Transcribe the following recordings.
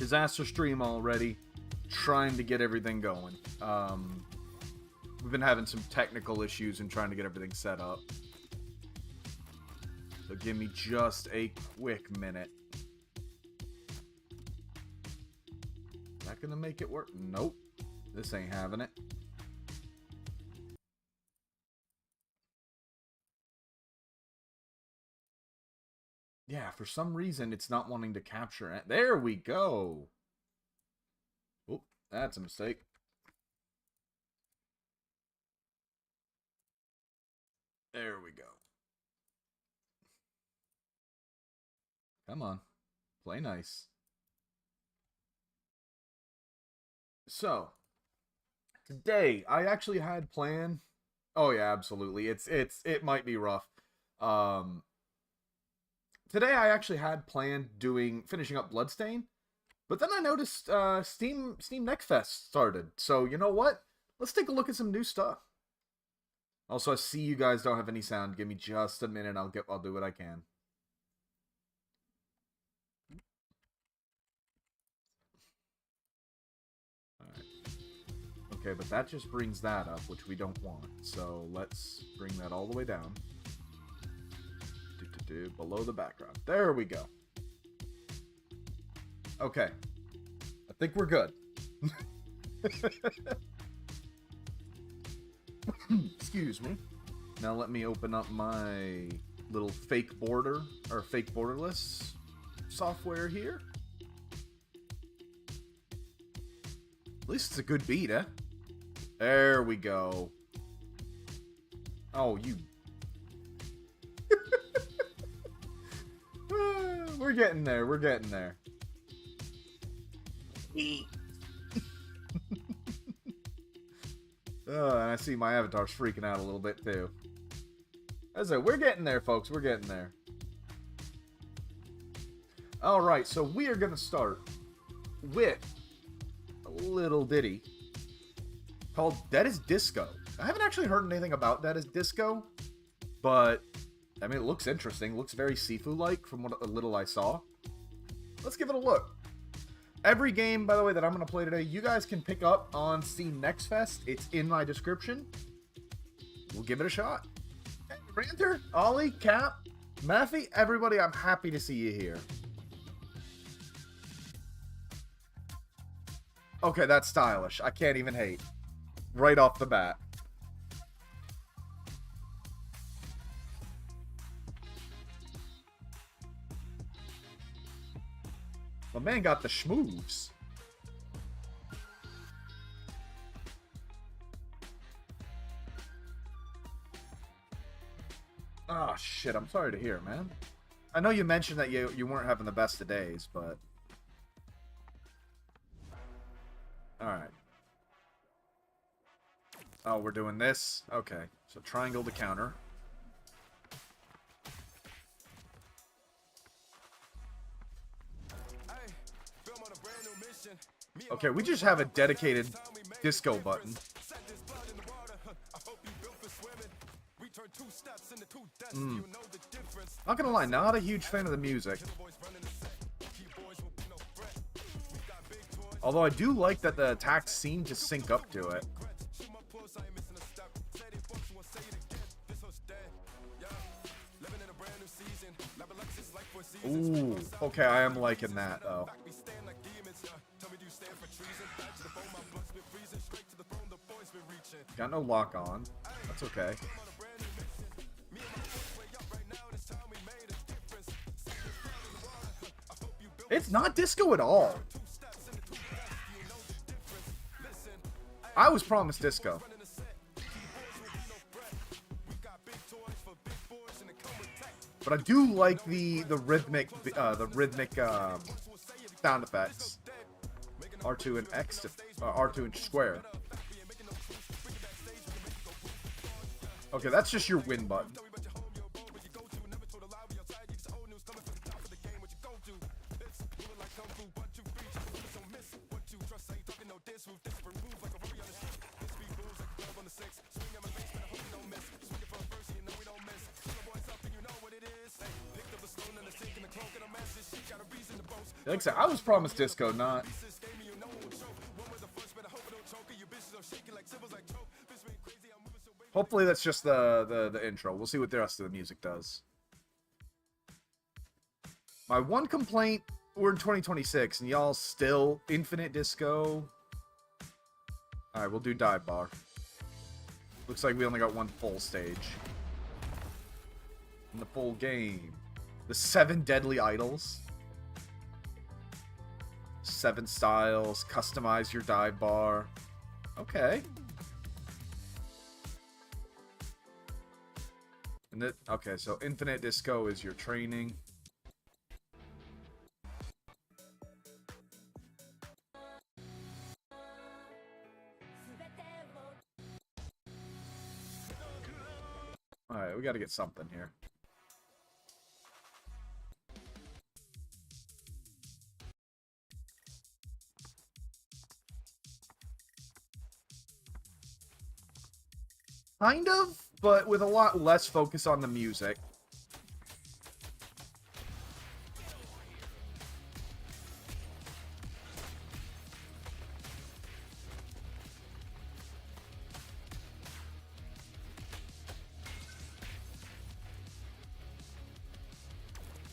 Disaster stream already. Trying to get everything going. We've been having some technical issues and trying to get everything set up. So give me just a quick minute. Is that gonna make it work? Nope. This ain't having it. Yeah, for some reason it's not wanting to capture it. There we go. Oh, that's a mistake. There we go. Come on. Play nice. So, today I actually had planned. Oh yeah, absolutely. It might be rough. Today I actually had planned finishing up Bloodstain, but then I noticed Steam Next Fest started. So, you know what? Let's take a look at some new stuff. Also, I see you guys don't have any sound. Give me just a minute. I'll do what I can. Alright. Okay, but that just brings that up, which we don't want. So let's bring that all the way down. Below the background. There we go. Okay. I think we're good. Excuse me. Now let me open up my little fake border, or fake borderless software here. At least it's a good beat, eh? There we go. Oh, you... We're getting there. We're getting there. And I see my avatar's freaking out a little bit too. As I say, we're getting there, folks. We're getting there. Alright, so we are going to start with a little ditty called Dead as Disco. I haven't actually heard anything about Dead as Disco, but I mean, it looks interesting. It looks very Sifu-like from what little I saw. Let's give it a look. Every game, by the way, that I'm going to play today, you guys can pick up on Steam Next Fest. It's in my description. We'll give it a shot. Hey, Ranter, Ollie, Cap, Matthew, everybody, I'm happy to see you here. Okay, that's stylish. I can't even hate. Right off the bat. My man got the schmoves. Oh, shit. I'm sorry to hear, man. I know you mentioned that you weren't having the best of days, but... Alright. Oh, we're doing this? Okay. So triangle to counter. Okay, we just have a dedicated disco button. Not gonna lie, not a huge fan of the music. Although I do like that the attacks seem to sync up to it. Ooh, okay, I am liking that, though. Got no lock on. That's okay. It's not disco at all. I was promised disco. But I do like the rhythmic sound effects. R2 and X to R2 and square. Okay, that's just your win button. Like I said, I was promised disco, not... Hopefully that's just the intro. We'll see what the rest of the music does. My one complaint, we're in 2026, and y'all still infinite disco. Alright, we'll do dive bar. Looks like we only got one full stage. In the full game. The 7 deadly idols. 7 styles. Customize your dive bar. Okay. And okay, so infinite disco is your training. Alright, we gotta get something here. Kind of, but with a lot less focus on the music.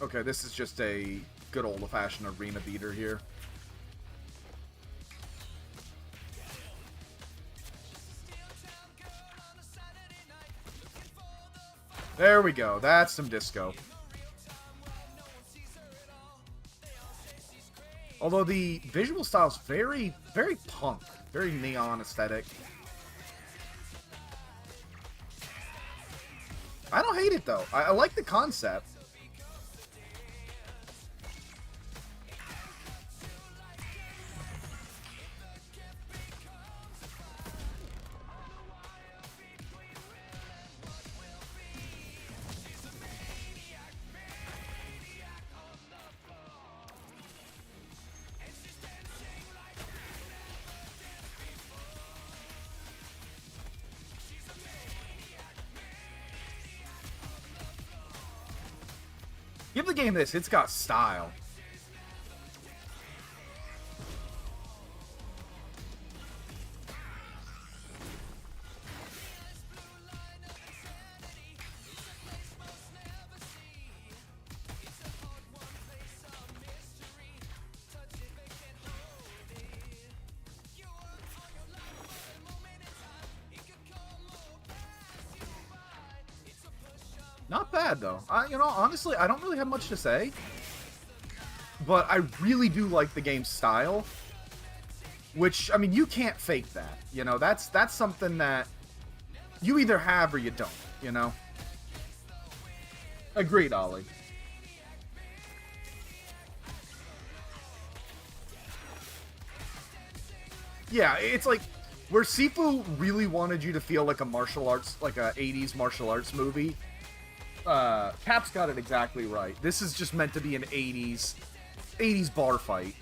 Okay, this is just a good old-fashioned arena beater here. There we go. That's some disco. Although the visual style is very, very punk. Very neon aesthetic. I don't hate it, though. I like the concept. Give the game this. It's got style. Not bad, though. You know, honestly, I don't really have much to say. But I really do like the game's style. Which, I mean, you can't fake that. You know, that's something that you either have or you don't, you know? Agreed, Ollie. Yeah, it's like, where Sifu really wanted you to feel like a martial arts, like a 80s martial arts movie, Cap's got it exactly right. This is just meant to be an 80s bar fight.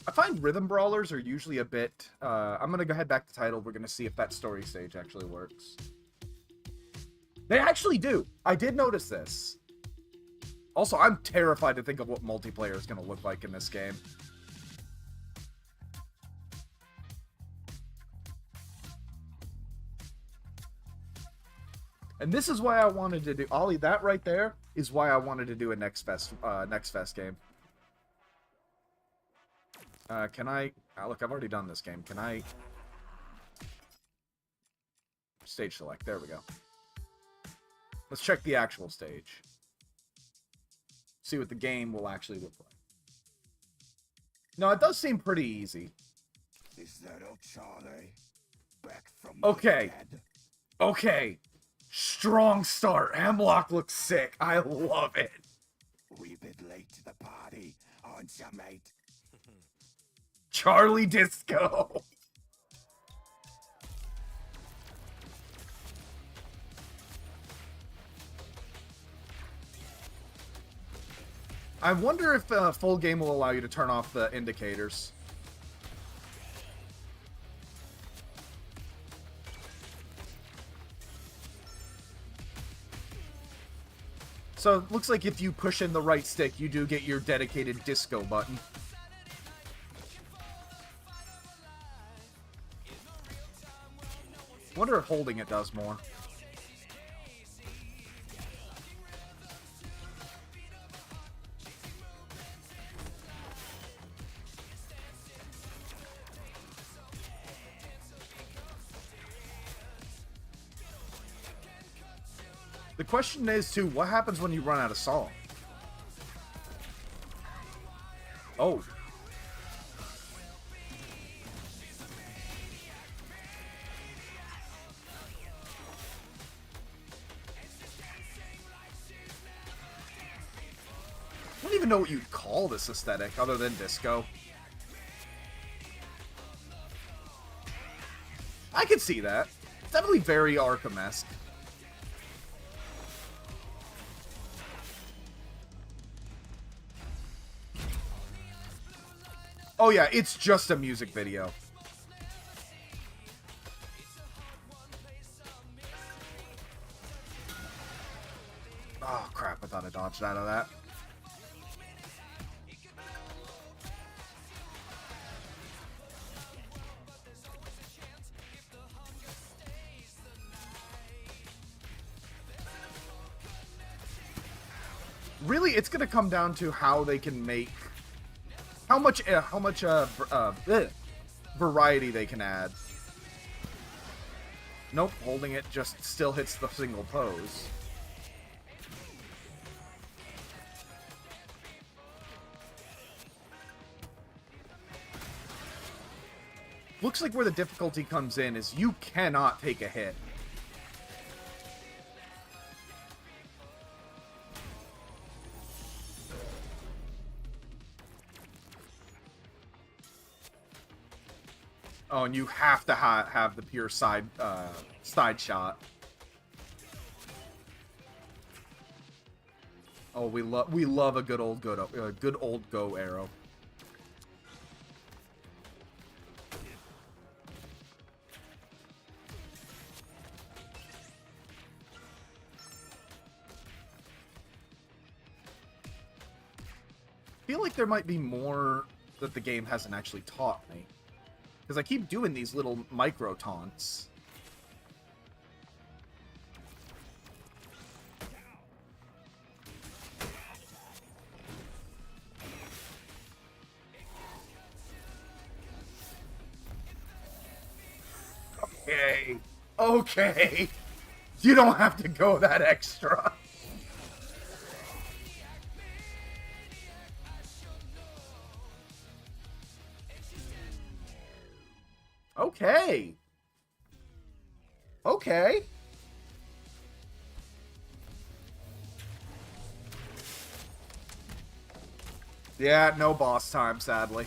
I find rhythm brawlers are usually a bit... I'm going to go head back to title. We're going to see if that story stage actually works. They actually do. I did notice this. Also, I'm terrified to think of what multiplayer is going to look like in this game. And this is why I wanted to do... Ollie, that right there is why I wanted to do a next Fest game. Can I... look, I've already done this game. Can I... Stage select. There we go. Let's check the actual stage. See what the game will actually look like. No, it does seem pretty easy. Is that old Charlie? Back from okay. Okay. Strong start. Hemlock looks sick. I love it. We bit late to the party, aren't ya, mate? Charlie Disco. I wonder if full game will allow you to turn off the indicators. So it looks like if you push in the right stick, you do get your dedicated disco button. Wonder if holding it does more. The question is, too, what happens when you run out of song? Oh. I don't even know what you'd call this aesthetic other than disco. I could see that. It's definitely very Arkham-esque. Oh yeah, it's just a music video. Oh crap, I thought I dodged out of that. Really, it's gonna come down to how they can make... How much variety they can add. Nope, holding it just still hits the single pose. Looks like where the difficulty comes in is you cannot take a hit. Oh, and you have to have the pure side shot. Oh, we love a good old go arrow. I feel like there might be more that the game hasn't actually taught me. Because I keep doing these little micro taunts. Okay. Okay. You don't have to go that extra. Okay. Okay. Yeah, no boss time, sadly.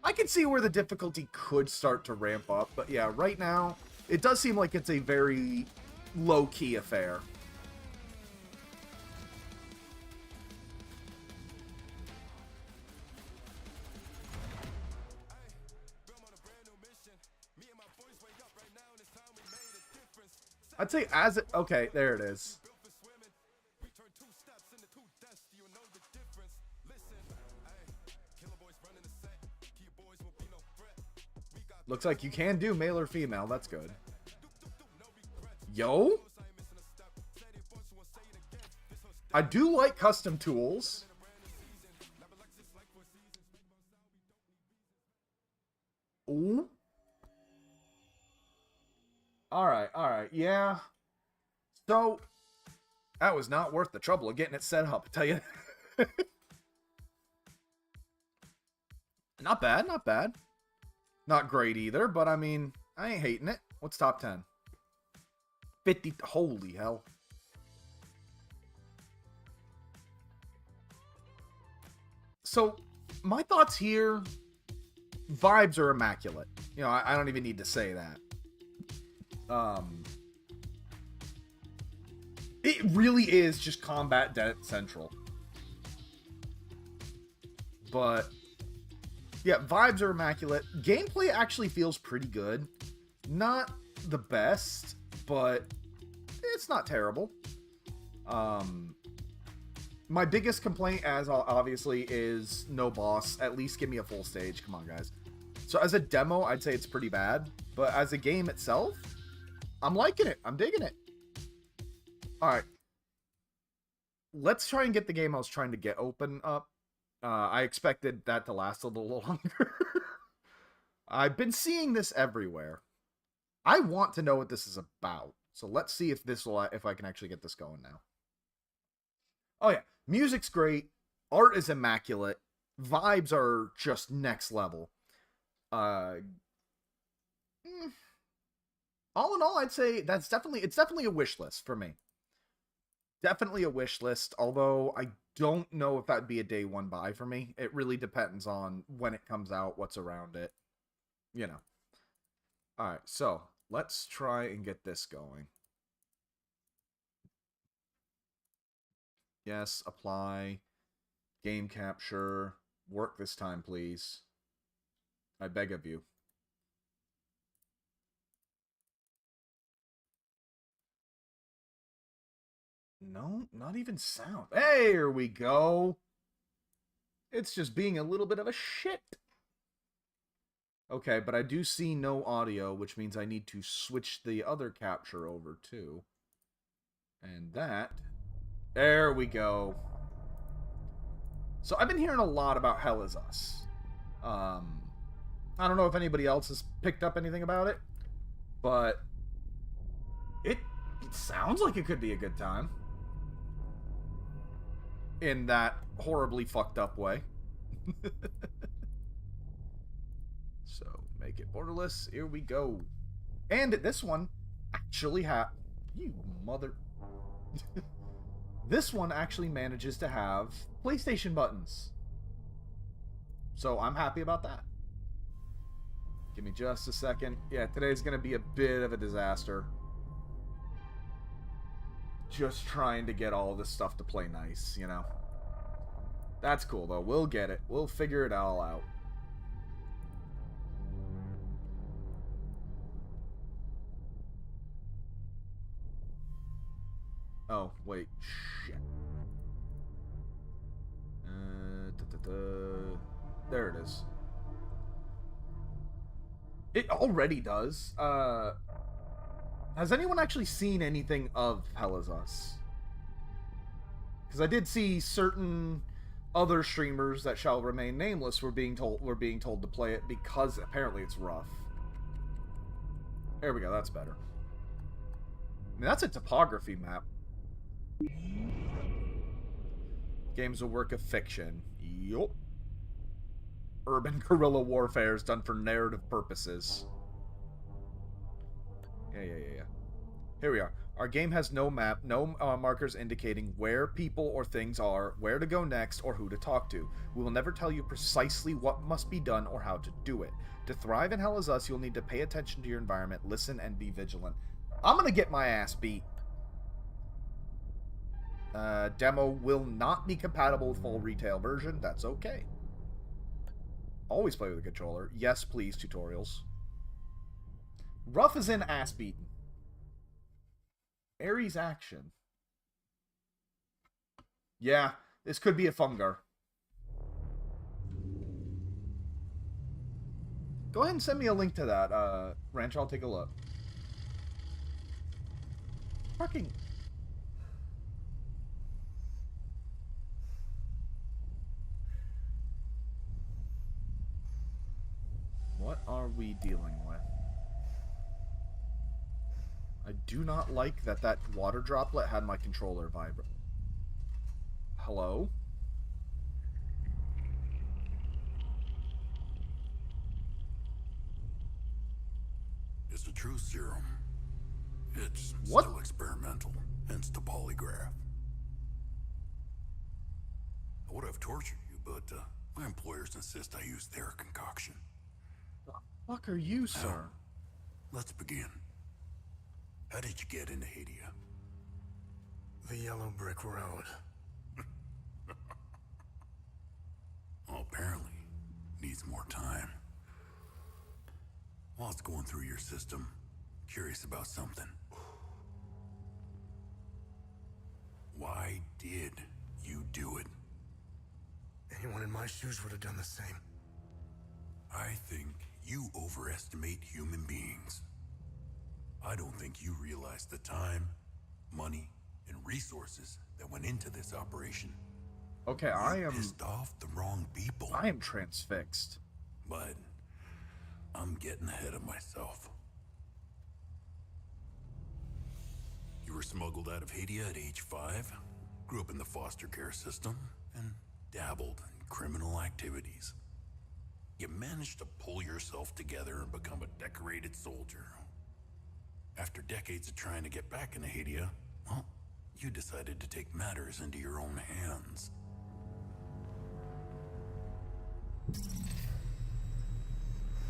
I can see where the difficulty could start to ramp up, but yeah, right now, it does seem like it's a very low-key affair. I'd say as it... Okay, there it is. Looks like you can do male or female. That's good. Yo? I do like custom tools. Ooh. Alright, yeah. So, that was not worth the trouble of getting it set up, I tell you. Not bad, not bad. Not great either, but I mean, I ain't hating it. What's top 10? 50. Holy hell. So, my thoughts here, vibes are immaculate. You know, I don't even need to say that. It really is just combat central. But, yeah, vibes are immaculate. Gameplay actually feels pretty good. Not the best, but it's not terrible. My biggest complaint, as obviously, is no boss. At least give me a full stage. Come on, guys. So as a demo, I'd say it's pretty bad. But as a game itself, I'm liking it. I'm digging it. Alright. Let's try and get the game I was trying to get open up. I expected that to last a little longer. I've been seeing this everywhere. I want to know what this is about. So let's see if I can actually get this going now. Oh yeah, music's great. Art is immaculate. Vibes are just next level. All in all, I'd say it's definitely a wish list for me. Definitely a wish list, although I don't know if that'd be a day one buy for me. It really depends on when it comes out, what's around it. You know. Alright, so let's try and get this going. Yes, apply. Game capture. Work this time, please. I beg of you. No, not even sound. Hey, here we go. It's just being a little bit of a shit. Okay, but I do see no audio, which means I need to switch the other capture over too. And that... There we go. So I've been hearing a lot about Hell Is Us. I don't know if anybody else has picked up anything about it, but it sounds like it could be a good time. In that horribly fucked up way. So, make it borderless. Here we go. And this one actually you mother... This one actually manages to have PlayStation buttons. So, I'm happy about that. Give me just a second. Yeah, today's going to be a bit of a disaster. Just trying to get all this stuff to play nice, you know. That's cool, though. We'll get it. We'll figure it all out. Oh, wait. Shit. There it is. It already does. Has anyone actually seen anything of Hell Is Us? Because I did see certain other streamers that shall remain nameless were being told to play it because apparently it's rough. There we go. That's better. I mean, that's a topography map. Game's a work of fiction. Yup. Urban guerrilla warfare is done for narrative purposes. Yeah. Here we are. Our game has no map, no markers indicating where people or things are, where to go next, or who to talk to. We will never tell you precisely what must be done or how to do it. To thrive in Hell Is Us, you'll need to pay attention to your environment, listen, and be vigilant. I'm gonna get my ass beat. Demo will not be compatible with full retail version. That's okay. Always play with a controller. Yes, please, tutorials. Rough is in ass beaten. Ares action. Yeah, this could be a fungar. Go ahead and send me a link to that, Ranch. I'll take a look. Fucking... What are we dealing with? I do not like that water droplet had my controller vibrate. Hello? It's a truth serum. It's what? Still experimental, hence the polygraph. I would have tortured you, but lawyers insist I use their concoction. The fuck are you, sir? Let's begin. How did you get into Hadia? The yellow brick road. Well, apparently, needs more time. While it's going through your system, curious about something. Why did you do it? Anyone in my shoes would have done the same. I think you overestimate human beings. I don't think you realize the time, money, and resources that went into this operation. Okay, You pissed off the wrong people. I am transfixed. But I'm getting ahead of myself. You were smuggled out of Hadia at age 5, grew up in the foster care system, and dabbled in criminal activities. You managed to pull yourself together and become a decorated soldier. After decades of trying to get back into Hadia, well, you decided to take matters into your own hands.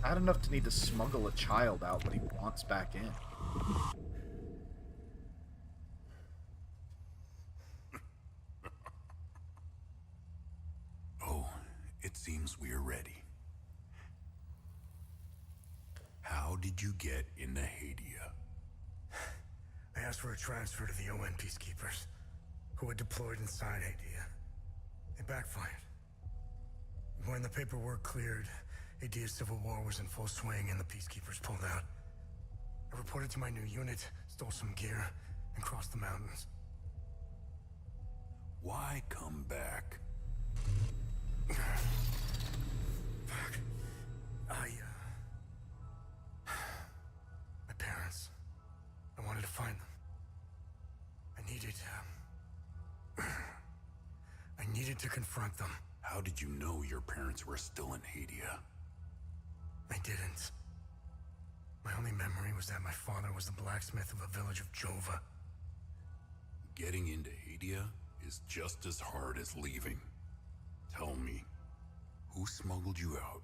Not enough to need to smuggle a child out when he wants back in. Oh, it seems we are ready. How did you get into Hadia? I asked for a transfer to the UN peacekeepers, who had deployed inside Hadia. It backfired. When the paperwork cleared, Hadia's civil war was in full swing and the peacekeepers pulled out. I reported to my new unit, stole some gear, and crossed the mountains. Why come back? Fuck. My parents. I wanted to find them. I needed to confront them. How did you know your parents were still in Hadia? I didn't. My only memory was that my father was the blacksmith of a village of Jova. Getting into Hadia is just as hard as leaving. Tell me, who smuggled you out?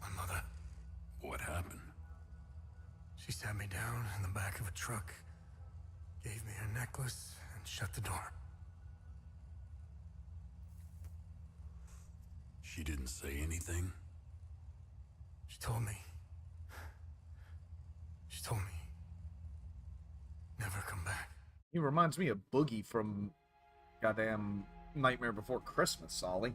My mother. What happened? She sat me down in the back of a truck, gave me her necklace, and shut the door. She didn't say anything? She told me, never come back. He reminds me of Boogie from goddamn Nightmare Before Christmas, Solly.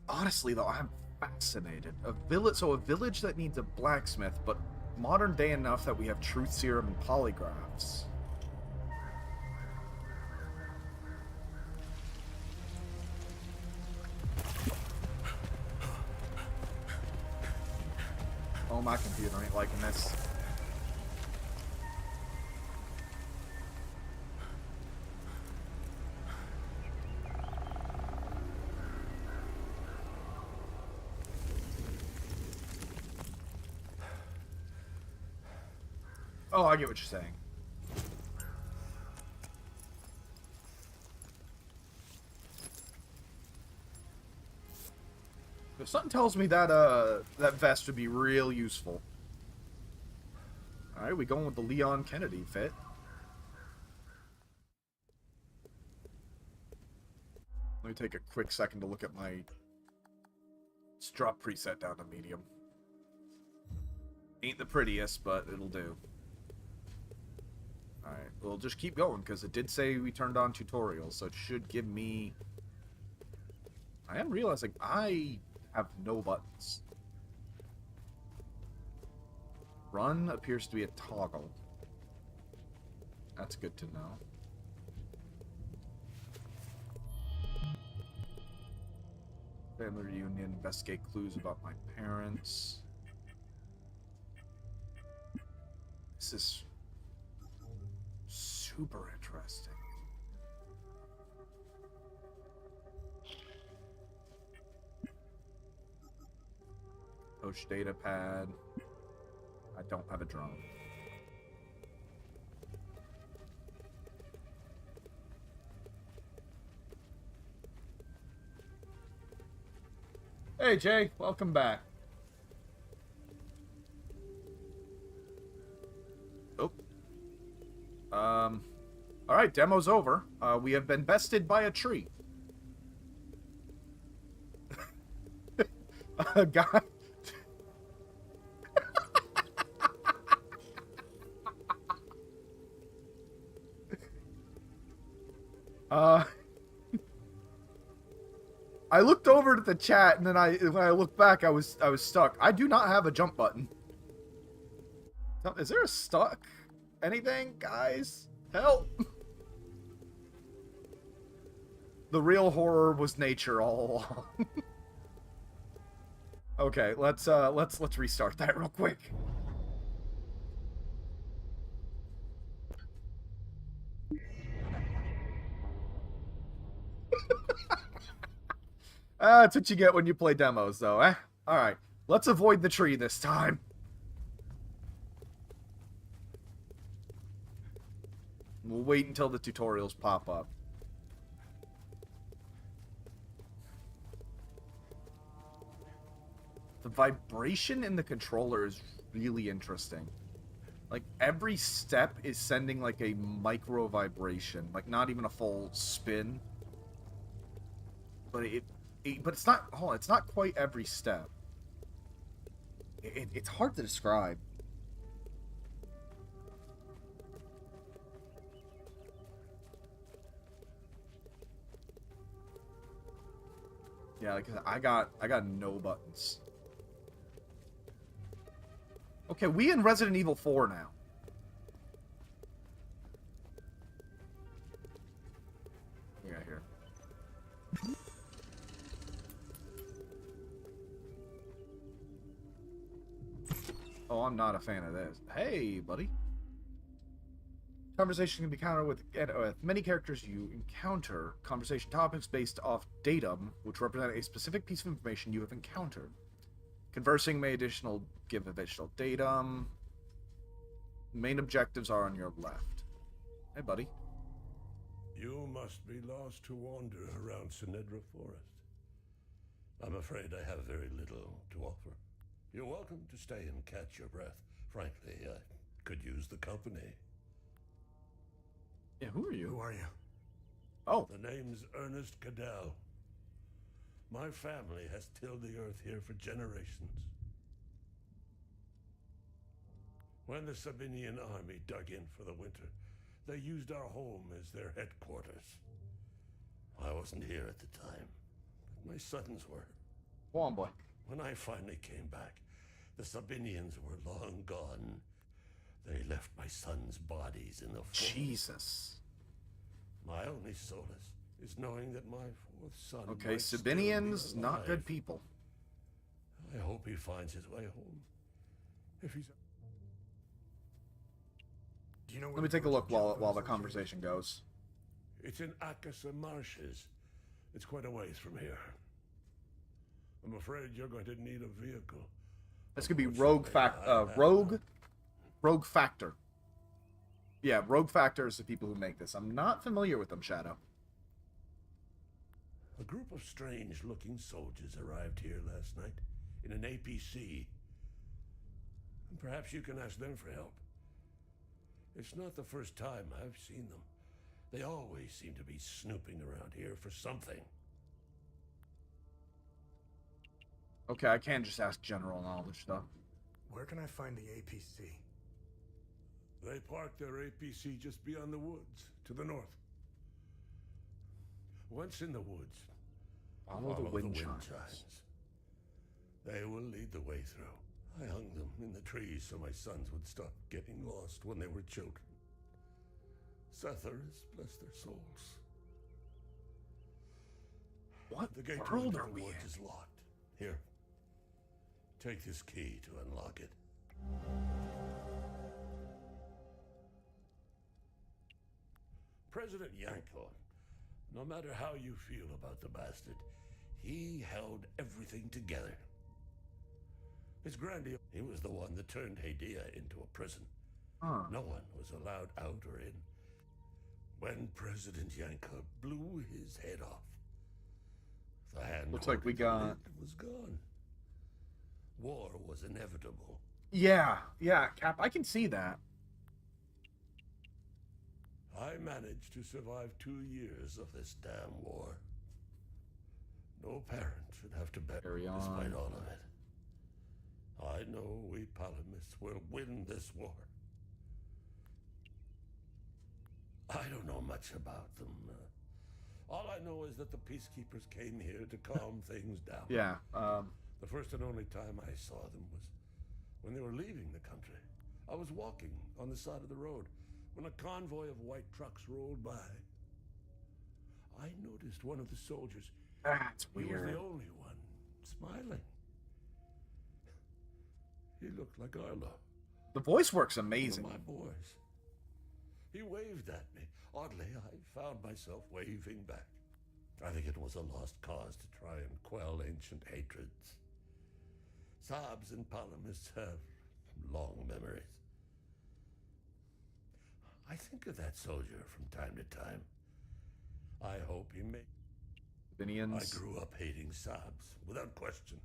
Honestly, though, I'm fascinated. A village that needs a blacksmith, but modern day enough that we have truth serum and polygraphs. Oh, my computer ain't liking this. Oh, I get what you're saying. But something tells me that that vest would be real useful. Alright, we going with the Leon Kennedy fit. Let me take a quick second to look at my... Let's drop preset down to medium. Ain't the prettiest, but it'll do. Alright, we'll just keep going, because it did say we turned on tutorials, so it should give me... I am realizing I have no buttons. Run appears to be a toggle. That's good to know. Family reunion, investigate clues about my parents. This is super interesting. Coach data pad. I don't have a drone. Hey, Jay. Welcome back. Oh. Alright, demo's over. We have been bested by a tree. A guy... I looked over at the chat, and then when I looked back, I was stuck. I do not have a jump button. Is there a stuck anything, guys? Help! The real horror was nature all along. Okay, let's restart that real quick. That's what you get when you play demos, though, eh? Alright, let's avoid the tree this time. We'll wait until the tutorials pop up. The vibration in the controller is really interesting. Like, every step is sending, like, a micro vibration. Like, not even a full spin. But but it's not... Hold on, it's not quite every step. It's hard to describe. Yeah, like I got no buttons. Okay, we in Resident Evil 4 now. What we got here? Oh, I'm not a fan of this. Hey, buddy. Conversation can be countered with many characters you encounter. Conversation topics based off datum, which represent a specific piece of information you have encountered. Conversing may give additional datum. Main objectives are on your left. Hey, buddy. You must be lost to wander around Sinedra Forest. I'm afraid I have very little to offer. You're welcome to stay and catch your breath. Frankly, I could use the company. Yeah, who are you? Who are you? Oh. The name's Ernest Cadell. My family has tilled the earth here for generations. When the Sabinian army dug in for the winter, they used our home as their headquarters. I wasn't here at the time, but my sons were. Go on, boy. When I finally came back, the Sabinians were long gone. They left my sons' bodies in the forest. Jesus. My only solace is knowing that my fourth son. Okay, Sabinians, not good people. I hope he finds his way home. If he's. Do you know where Let me take a look while the conversation goes. It's in Akasa Marshes. It's quite a ways from here. I'm afraid you're going to need a vehicle. This could be Rogue Factor. Yeah, Rogue Factor is the people who make this. I'm not familiar with them, Shadow. A group of strange-looking soldiers arrived here last night in an APC. And perhaps you can ask them for help. It's not the first time I've seen them. They always seem to be snooping around here for something. Okay, I can't just ask general knowledge, though. Where can I find the APC? They parked their APC just beyond the woods, to the north. Once in the woods, Follow the wind chimes. They will lead the way through. I hung them in the trees so my sons would stop getting lost when they were children. Setharus, bless their souls. What The gate to world the are we woods in? is locked. Here, take this key to unlock it. President Yanko, no matter how you feel about the bastard, he held everything together. His granddaughter, he was the one that turned Hadia into a prison. Huh. No one was allowed out or in. When President Yanko blew his head off, The hand Looks like we holding the got- lid was gone. War was inevitable. Yeah, Cap, I can see that. I managed to survive 2 years of this damn war. No parent should have to bear Carry on. despite all of it. I know we Palamists will win this war. I don't know much about them. All I know is that the peacekeepers came here to calm things down. Yeah, The first and only time I saw them was when they were leaving the country. I was walking on the side of the road when a convoy of white trucks rolled by. I noticed one of the soldiers. that's He was weird. the only one smiling. He looked like Arlo, The voice works one of amazing. my boys. He waved at me. Oddly, I found myself waving back. I think it was a lost cause to try and quell ancient hatreds. Sabs and Palamists have long memories. I think of that soldier from time to time. I hope he may. I Vinians. grew up hating Sabs, without question.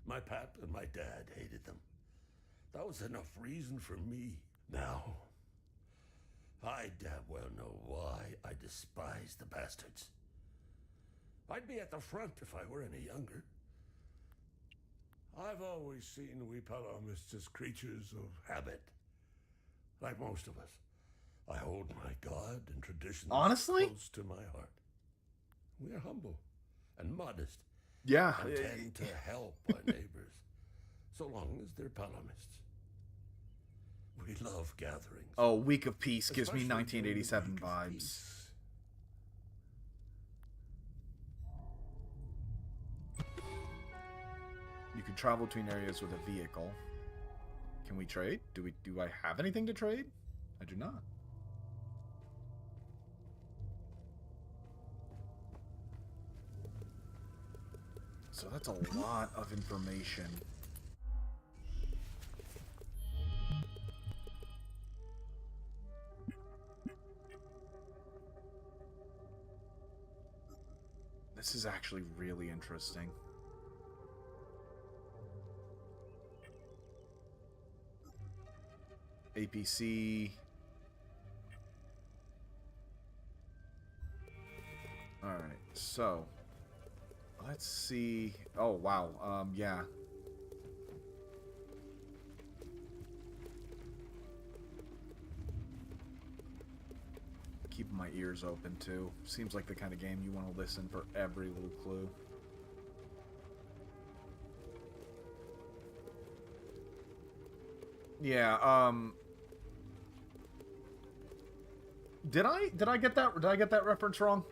My pap and my dad hated them. That was enough reason for me. Now, I damn well know why I despise the bastards. I'd be at the front if I were any younger. I've always seen we Palamists as creatures of habit. Like most of us, I hold my God and traditions Honestly? close to my heart. We are humble and modest Yeah. and tend to help our neighbors, so long as they're Palamists. We love gatherings. Oh, Week of Peace gives me especially during the 1987 Week of vibes. Peace. You can travel between areas with a vehicle. Can we trade? Do I have anything to trade? I do not. So that's a lot of information. This is actually really interesting. APC. Alright, so let's see. Oh wow, yeah. Keeping my ears open too. Seems like the kind of game you want to listen for every little clue. Yeah, Did I get that reference wrong?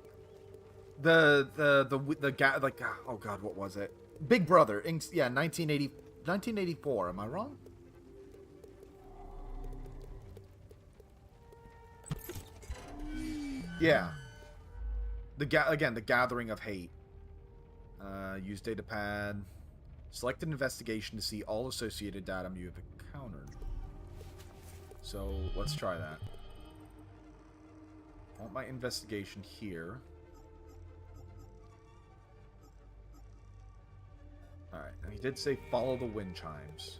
The guy, like, oh god, what was it? Big Brother. Yeah, 1984. Am I wrong? Yeah. Again, the Gathering of Hate. Use datapad. Select an investigation to see all associated datum you have encountered. So let's try that. I want my investigation here. Alright, and he did say follow the wind chimes.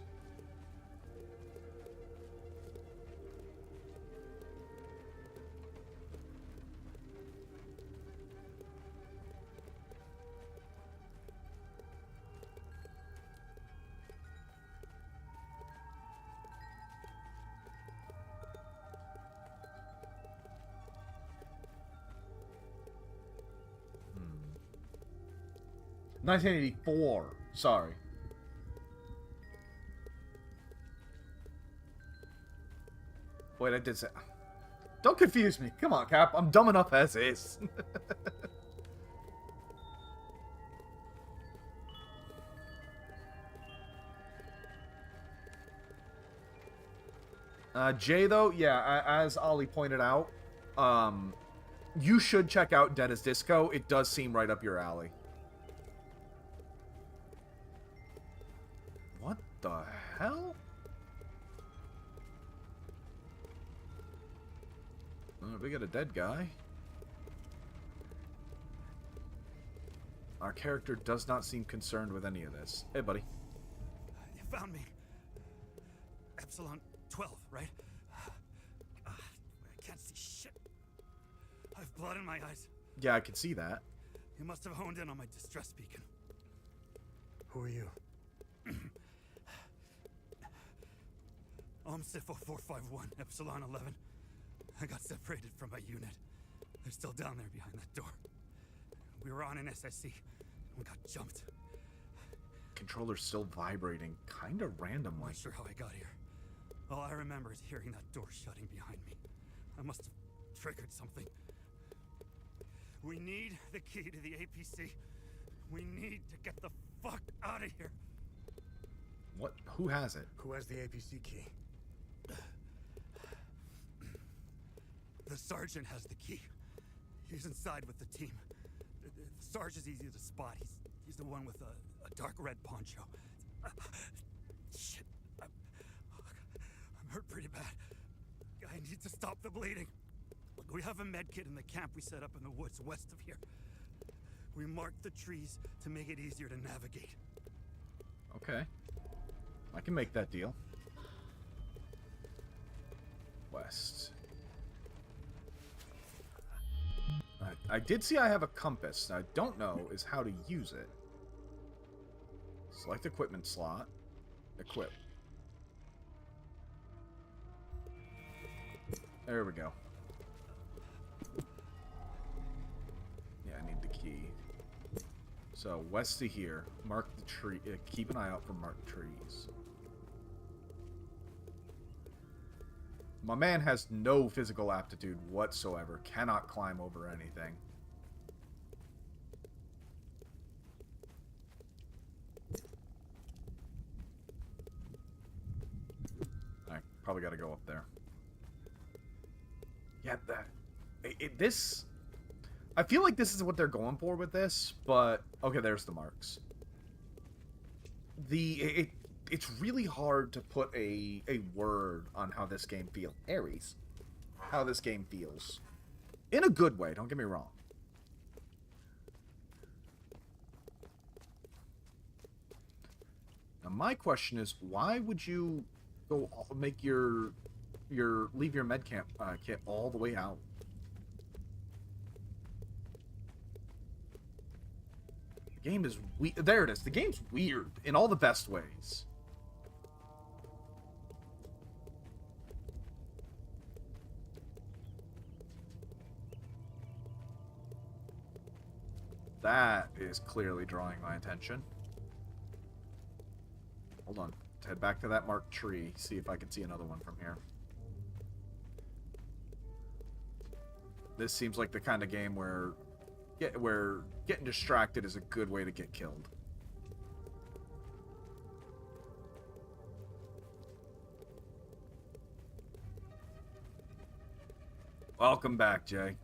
Hmm. 1984. Sorry. Wait, I did say... Don't confuse me. Come on, Cap. I'm dumb enough as is. Jay, though, yeah, as Ollie pointed out, you should check out Dead as Disco. It does seem right up your alley. What the hell? We got a dead guy. Our character does not seem concerned with any of this. Hey, buddy. You found me. Epsilon 12, right? I can't see shit. I have blood in my eyes. Yeah, I can see that. You must have honed in on my distress beacon. Who are you? OMSIF 0451, Epsilon 11. I got separated from my unit. They're still down there behind that door. We were on an SSC. We got jumped. Controller's still vibrating, kind of randomly. I'm not sure how I got here. All I remember is hearing that door shutting behind me. I must have triggered something. We need the key to the APC. We need to get the fuck out of here. What? Who has it? Who has the APC key? The sergeant has the key. He's inside with the team. The sergeant's easy to spot. He's the one with a dark red poncho. Shit. I'm hurt pretty bad. I need to stop the bleeding. Look, we have a med kit in the camp we set up in the woods west of here. We marked the trees to make it easier to navigate. Okay. I can make that deal. West. I did see I have a compass. I don't know is how to use it. Select equipment slot. Equip. There we go. Yeah, I need the key. So, west to here. Mark the tree. Keep an eye out for marked trees. My man has no physical aptitude whatsoever. Cannot climb over anything. I probably got to go up there. Yeah, this... I feel like this is what they're going for with this, but... Okay, there's the marks. It's really hard to put a word on how this game feels. Ares. How this game feels. In a good way, don't get me wrong. Now my question is, why would you go make your leave your med camp kit all the way out? The game is there it is. The game's weird in all the best ways. That is clearly drawing my attention. Hold on. Let's head back to that marked tree. See if I can see another one from here. This seems like the kind of game where getting distracted is a good way to get killed. Welcome back, Jay.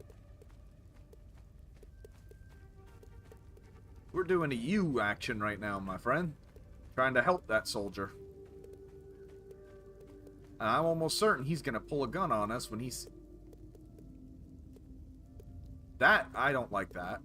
We're doing a U action right now, my friend. Trying to help that soldier. And I'm almost certain he's going to pull a gun on us when he's... That, I don't like that.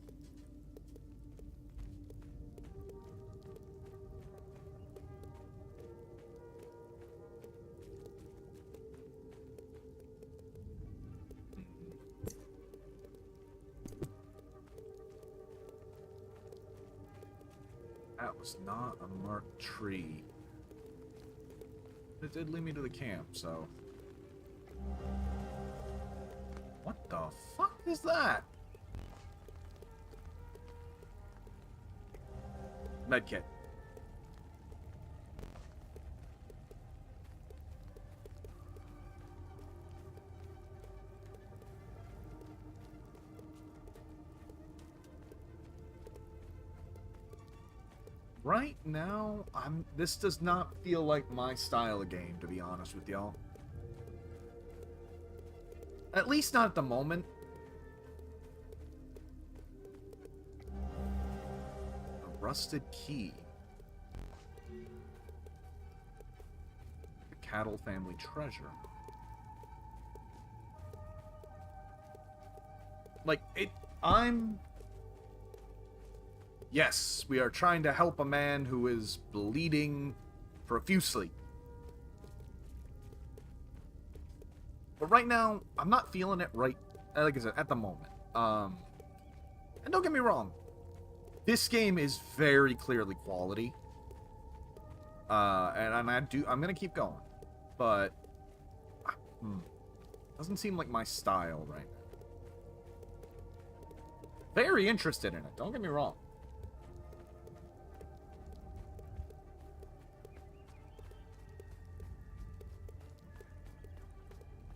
That was not a marked tree. It did lead me to the camp, so... What the fuck is that? Medkit. Right now, this does not feel like my style of game, to be honest with y'all. At least not at the moment. A rusted key. The cattle family treasure. Like, Yes, we are trying to help a man who is bleeding profusely. But right now, I'm not feeling it right, like I said, at the moment. And don't get me wrong, this game is very clearly quality. And I'm gonna keep going. But, doesn't seem like my style right now. Very interested in it, don't get me wrong.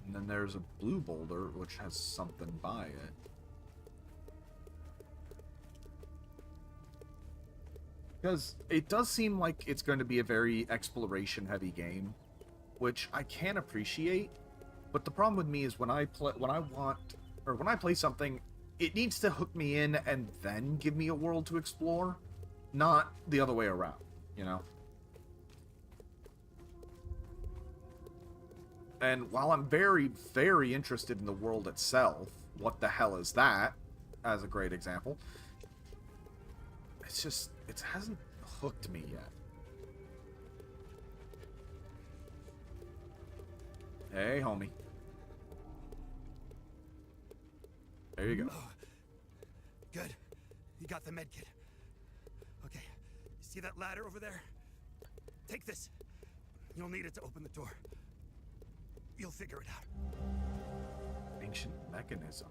And then there's a blue boulder, which has something by it. Because it does seem like it's going to be a very exploration-heavy game, which I can appreciate. But the problem with me is when I play something, it needs to hook me in and then give me a world to explore, not the other way around, you know? And while I'm very, very interested in the world itself, what the hell is that, as a great example, it's just, it hasn't hooked me yet. Hey, homie. There you go. Oh, good. You got the med kit. Okay. You see that ladder over there? Take this. You'll need it to open the door. You'll figure it out. Ancient mechanism.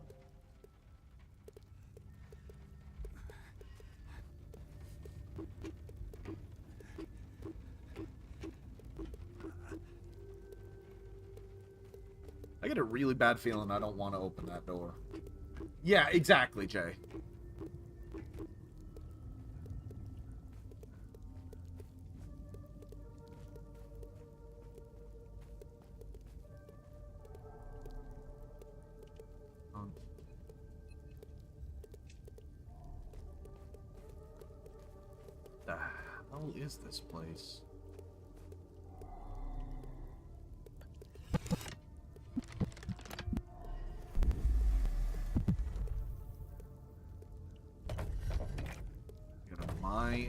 I get a really bad feeling I don't want to open that door. Yeah, exactly, Jay. The hell is this place?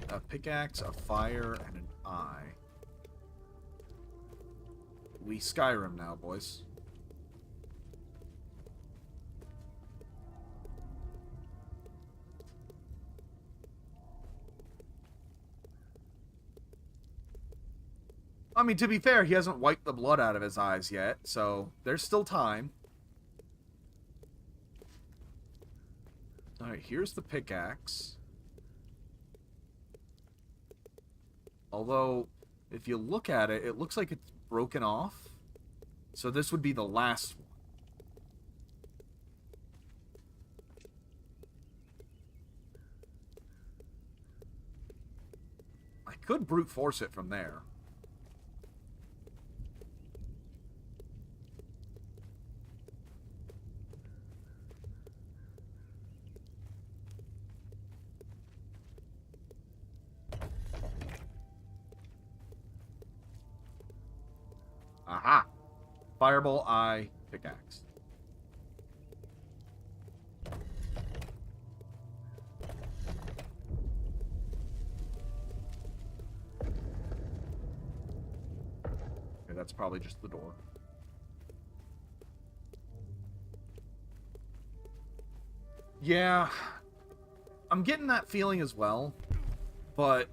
A pickaxe, a fire, and an eye. We Skyrim now, boys. I mean, to be fair, he hasn't wiped the blood out of his eyes yet, so there's still time. Alright, here's the pickaxe. Although, if you look at it, it looks like it's broken off. So this would be the last one. I could brute force it from there. Aha! Fireball, eye, pickaxe. Okay, that's probably just the door. Yeah, I'm getting that feeling as well, but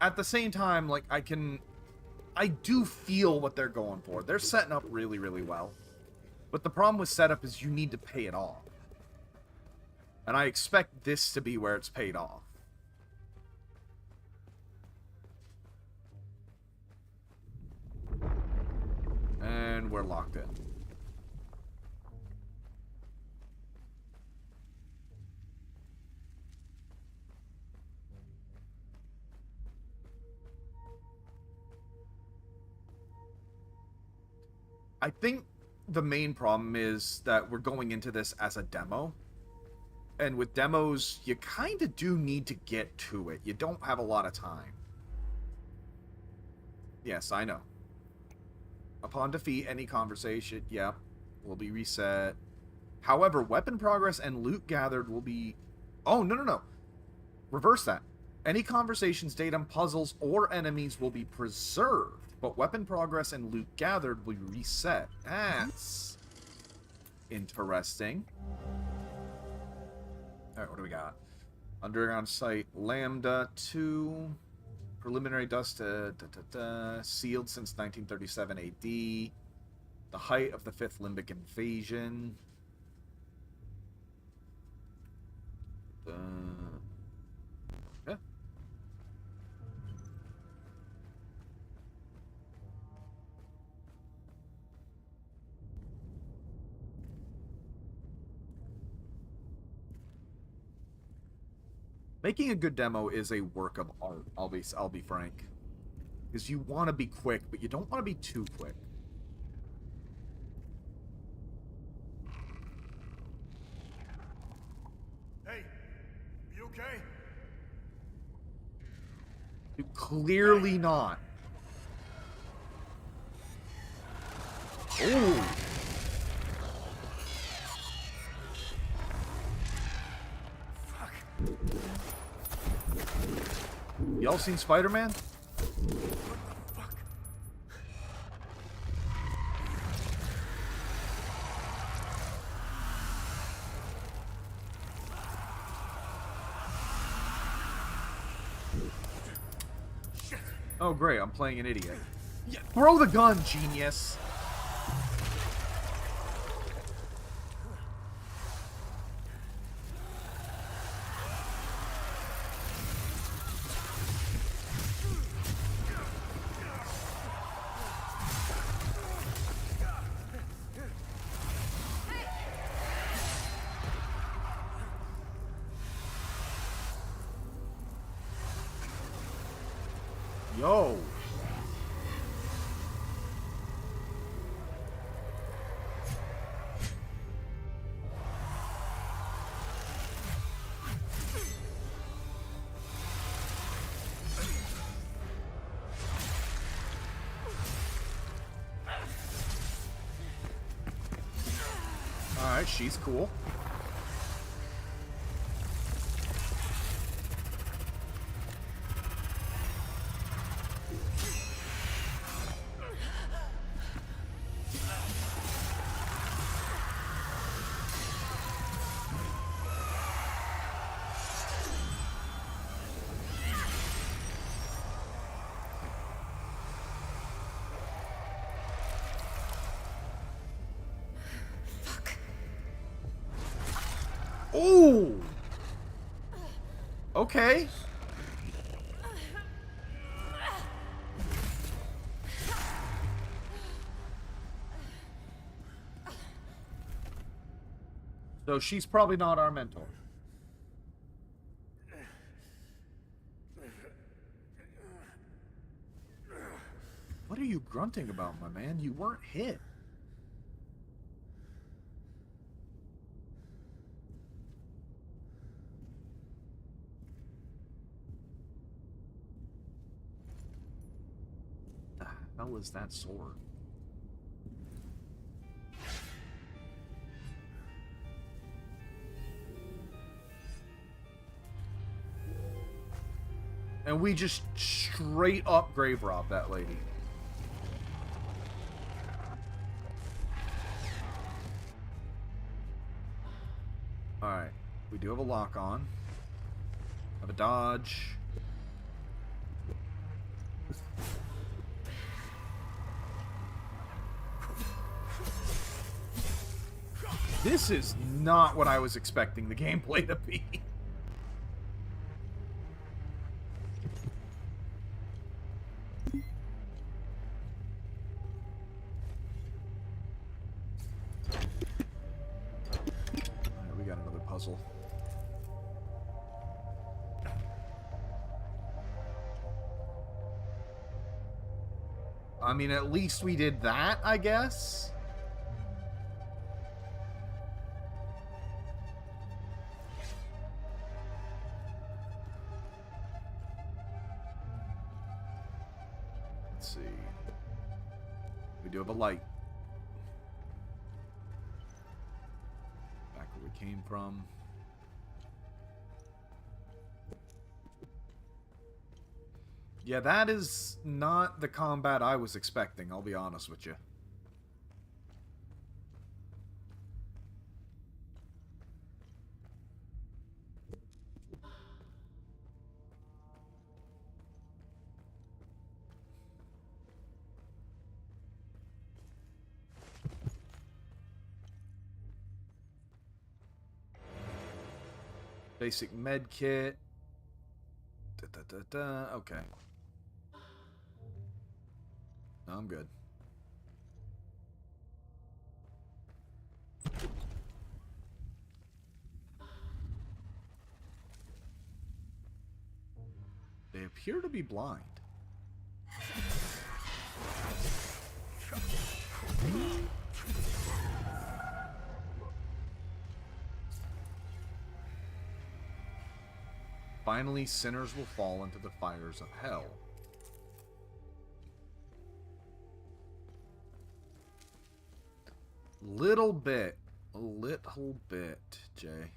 at the same time, like, I do feel what they're going for. They're setting up really, really well. But the problem with setup is you need to pay it off. And I expect this to be where it's paid off. And we're locked in. I think the main problem is that we're going into this as a demo. And with demos, you kind of do need to get to it. You don't have a lot of time. Yes, I know. Upon defeat, any conversation, yep, will be reset. However, weapon progress and loot gathered will be... Oh, no. Reverse that. Any conversations, datum, puzzles, or enemies will be preserved, but weapon progress and loot gathered will reset. That's interesting. Alright, what do we got? Underground site, Lambda 2. Preliminary dust, sealed since 1937 AD. The height of the 5th Limbic invasion. Yeah. Making a good demo is a work of art. I'll be frank, because you want to be quick, but you don't want to be too quick. Hey, you okay? Clearly not. Oh. Y'all seen Spider-Man? Oh, great. I'm playing an idiot. Yeah, throw the gun, genius. Yo. Alright, she's cool. Ooh. Okay. So she's probably not our mentor. What are you grunting about, my man? You weren't hit. The hell is that sword? And we just straight up grave robbed that lady. Alright. We do have a lock on. Have a dodge. This is not what I was expecting the gameplay to be. We got another puzzle. I mean, at least we did that, I guess. Let's see. We do have a light. Back where we came from. Yeah, that is not the combat I was expecting, I'll be honest with you. Basic med kit. Okay. No, I'm good. They appear to be blind. Finally, sinners will fall into the fires of hell. Little bit, Jay.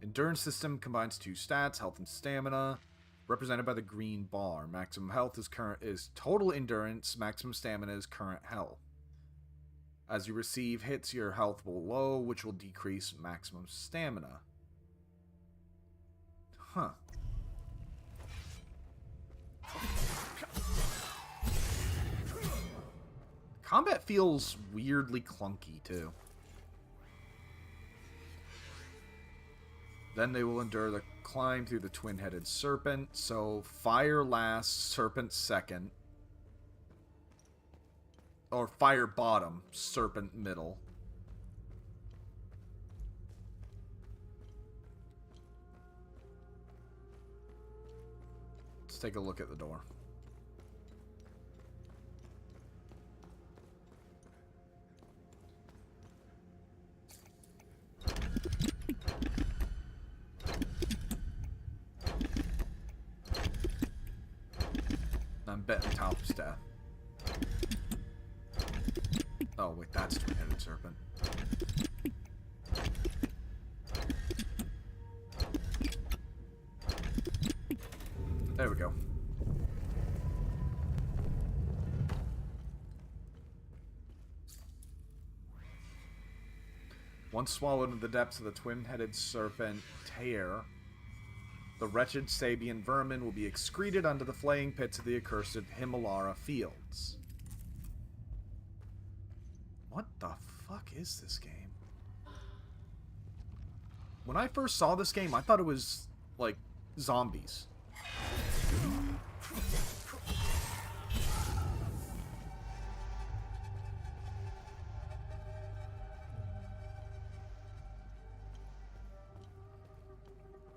Endurance system combines two stats, health and stamina, represented by the green bar. Maximum health is total endurance, maximum stamina is current health. As you receive hits, your health will low, which will decrease maximum stamina. Huh. Combat feels weirdly clunky, too. Then they will endure the climb through the twin-headed serpent. So, fire last, serpent second. Or fire bottom, serpent middle. Let's take a look at the door. I'm betting top staff. Oh, wait, that's twin-headed serpent. There we go. Once swallowed in the depths of the twin-headed serpent tear, the wretched Sabian vermin will be excreted under the flaying pits of the accursed Himalara fields. What the fuck is this game? When I first saw this game, I thought it was, like, zombies.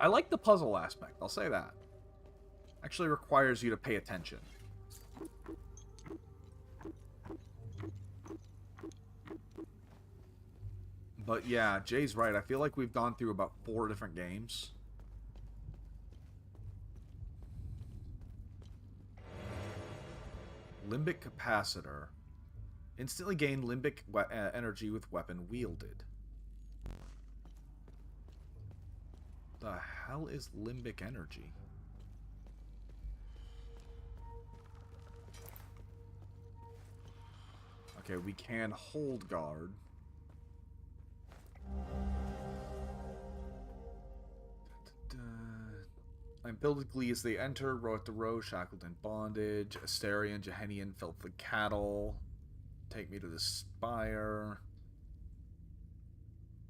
I like the puzzle aspect, I'll say that. Actually requires you to pay attention. But yeah, Jay's right. I feel like we've gone through about 4 different games. Limbic capacitor. Instantly gain limbic energy with weapon wielded. The hell is limbic energy? Okay, we can hold guard. I'm filled with glee as they enter, row after row, shackled in bondage. Asterian, Jehenian, filth the cattle. Take me to the spire.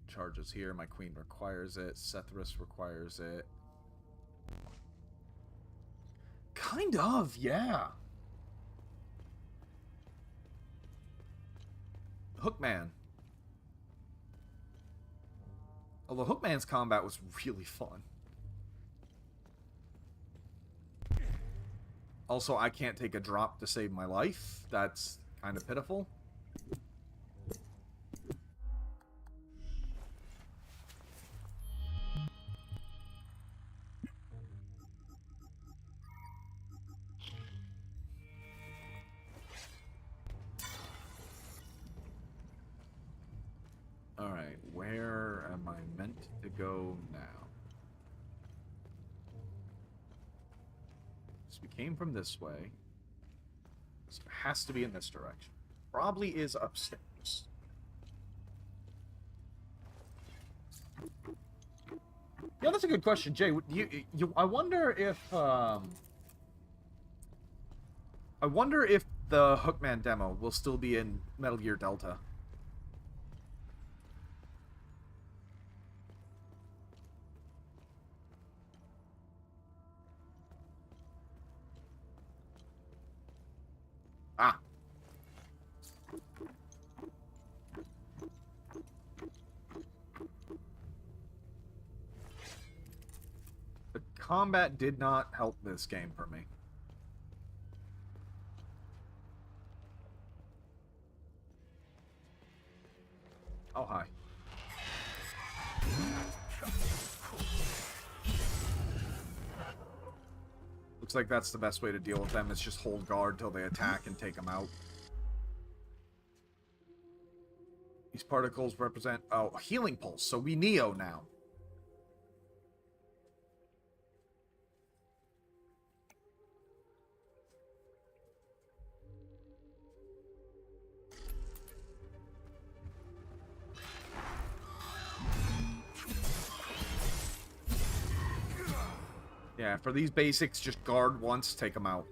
Charges here. My queen requires it. Sethrus requires it. Kind of, yeah. Hookman. Although Hookman's combat was really fun. Also, I can't take a drop to save my life. That's kind of pitiful. Alright, where am I meant to go now? So we came from this way. So it has to be in this direction. Probably is upstairs. Yeah, that's a good question, Jay. I wonder if the Hookman demo will still be in Metal Gear Delta. Ah. The combat did not help this game for me. Oh, hi. Looks like that's the best way to deal with them, is just hold guard till they attack and take them out. These particles represent... Oh, a healing pulse. So we Neo now. Yeah, for these basics, just guard once, take them out.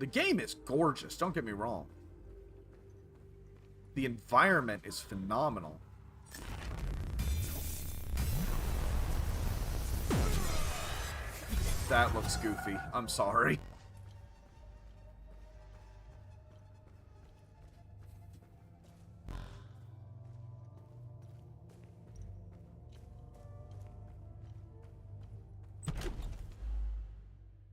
The game is gorgeous, don't get me wrong. The environment is phenomenal. That looks goofy. I'm sorry.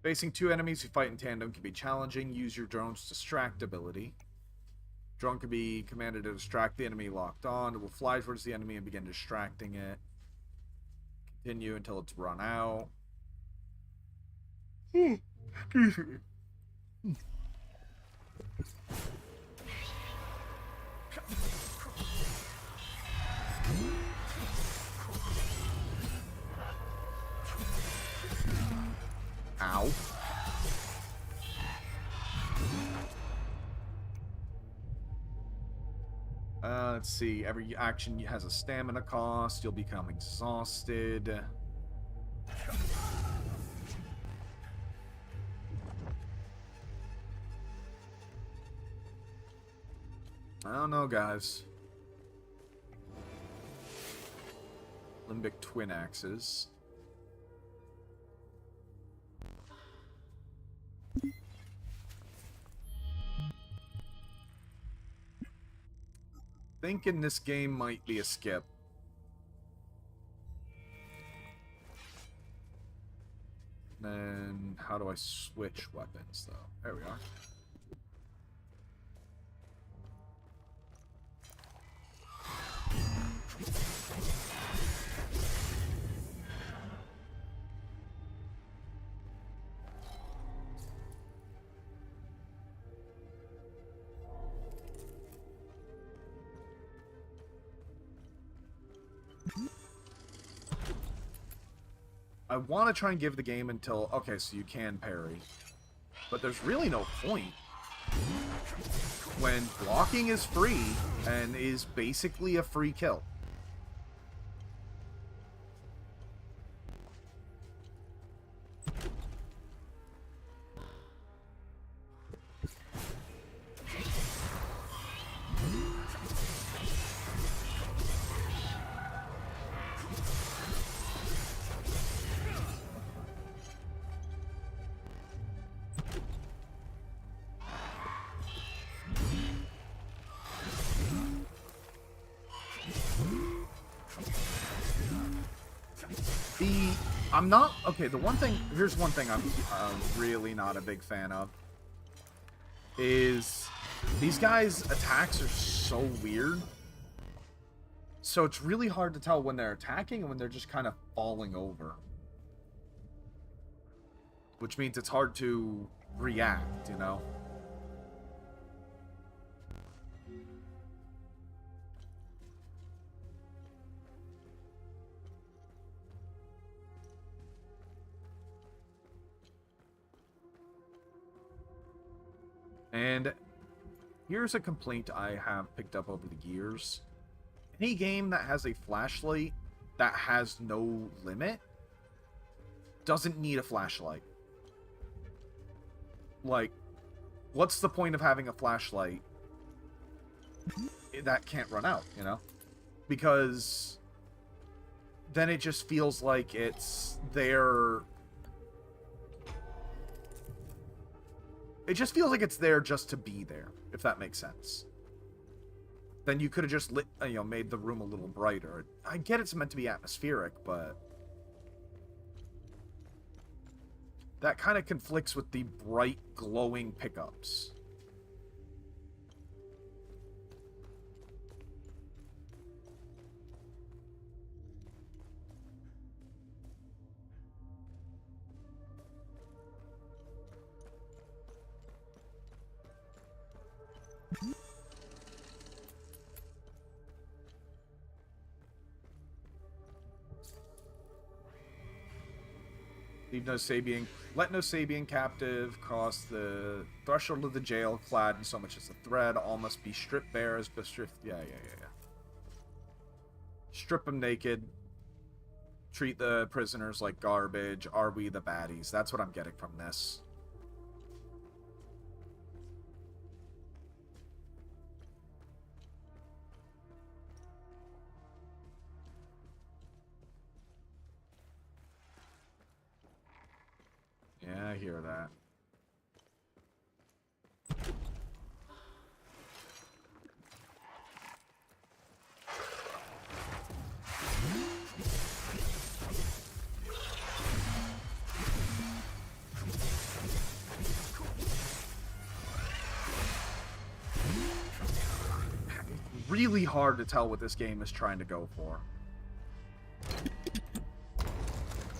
Facing two enemies who fight in tandem can be challenging. Use your drone's distract ability. Drone can be commanded to distract the enemy locked on. It will fly towards the enemy and begin distracting it. Continue until it's run out. Excuse me. Ow. Let's see. Every action has a stamina cost. You'll become exhausted. I don't know, guys. Limbic twin axes. Thinking this game might be a skip. Then how do I switch weapons, though? There we are. I want to try and give the game until... Okay, so you can parry. But there's really no point. When blocking is free and is basically a free kill. I'm not... Okay, the one thing... Here's one thing I'm really not a big fan of. Is... These guys' attacks are so weird. So it's really hard to tell when they're attacking and when they're just kind of falling over. Which means it's hard to react, you know? And here's a complaint I have picked up over the years. Any game that has a flashlight that has no limit doesn't need a flashlight. Like, what's the point of having a flashlight that can't run out, you know? Because then it just feels like it's there. It just feels like it's there just to be there, if that makes sense. Then you could have just lit, made the room a little brighter. I get it's meant to be atmospheric, but that kind of conflicts with the bright, glowing pickups. Leave no Sabian, let no Sabian captive cross the threshold of the jail clad in so much as a thread. All must be stripped bare as bestrift. Yeah. Strip them naked. Treat the prisoners like garbage. Are we the baddies? That's what I'm getting from this. Yeah, I hear that. Really hard to tell what this game is trying to go for.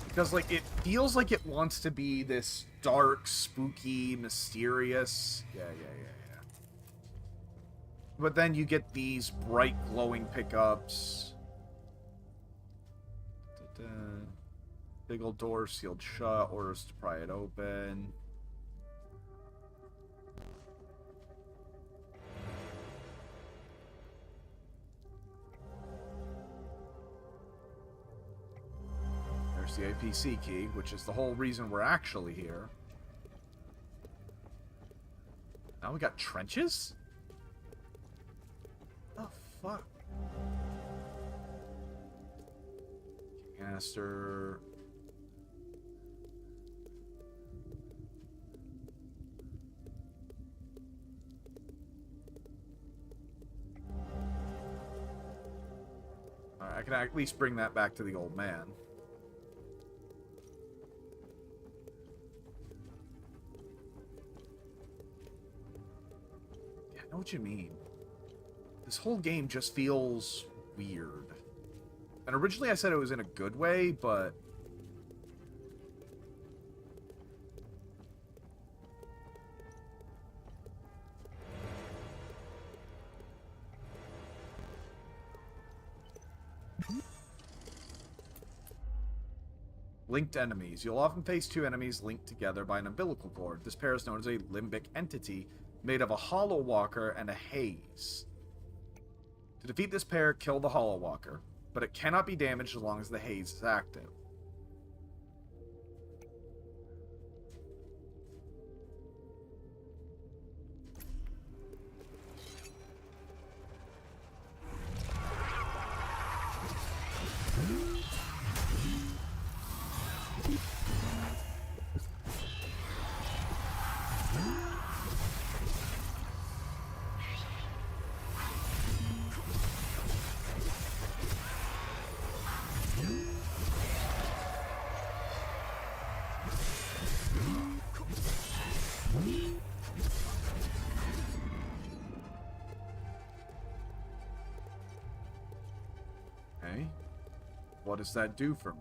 Because, like, it feels like it wants to be this dark, spooky, mysterious. Yeah. But then you get these bright, glowing pickups. Big old door sealed shut. Orders to pry it open. The APC key, which is the whole reason we're actually here. Now we got trenches? Oh, fuck. Canister. Alright, I can at least bring that back to the old man. I know what you mean. This whole game just feels weird. And originally I said it was in a good way, but linked enemies. You'll often face two enemies linked together by an umbilical cord. This pair is known as a limbic entity, made of a Hollow Walker and a haze. To defeat this pair, kill the Hollow Walker, but it cannot be damaged as long as the haze is active. What does that do for me?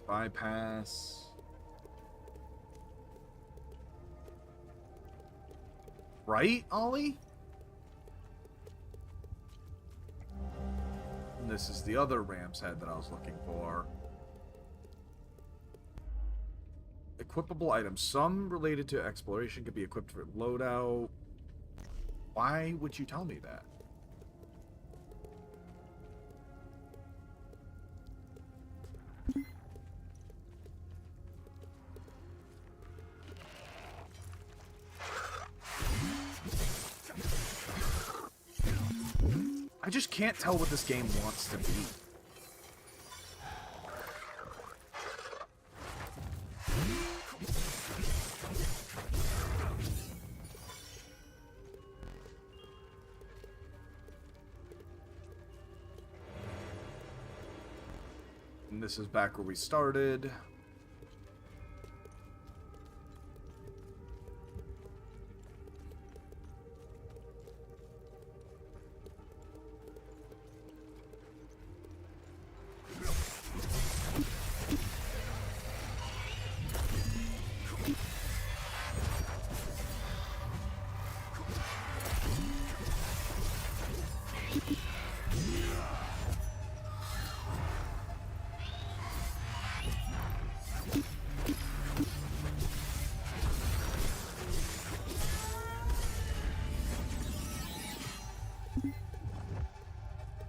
Bypass. Right, Ollie? And this is the other ram's head that I was looking for. Equipable items. Some related to exploration could be equipped for loadout. Why would you tell me that? I just can't tell what this game wants to be. And this is back where we started.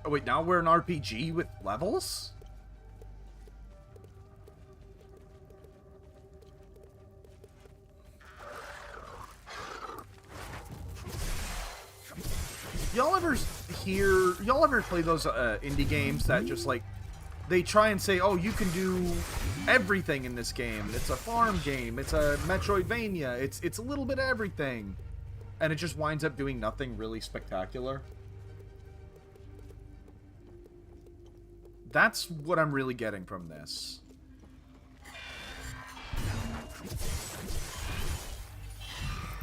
Oh wait, now we're an RPG with levels? Y'all ever play those indie games that just like, they try and say, oh, you can do everything in this game. It's a farm game, it's a Metroidvania, it's a little bit of everything. And it just winds up doing nothing really spectacular. That's what I'm really getting from this.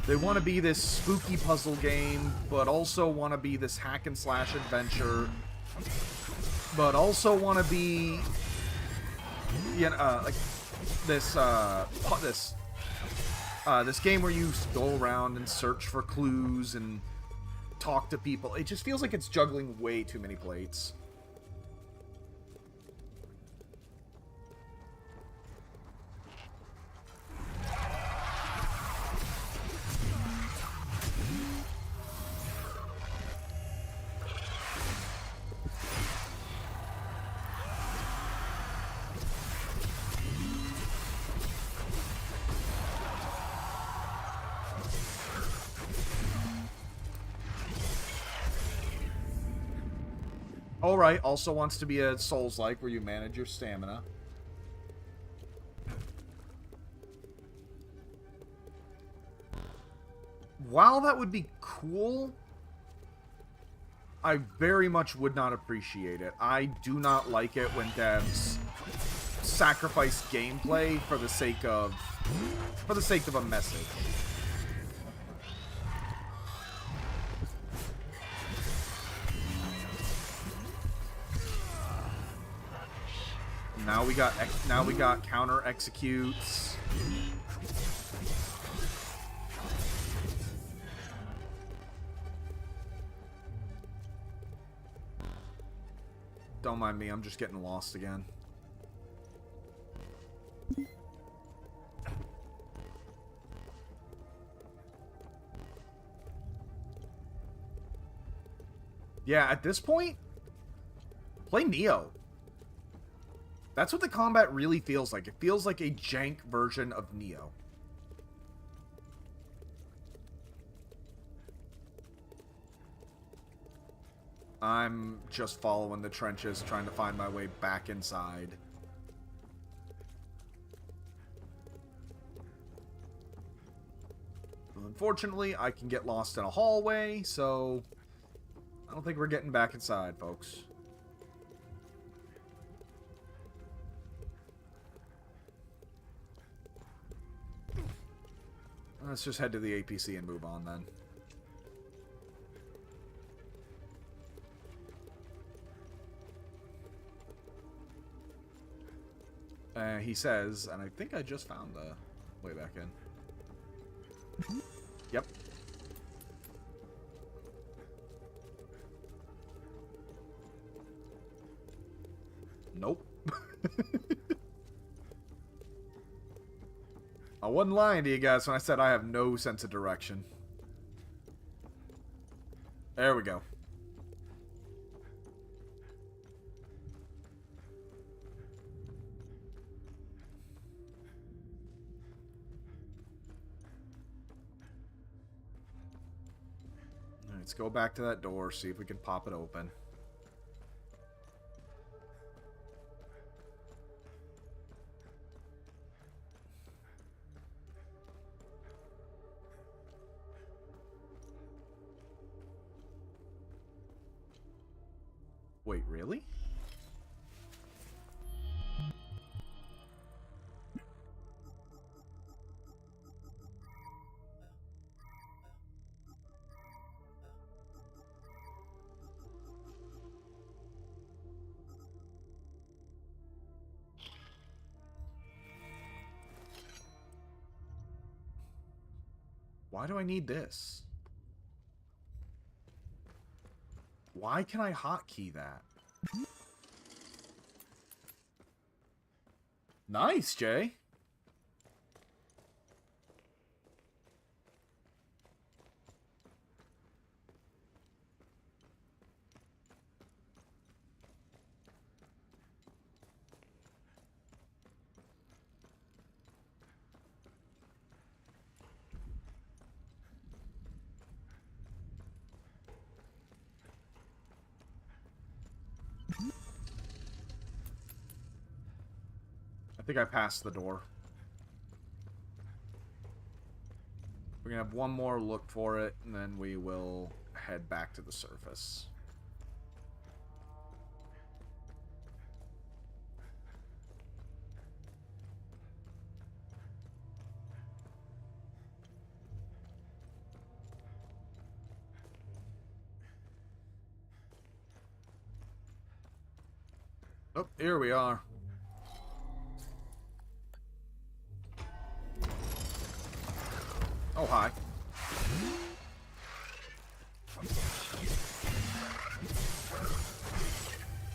They want to be this spooky puzzle game, but also want to be this hack and slash adventure, but also want to be, you know, like this this game where you go around and search for clues and talk to people. It just feels like it's juggling way too many plates. Alright, also wants to be a Souls-like where you manage your stamina. While that would be cool, I very much would not appreciate it. I do not like it when devs sacrifice gameplay for the sake of a message. Now we got counter executes. Don't mind me, I'm just getting lost again. Yeah, at this point, play Neo. That's what the combat really feels like. It feels like a jank version of Neo. I'm just following the trenches, trying to find my way back inside. Unfortunately, I can get lost in a hallway, so I don't think we're getting back inside, folks. Let's just head to the APC and move on then. He says, and I think I just found the way back in. Yep. Nope. wasn't lying to you guys when I said I have no sense of direction. There we go. Let's go back to that door, see if we can pop it open. Wait, really? Why do I need this? Why can I hotkey that? Nice, Jay. I think I passed the door. We're gonna have one more look for it, and then we will head back to the surface. Oh, here we are. Oh, hi.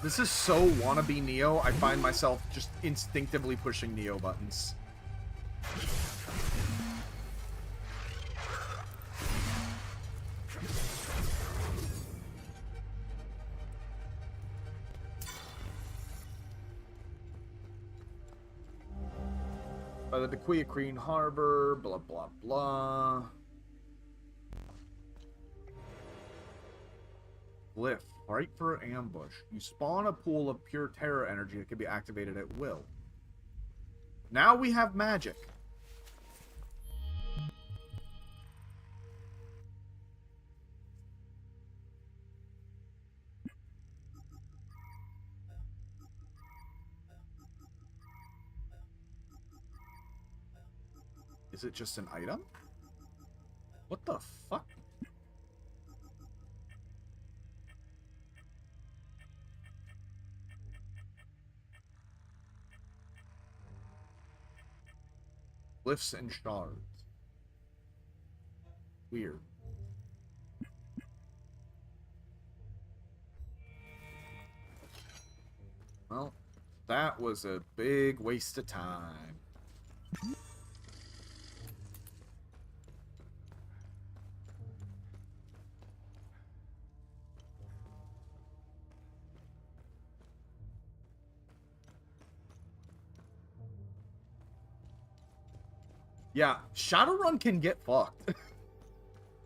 This is so wannabe Neo, I find myself just instinctively pushing Neo buttons. By the Dequia Harbor, blah blah blah. Glyph, right for ambush. You spawn a pool of pure terror energy that can be activated at will. Now we have magic. Is it just an item? What the fuck? Glyphs and shards. Weird. Well, that was a big waste of time. Yeah, Shadowrun can get fucked.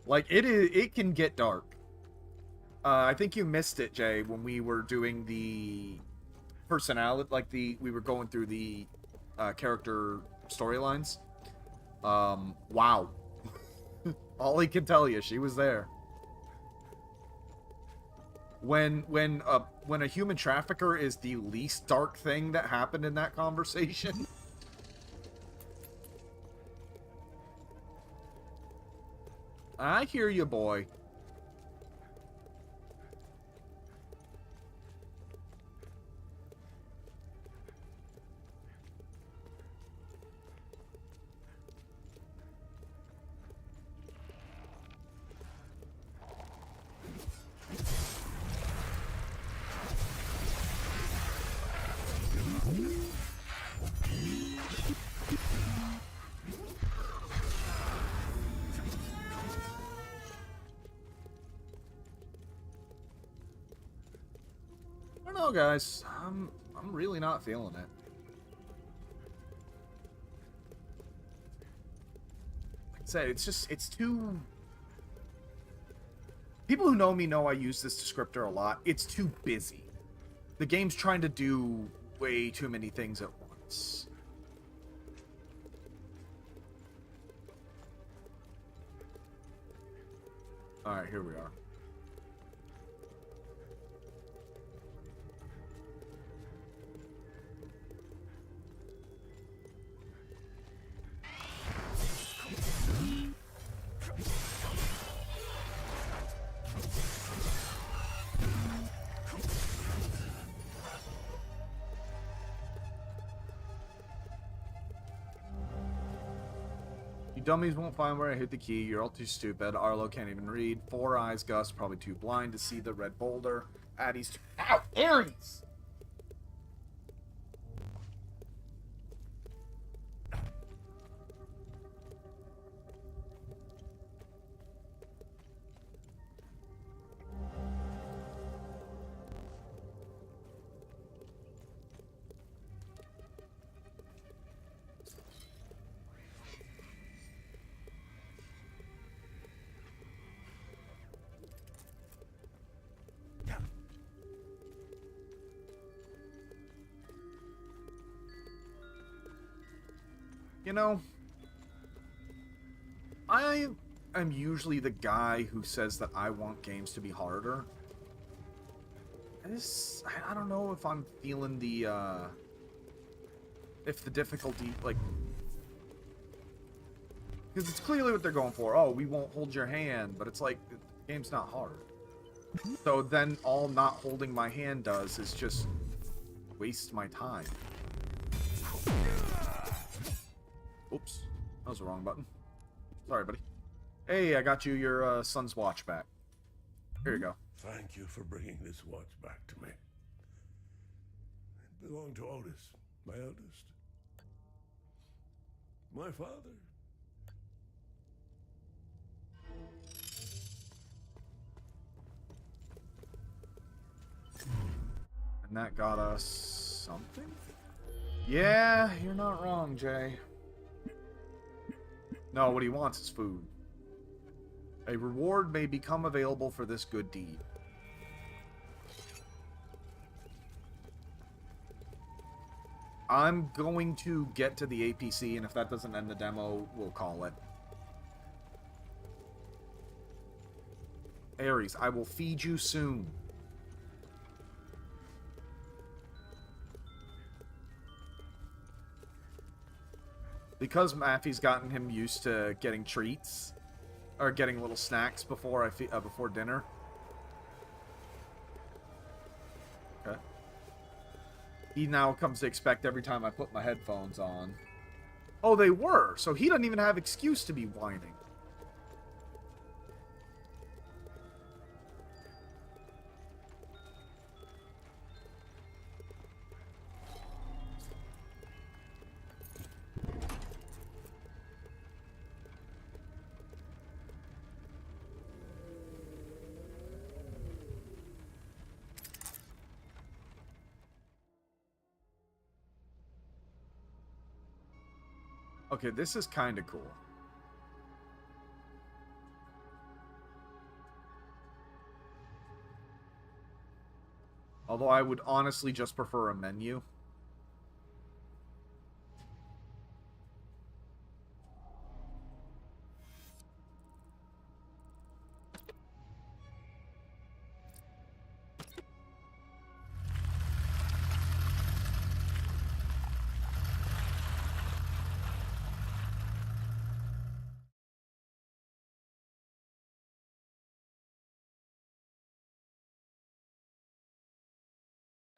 Like, it can get dark. I think you missed it, Jay, when we were doing the personality, like we were going through the character storylines. Wow. All I can tell you, she was there. When a human trafficker is the least dark thing that happened in that conversation. I hear you, boy. No, guys, I'm really not feeling it. Like I said, it's too... People who know me know I use this descriptor a lot. It's too busy. The game's trying to do way too many things at once. Alright, here we are. You dummies won't find where I hid the key. You're all too stupid. Arlo can't even read. Four eyes. Gus probably too blind to see the red boulder. Addie's too... Ow! Aries! You know, I am usually the guy who says that I want games to be harder. I don't know if I'm feeling the, if the difficulty, like... Because it's clearly what they're going for. Oh, we won't hold your hand, but it's like, the game's not hard. So then all not holding my hand does is just waste my time. Oops, that was the wrong button. Sorry, buddy. Hey, I got you your son's watch back. Here you go. Thank you for bringing this watch back to me. It belonged to Otis, my eldest. My father. And that got us something? Yeah, you're not wrong, Jay. No, what he wants is food. A reward may become available for this good deed. I'm going to get to the APC, and if that doesn't end the demo, we'll call it. Ares, I will feed you soon. Because Maffey's gotten him used to getting treats, or getting little snacks before before dinner. Okay. He now comes to expect every time I put my headphones on. Oh, they were, so he doesn't even have excuse to be whining. Okay, this is kind of cool. Although I would honestly just prefer a menu.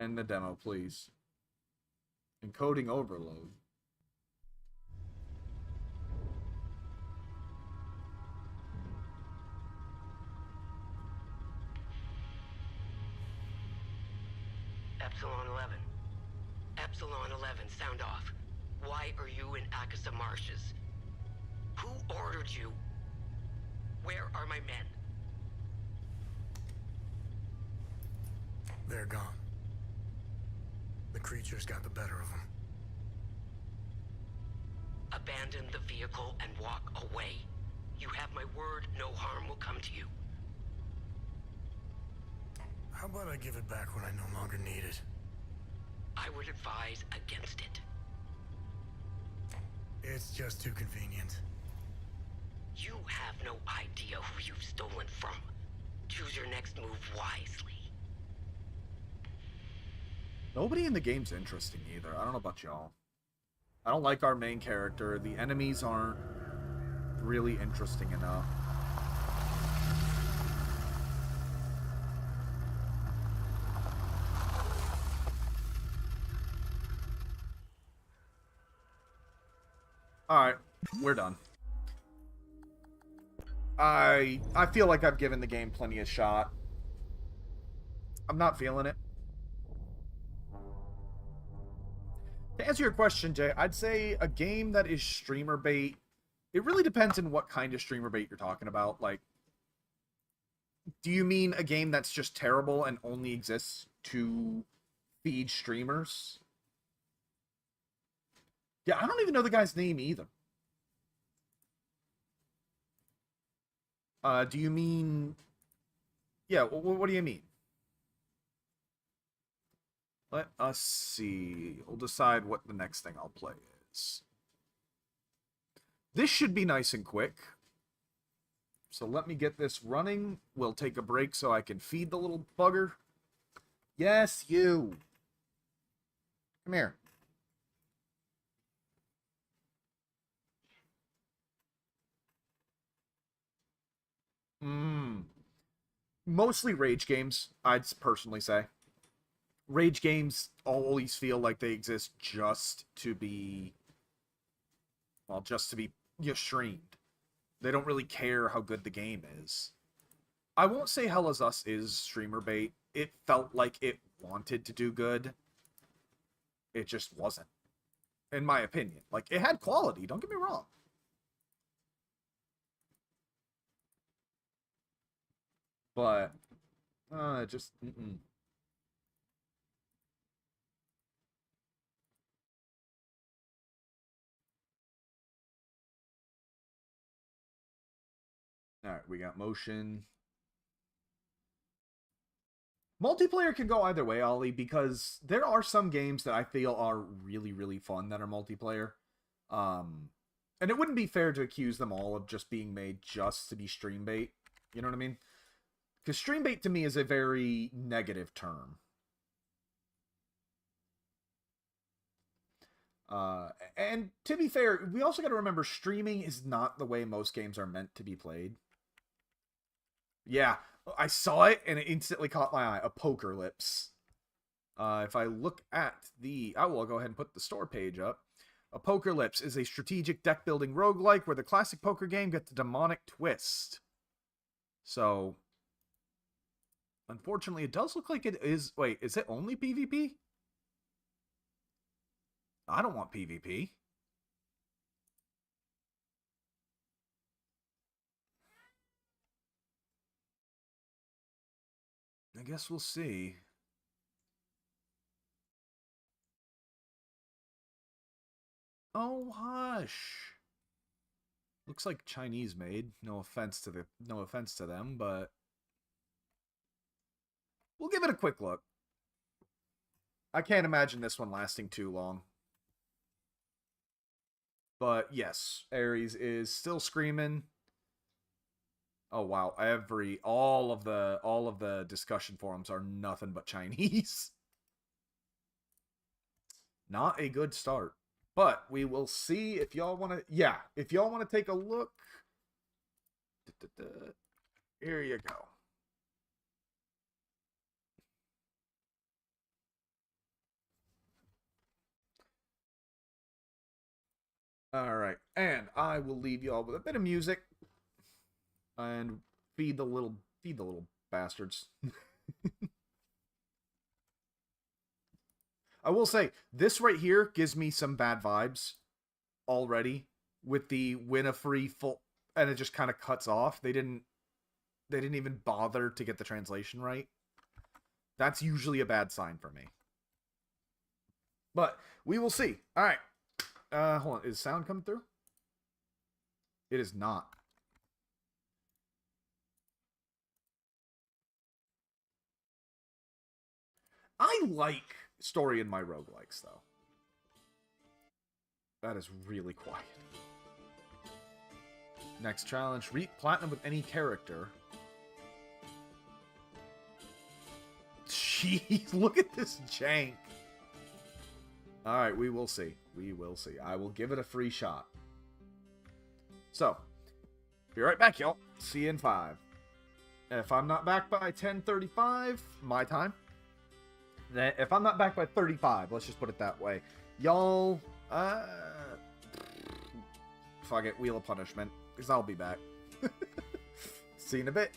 End the demo, please. Encoding overload. Epsilon 11. Epsilon 11, sound off. Why are you in Akasa Marshes? Who ordered you? Where are my men? They're gone. creatures got the better of them. Abandon the vehicle and walk away. You have my word, no harm will come to you. How about I give it back when I no longer need it? I would advise against it. It's just too convenient. You have no idea who you've stolen from. Choose your next move wisely. Nobody in the game's interesting either. I don't know about y'all. I don't like our main character. The enemies aren't really interesting enough. Alright, we're done. I feel like I've given the game plenty of shot. I'm not feeling it. To answer your question, Jay, I'd say a game that is streamer bait. It really depends on what kind of streamer bait you're talking about. Like, do you mean a game that's just terrible and only exists to feed streamers? Yeah, I don't even know the guy's name either. Do you mean... Yeah, what do you mean? Let us see. We'll decide what the next thing I'll play is. This should be nice and quick. So let me get this running. We'll take a break so I can feed the little bugger. Yes, you. Come here. Mostly rage games, I'd personally say. Rage games always feel like they exist just to be... Well, just to be streamed. They don't really care how good the game is. I won't say Hell Is Us is streamer bait. It felt like it wanted to do good. It just wasn't. In my opinion. Like, it had quality, don't get me wrong. But, just, Alright, we got motion. Multiplayer can go either way, Ollie, because there are some games that I feel are really, really fun that are multiplayer. And it wouldn't be fair to accuse them all of just being made just to be stream bait. You know what I mean? Because stream bait to me is a very negative term. And to be fair, we also got to remember streaming is not the way most games are meant to be played. Yeah, I saw it and it instantly caught my eye. Apocalypse. If I look at the... I will go ahead and put the store page up. Apocalypse is a strategic deck-building roguelike where the classic poker game gets a demonic twist. So... Unfortunately, it does look like it is... Wait, is it only PvP? I don't want PvP. I guess we'll see. Oh, hush. Looks like Chinese made. No offense to them, but we'll give it a quick look. I can't imagine this one lasting too long. But yes, Ares is still screaming. Oh wow, all of the discussion forums are nothing but Chinese. Not a good start. But we will see if y'all want to... Yeah, if y'all want to take a look... Here you go. Alright, and I will leave y'all with a bit of music. And feed the little bastards. I will say, this right here gives me some bad vibes already with the win a free full, and it just kind of cuts off. They didn't even bother to get the translation right. That's usually a bad sign for me. But we will see. All right. Hold on. Is sound coming through? It is not. I like story in my roguelikes, though. That is really quiet. Next challenge. Reach platinum with any character. Jeez, look at this jank. Alright, we will see. We will see. I will give it a free shot. So, be right back, y'all. See you in 5. If I'm not back by 10:35, my time. Then, if I'm not back by 35, let's just put it that way. Y'all, fuck it, Wheel of Punishment. Because I'll be back. See you in a bit.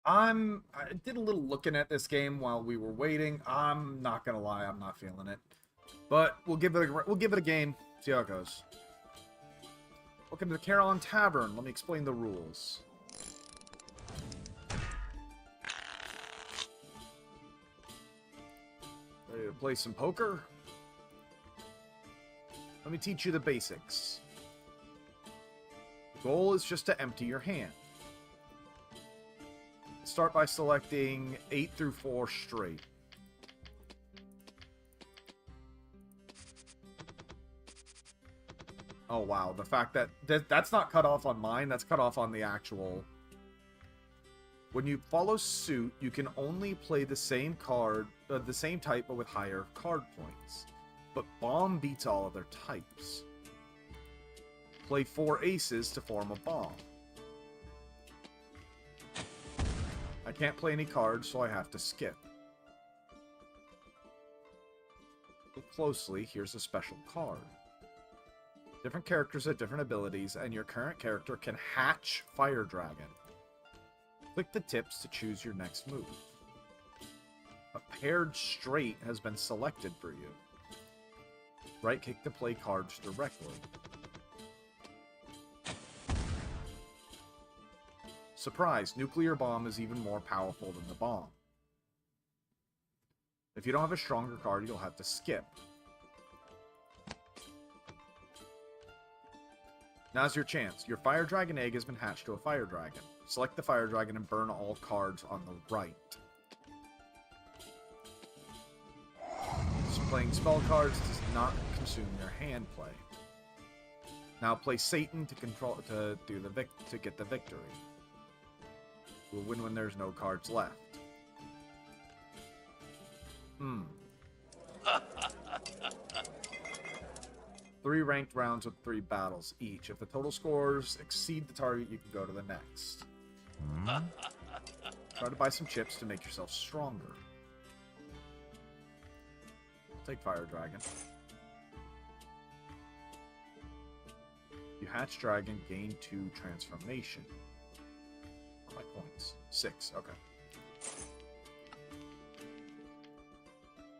I did a little looking at this game while we were waiting. I'm not gonna lie, I'm not feeling it. But we'll give it a game. See how it goes. Welcome to the Carillon Tavern. Let me explain the rules. Ready to play some poker? Let me teach you the basics. The goal is just to empty your hand. Start by selecting 8 through 4 straight. Oh wow, the fact that that's not cut off on mine, that's cut off on the actual. When you follow suit, you can only play the same card, the same type, but with higher card points. But bomb beats all other types. Play 4 aces to form a bomb. I can't play any cards, so I have to skip. Look closely, here's a special card. Different characters have different abilities, and your current character can hatch Fire Dragon. Click the tips to choose your next move. A paired straight has been selected for you. Right-click to play cards directly. Surprise, nuclear bomb is even more powerful than the bomb. If you don't have a stronger card, you'll have to skip. Now's your chance. Your Fire Dragon egg has been hatched to a Fire Dragon. Select the Fire Dragon and burn all cards on the right. Playing spell cards does not consume your hand play. Now play Satan to get the victory. We'll win when there's no cards left. 3 ranked rounds with 3 battles each. If the total scores exceed the target, you can go to the next. Try to buy some chips to make yourself stronger. Take Fire Dragon. You hatch Dragon, gain 2 transformation. What are my points? 6, okay.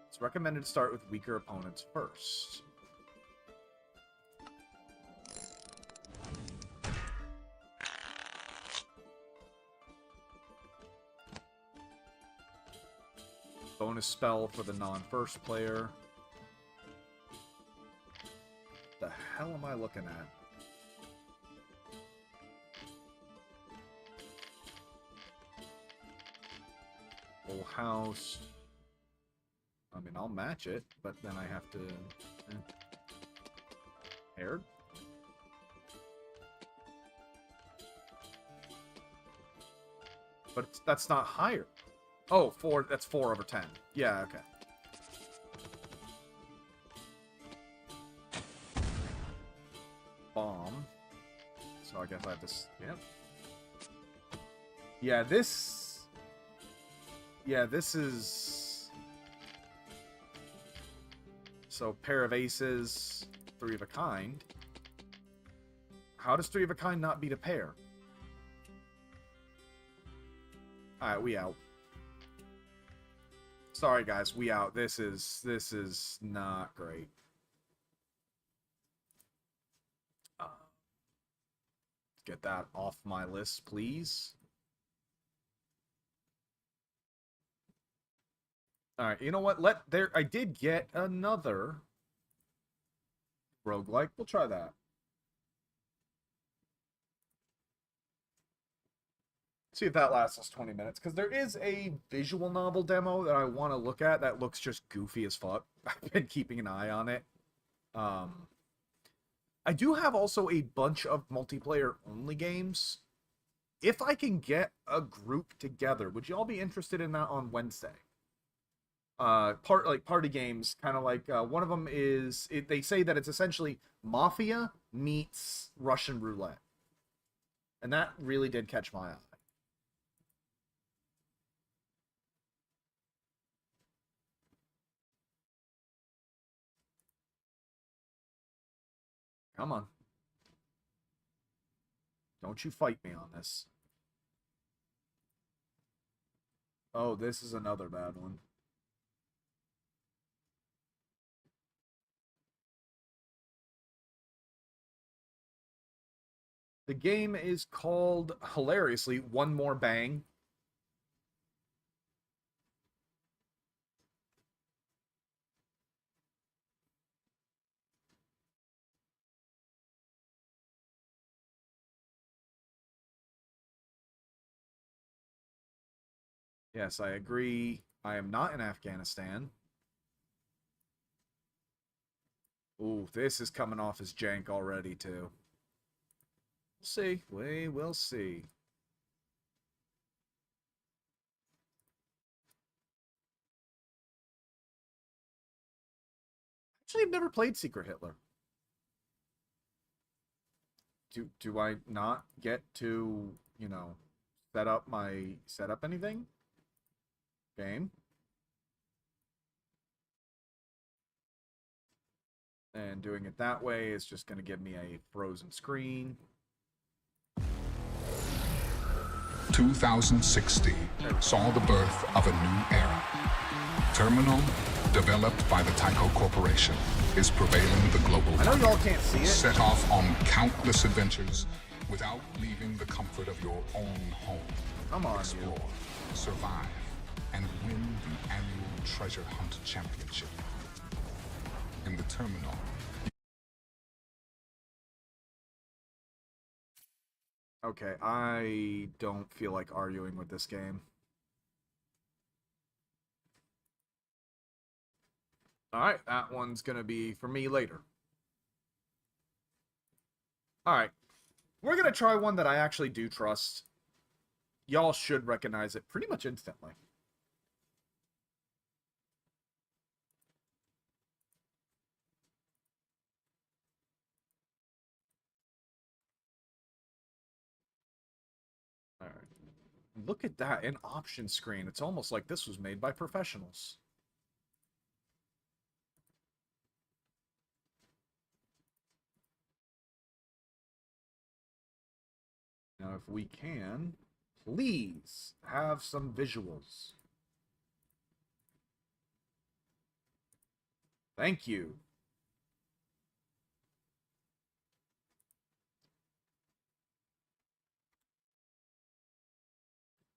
It's recommended to start with weaker opponents first. Bonus spell for the non-first player. The hell am I looking at? Full house. I mean, I'll match it, but then I have to... Paired? But that's not higher. Oh, 4, that's 4 over 10. Yeah, okay. Bomb. So I guess I have this. Yep. Yeah, this... Yeah, this is... So, pair of aces, 3 of a kind. How does 3 of a kind not beat a pair? Alright, we out. Sorry guys, we out. This is not great. Get that off my list, please. Alright, you know what? I did get another roguelike. We'll try that. See if that lasts us 20 minutes, because there is a visual novel demo that I want to look at that looks just goofy as fuck. I've been keeping an eye on it. I do have also a bunch of multiplayer-only games. If I can get a group together, would you all be interested in that on Wednesday? Party games, kind of like, one of them is, they say that it's essentially Mafia meets Russian roulette. And that really did catch my eye. Come on. Don't you fight me on this. Oh, this is another bad one. The game is called, hilariously, One More Bang. Yes, I agree. I am not in Afghanistan. Ooh, this is coming off as jank already, too. We'll see. We will see. Actually, I've never played Secret Hitler. Do I not get to, you know, set up anything? Game. And doing it that way is just going to give me a frozen screen. 2060 saw the birth of a new era. Terminal, developed by the Tyco Corporation, is prevailing the global I know y'all can't see it. Set off on countless adventures without leaving the comfort of your own home. Come on, Explore, survive, and win the annual Treasure Hunt Championship. In the Terminal, Okay, I don't feel like arguing with this game. Alright, that one's gonna be for me later. Alright, we're gonna try one that I actually do trust. Y'all should recognize it pretty much instantly. Alright. Look at that, an option screen. It's almost like this was made by professionals. Now, if we can, please have some visuals. Thank you.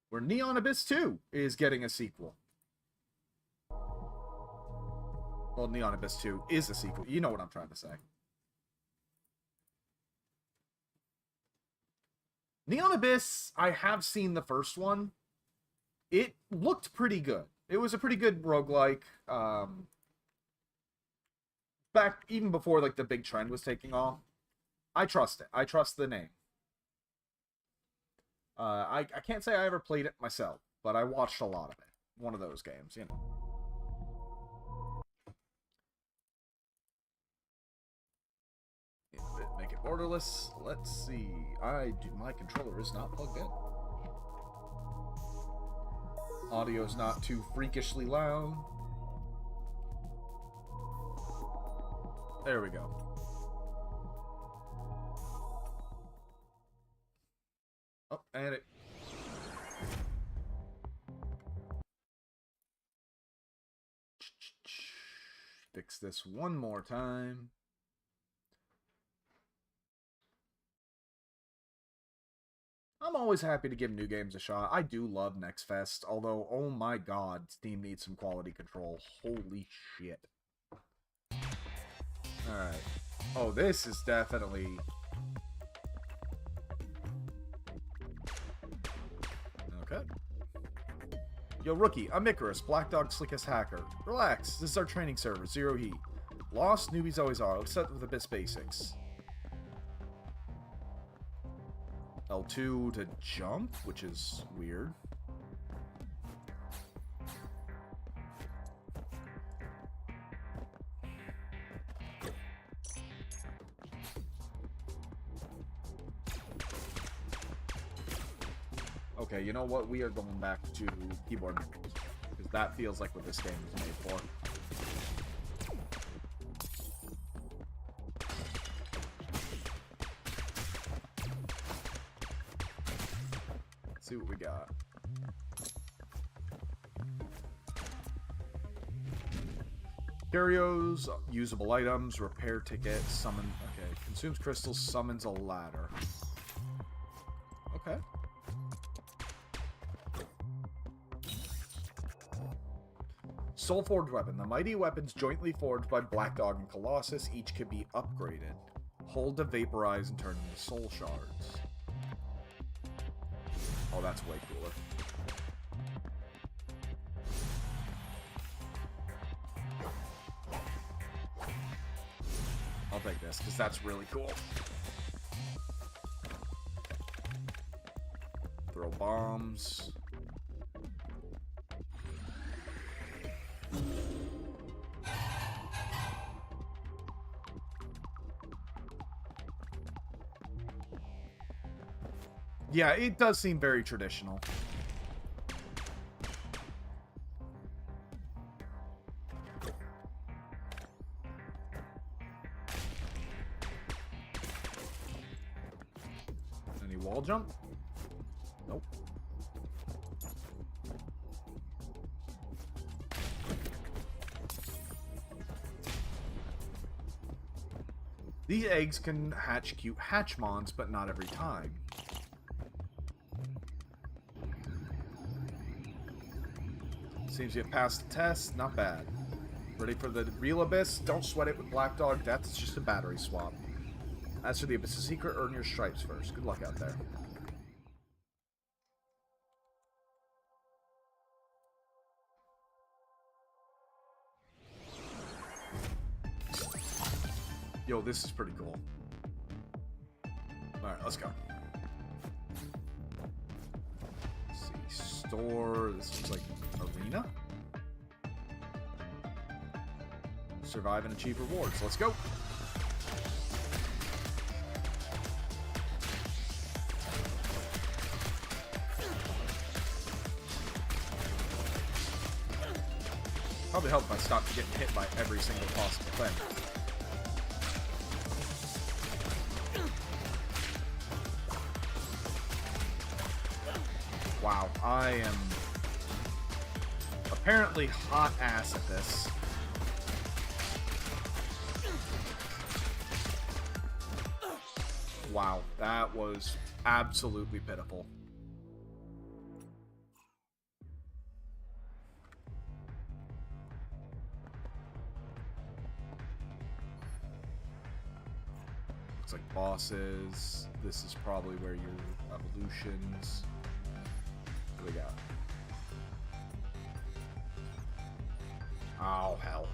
Where Neon Abyss 2 is getting a sequel. Well, Neon Abyss 2 is a sequel. You know what I'm trying to say. Neon Abyss, I have seen the first one. It looked pretty good. It was a pretty good roguelike. Back even before like the big trend was taking off. I trust it. I trust the name. I can't say I ever played it myself, but I watched a lot of it. One of those games, you know. Make it borderless. Let's see. My controller is not plugged in. Audio's not too freakishly loud. There we go. Oh, and it. Fix this one more time. I'm always happy to give new games a shot. I do love Next Fest, although, oh my god, Steam needs some quality control. Holy shit. Alright. Oh, this is definitely... Okay. Yo, rookie, I'm Icarus, Black Dog Slickest Hacker. Relax, this is our training server, Zero Heat. Lost, newbies always are. Let's start with the best basics. L2 to jump, which is weird. Okay, you know what? We are going back to keyboard controls, because that feels like what this game was made for. Let's see what we got. Curios, usable items, repair ticket, summon... Okay, consumes crystals, summons a ladder. Okay. Soul-forged weapon. The mighty weapons jointly forged by Black Dog and Colossus each can be upgraded. Hold to vaporize and turn into soul shards. Oh, that's way cooler. I'll take this, because that's really cool. Throw bombs. Yeah, it does seem very traditional. Any wall jump? Nope. These eggs can hatch cute hatchmons, but not every time. Seems you have passed the test. Not bad. Ready for the real Abyss? Don't sweat it with Black Dog. That's just a battery swap. As for the Abyss's secret, earn your stripes first. Good luck out there. Yo, this is pretty cool. Alright, let's go. Let's see. Store. This looks like arena. Survive and achieve rewards. Let's go. Probably help if I stopped getting hit by every single possible thing. Wow, I am apparently hot ass at this. Wow, that was absolutely pitiful. Looks like bosses. This is probably where your evolutions. What do we got? Oh, hell.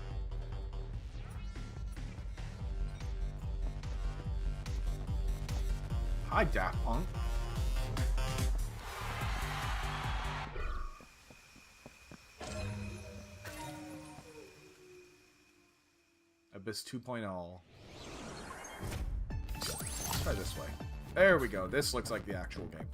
Hi, Daft Punk. Abyss 2.0. Let's try this way. There we go. This looks like the actual game.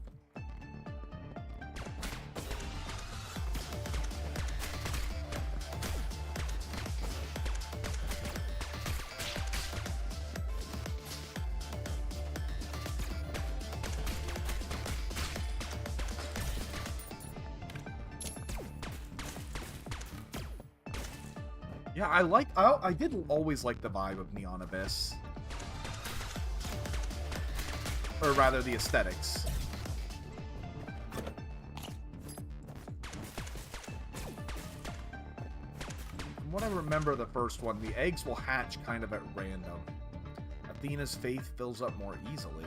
Yeah, I did always like the vibe of Neon Abyss. Or rather, the aesthetics. From what I remember of the first one, the eggs will hatch kind of at random. Athena's faith fills up more easily.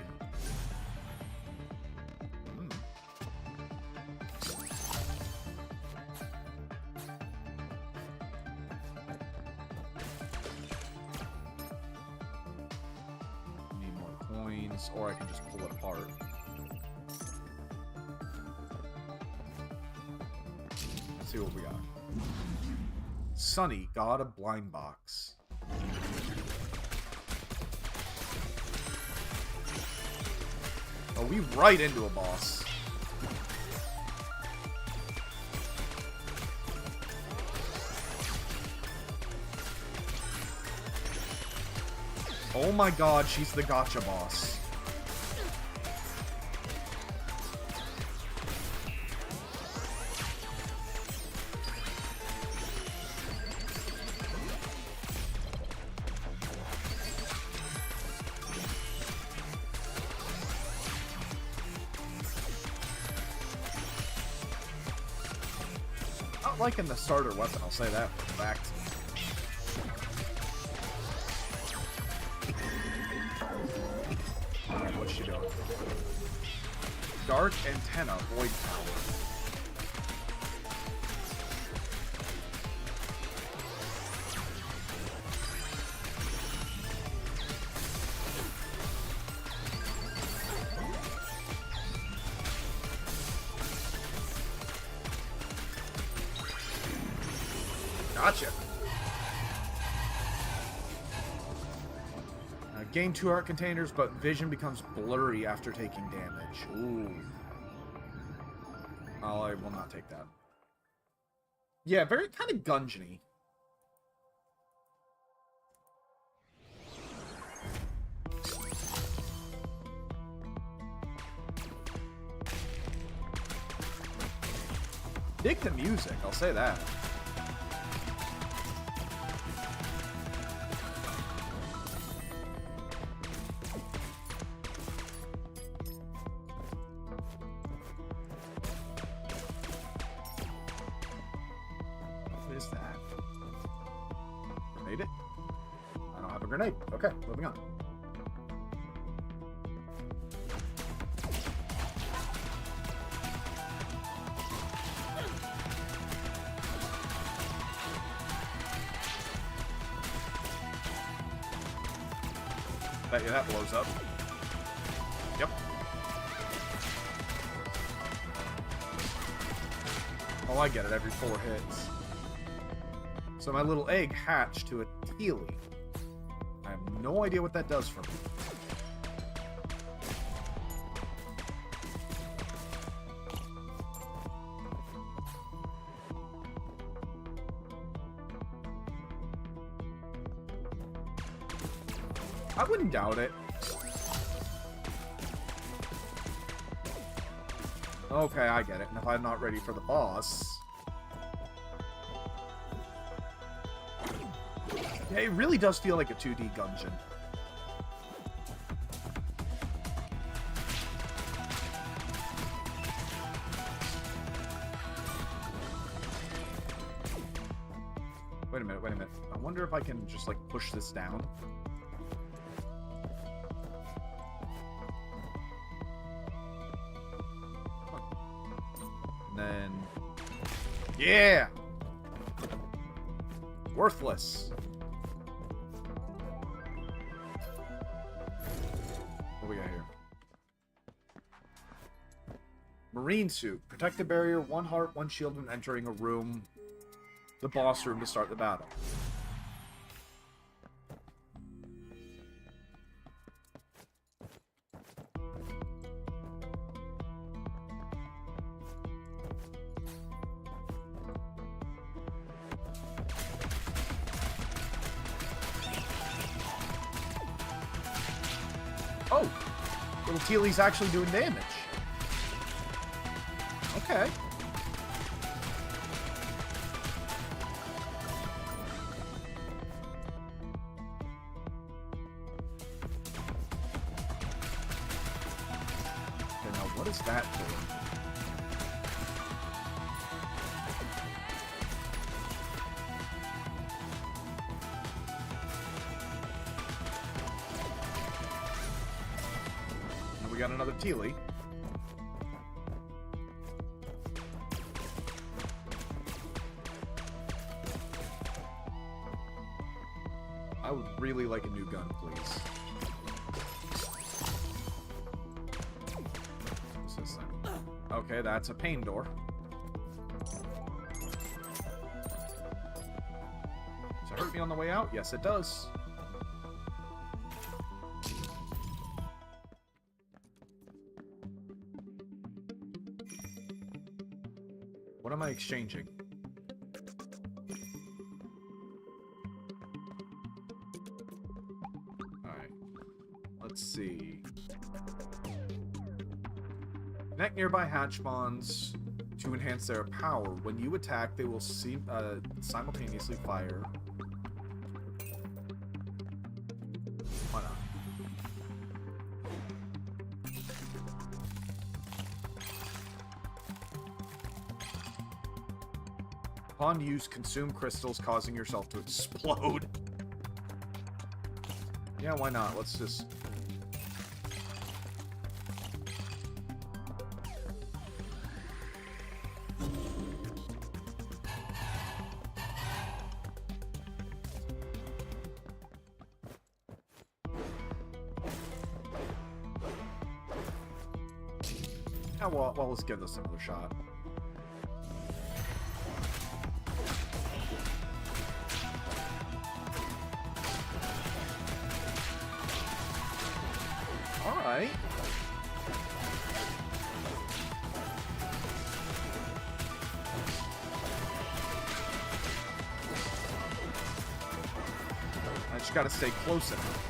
Or I can just pull it apart. Let's see what we got. Sunny, God of Blind Box. Oh, we right into a boss. Oh my god, she's the gotcha boss. not liking the starter weapon, I'll say that for a fact. Alright, what's she doing? Dark Antenna, Void Power. Gotcha. Gain 2 heart containers, but vision becomes blurry after taking damage. Ooh. Oh, I will not take that. Yeah, very kind of Gungeon-y. Dig the music, I'll say that. Grenade. Okay, moving on. Bet you that blows up. Yep. Oh, I get it. Every 4 hits. So my little egg hatched to a Teely. I have no idea what that does for me. I wouldn't doubt it. Okay, I get it. And if I'm not ready for the boss... Yeah, it really does feel like a 2D Gungeon. Wait a minute, wait a minute. I wonder if I can just, like, push this down. And then... Yeah! Worthless. What we got here? Marine suit. Protect the barrier, 1 heart, 1 shield when entering a room. The boss room to start the battle. Oh! Little Teely's actually doing damage. Okay. Okay, now what is that for? We got another Teely. I would really like a new gun, please. What's this thing? Okay, that's a pain door. Does it hurt me on the way out? Yes, it does. What am I exchanging? Alright. Let's see. Connect nearby hatch spawns to enhance their power. When you attack, they will simultaneously fire. Why not? Upon use, consume crystals, causing yourself to explode. Yeah, why not? Let's just... Yeah, well, let's give this another shot. Alright. I just gotta stay close enough.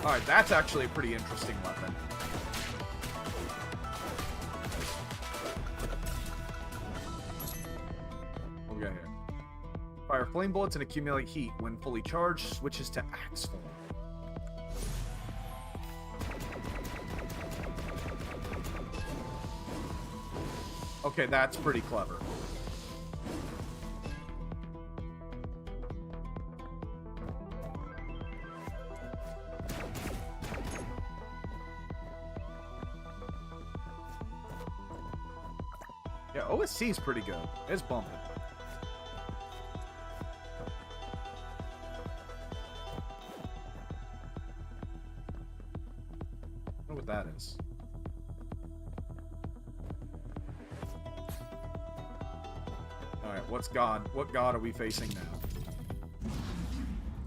Alright, that's actually a pretty interesting weapon. What we got here? Fire flame bullets and accumulate heat. When fully charged, switches to axe form. Okay, that's pretty clever. Yeah, OSC is pretty good. It's bumping. I wonder what that is. Alright, what's God? What God are we facing now?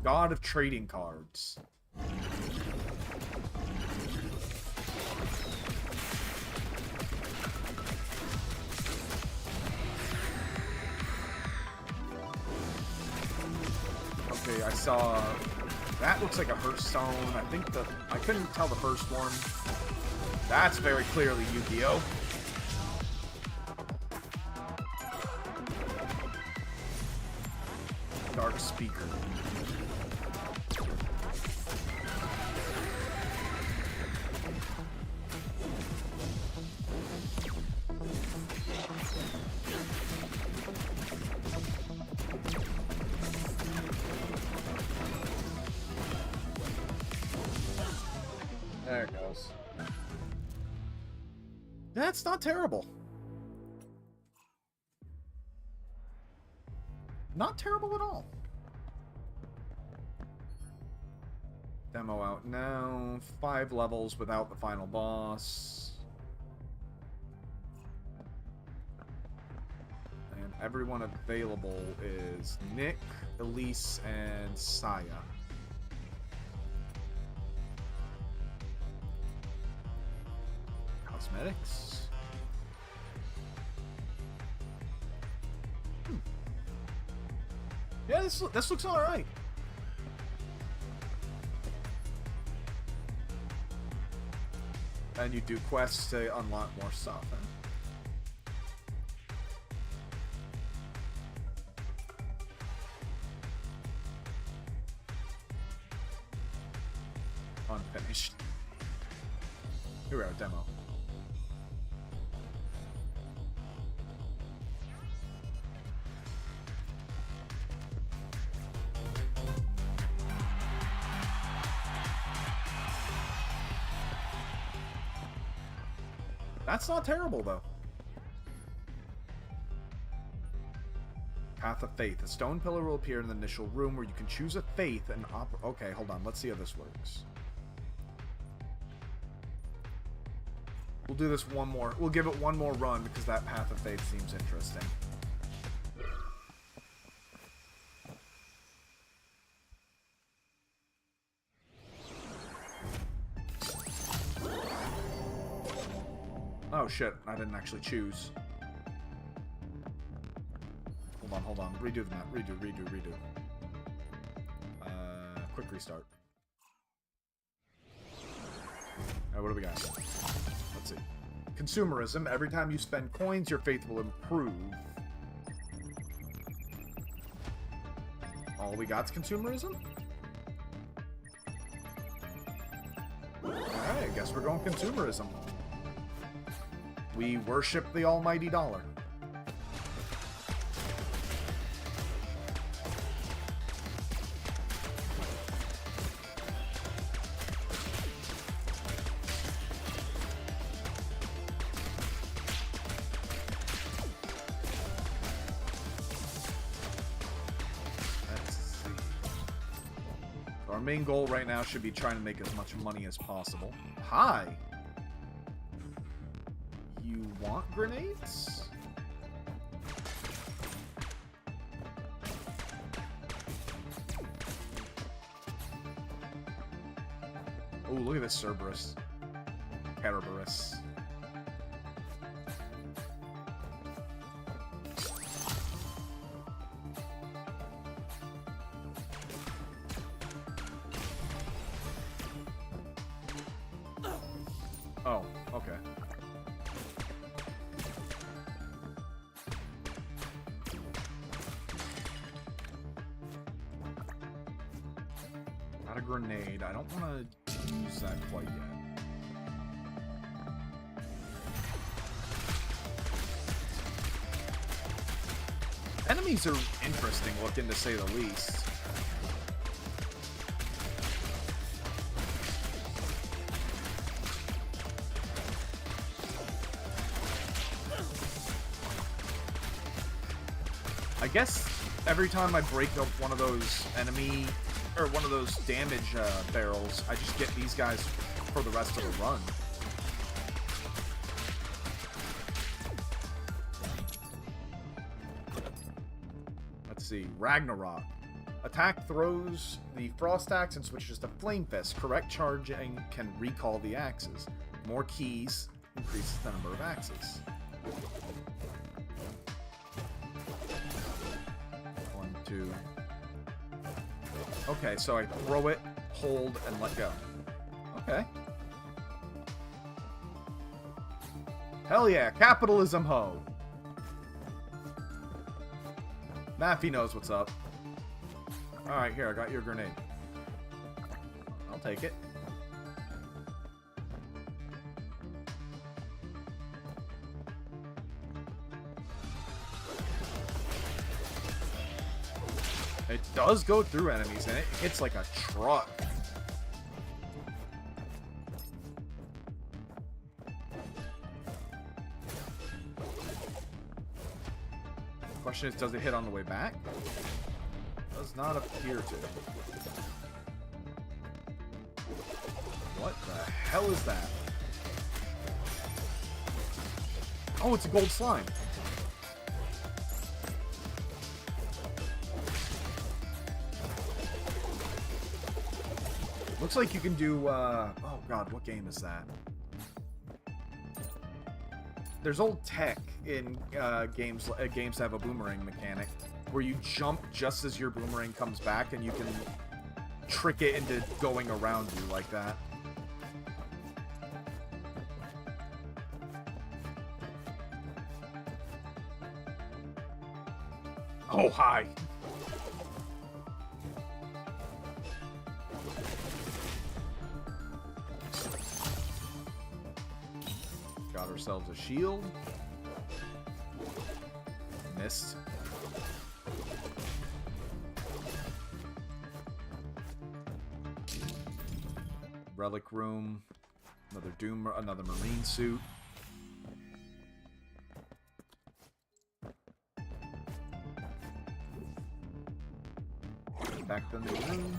God of trading cards. Okay, I saw... That looks like a Hearthstone. I think I couldn't tell the first one. That's very clearly Yu-Gi-Oh! Dark Speaker. There it goes. That's not terrible. Not terrible at all. Demo out now. 5 levels without the final boss. And everyone available is Nick, Elise, and Saya. Cosmetics. Yeah, this looks alright. And you do quests to unlock more stuff. Unfinished. Here we are, demo. That's not terrible, though. Path of Faith. A stone pillar will appear in the initial room where you can choose a faith and okay, hold on. Let's see how this works. We'll do this one more. We'll give it one more run because that Path of Faith seems interesting. Oh shit, I didn't actually choose. Hold on. Redo the map. Redo. Quick restart. Alright, what do we got? Let's see. Consumerism. Every time you spend coins, your faith will improve. All we got's consumerism? Alright, I guess we're going consumerism. We worship the almighty dollar. Our main goal right now should be trying to make as much money as possible. Hi! You want grenades? Oh, look at this Cerberus. Carabarus. Oh, okay. Not a grenade. I don't want to use that quite yet. Enemies are interesting looking, to say the least. I guess every time I break up one of those enemy, or one of those damage barrels, I just get these guys for the rest of the run. Let's see, Ragnarok. Attack throws the frost axe and switches to flame fist. Correct charging can recall the axes. More keys increases the number of axes. Two. Okay, so I throw it, hold, and let go. Okay. Hell yeah, capitalism ho! Maffy knows what's up. Alright, here, I got your grenade. I'll take it. It does go through enemies, and it hits like a truck. The question is, does it hit on the way back? Does not appear to. What the hell is that? Oh, it's a gold slime. Looks like you can do, oh god, what game is that? There's old tech in games that have a boomerang mechanic, where you jump just as your boomerang comes back, and you can trick it into going around you like that. Oh, hi! Got ourselves a shield. Missed. Relic room. Another another marine suit. Back to the room.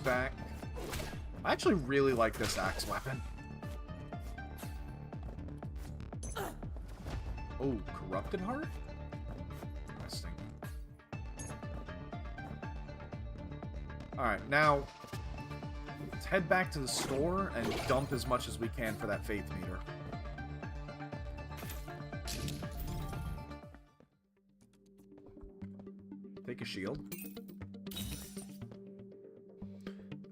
Back. I actually really like this axe weapon. Oh, corrupted heart? Interesting. Alright, now let's head back to the store and dump as much as we can for that faith meter. Take a shield.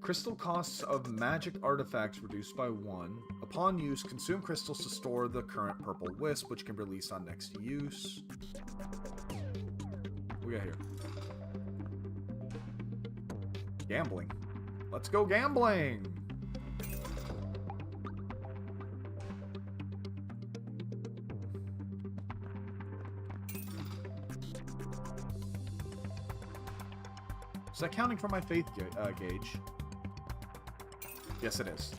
Crystal costs of magic artifacts reduced by 1. Upon use, consume crystals to store the current purple wisp, which can be released on next use. What we got here? Gambling. Let's go gambling! Is that counting for my faith gauge? Yes, it is.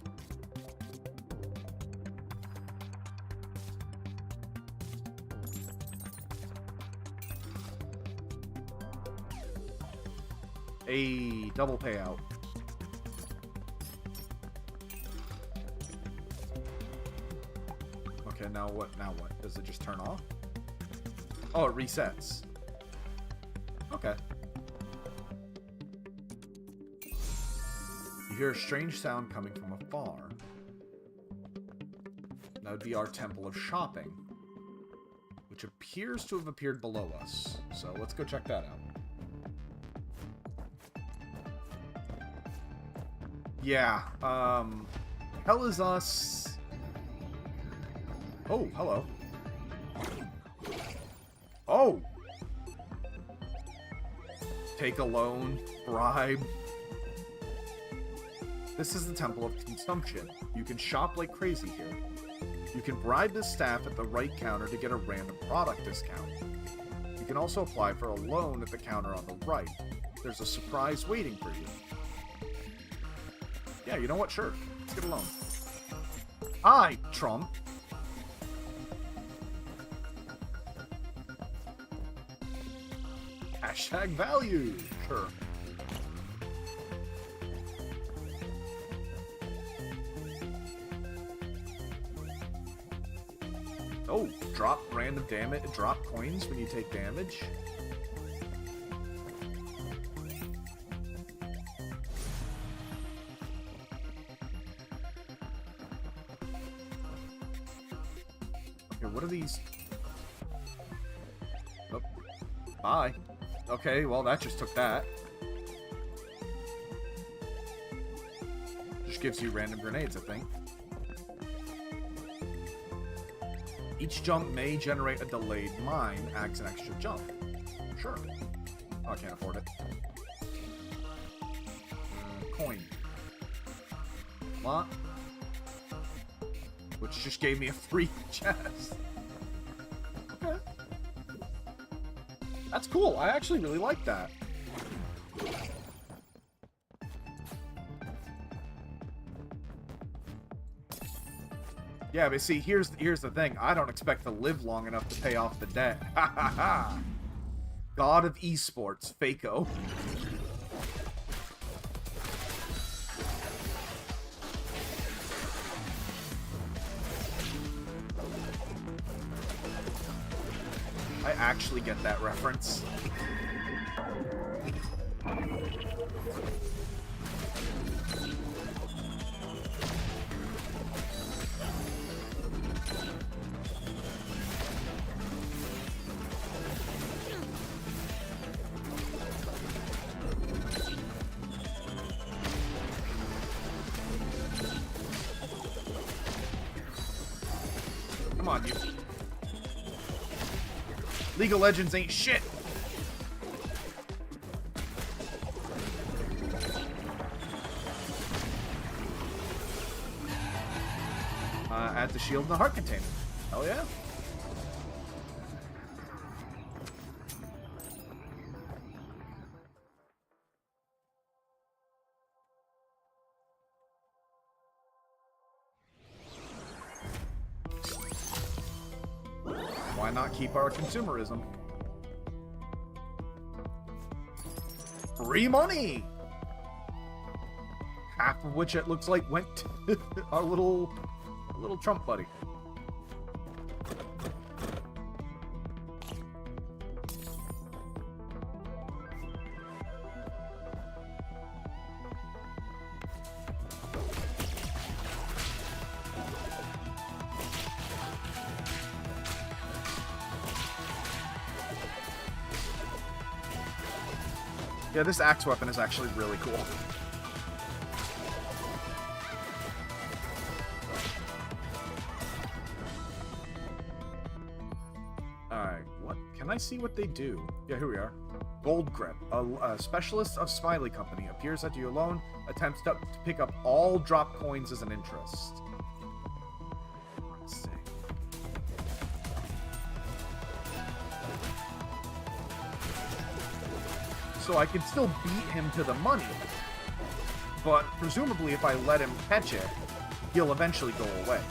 A double payout. Okay, now what? Now what? Does it just turn off? Oh, it resets. Okay. You hear a strange sound coming from afar. That would be our Temple of Shopping, which appears to have appeared below us. So let's go check that out. Yeah, hell is us. Oh, hello. Oh! Take a loan, bribe. This is the Temple of Consumption. You can shop like crazy here. You can bribe the staff at the right counter to get a random product discount. You can also apply for a loan at the counter on the right. There's a surprise waiting for you. Yeah, you know what? Sure. Let's get a loan. Hi, Trump. Hashtag value. Sure. Oh, drop random damage. Drop coins when you take damage. Okay, what are these? Oh, bye. Okay, well, that just took that. Just gives you random grenades, I think. Each jump may generate a delayed mine, adds an extra jump. Sure. Oh, I can't afford it. Coin. What? Which just gave me a free chest. Okay. That's cool. I actually really like that. Yeah, but see, here's the thing. I don't expect to live long enough to pay off the debt. Ha ha ha! God of esports, Faco. I actually get that reference. Come on, you. League of Legends ain't shit. Add the shield in the heart container. Hell yeah. Why not keep our consumerism? Free money! Half of which it looks like went to our little Trump buddy. Yeah, this axe weapon is actually really cool. Alright, what? Can I see what they do? Yeah, here we are. Gold Grip. A specialist of Smiley Company. Appears at you alone. Attempts to pick up all drop coins as an interest. Let's see. So I can still beat him to the money. But presumably if I let him catch it, he'll eventually go away.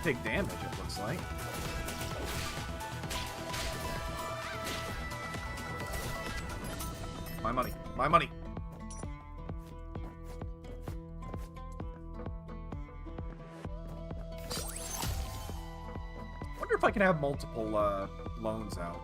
Take damage, it looks like. My money. My money. Wonder if I can have multiple loans out.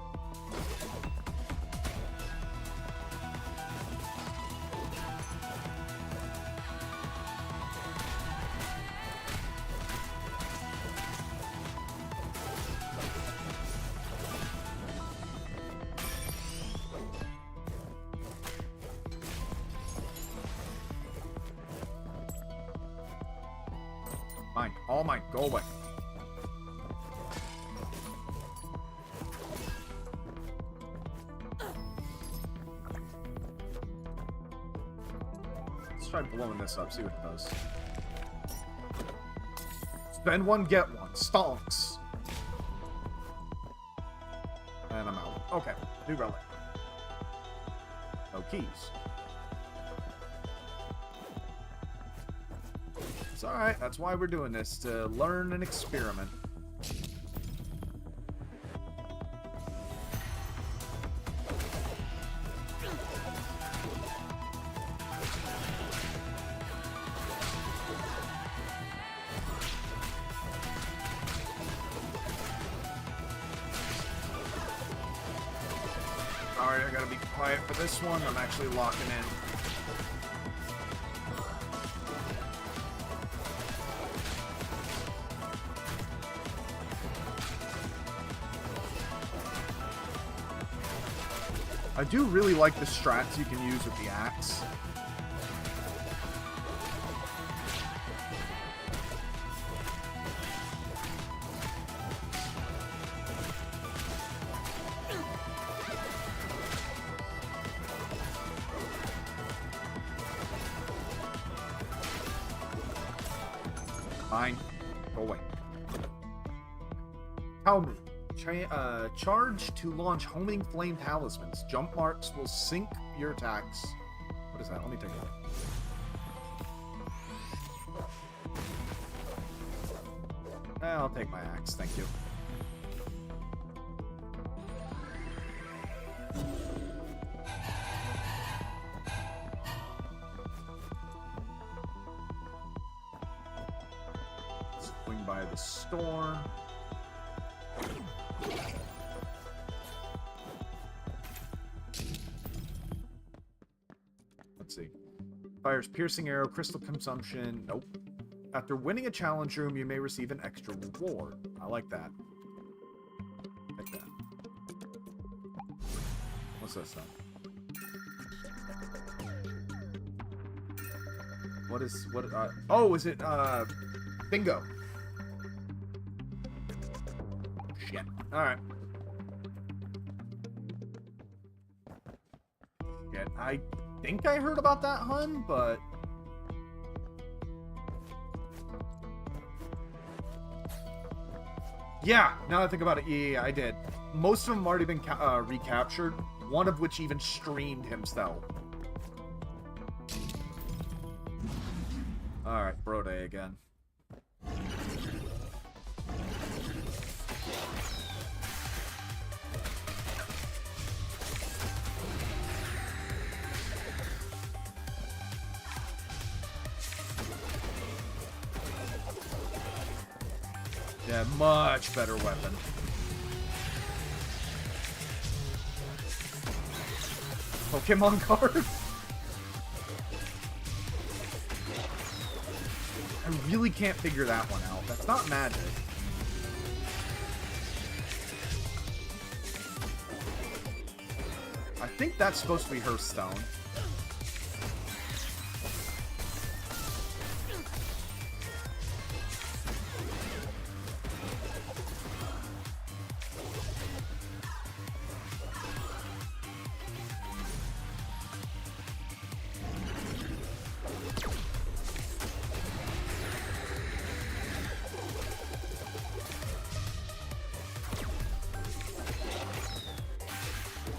Mine. All mine. Go away. Let's try blowing this up, see what it does. Spend one, get one. Stonks. And I'm out. Okay. New relic. No keys. It's alright, that's why we're doing this, to learn and experiment. Alright, I gotta be quiet for this one, I'm actually locking in. I do really like the strats you can use with the axe. Fine. Go away. Talmud. Charge to launch homing flame talismans. Jump marks will sync your attacks. What is that? Let me take a look. I'll take my axe, thank you. Swing by the store. Let's see. Fires piercing arrow, crystal consumption. Nope. After winning a challenge room, you may receive an extra reward. I like that. Like that. What's this stuff? What is what? Oh, is it bingo? Shit. All right. Shit. I think I heard about that, hun, but. Yeah, now that I think about it, yeah, I did. Most of them have already been recaptured, one of which even streamed himself. Alright, bro day again. Yeah, much better weapon. Pokemon card? I really can't figure that one out. That's not magic. I think that's supposed to be her stone.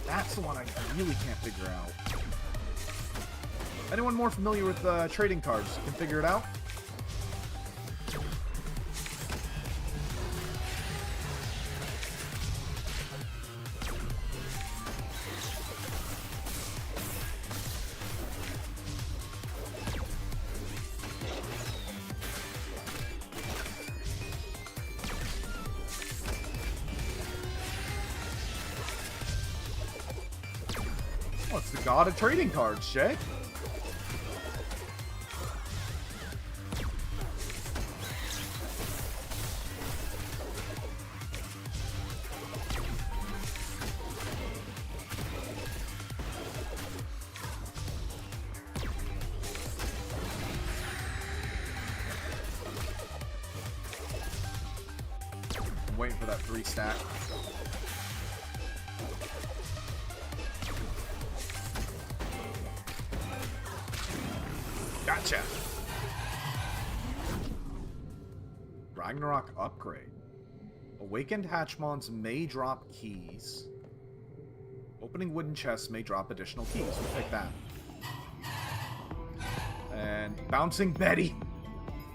That's the one I really can't figure out. Anyone more familiar with trading cards can figure it out? Oh, it's the god of trading cards, Shay. I'm waiting for that 3 stack. Gotcha. Ragnarok upgrade. Awakened Hatchmons may drop keys. Opening wooden chests may drop additional keys. We'll take that. And Bouncing Betty.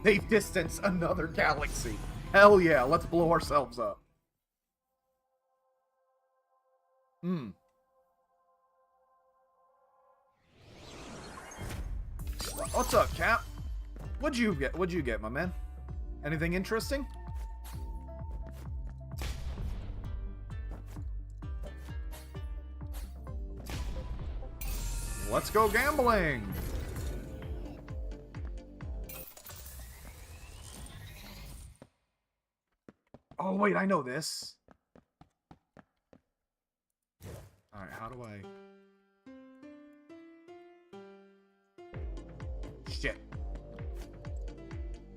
Safe distance, another galaxy. Hell yeah, let's blow ourselves up. What's up, Cap? What'd you get, my man? Anything interesting? Let's go gambling! Oh, wait, I know this. Alright, how do I... Shit.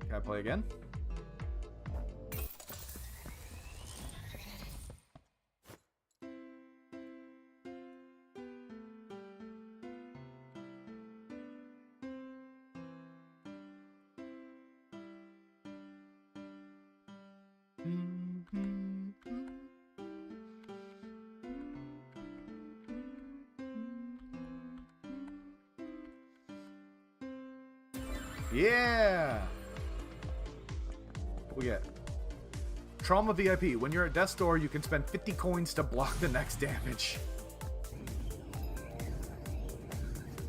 Can I play again? Yeah! What we get? Trauma VIP. When you're at death's door, you can spend 50 coins to block the next damage.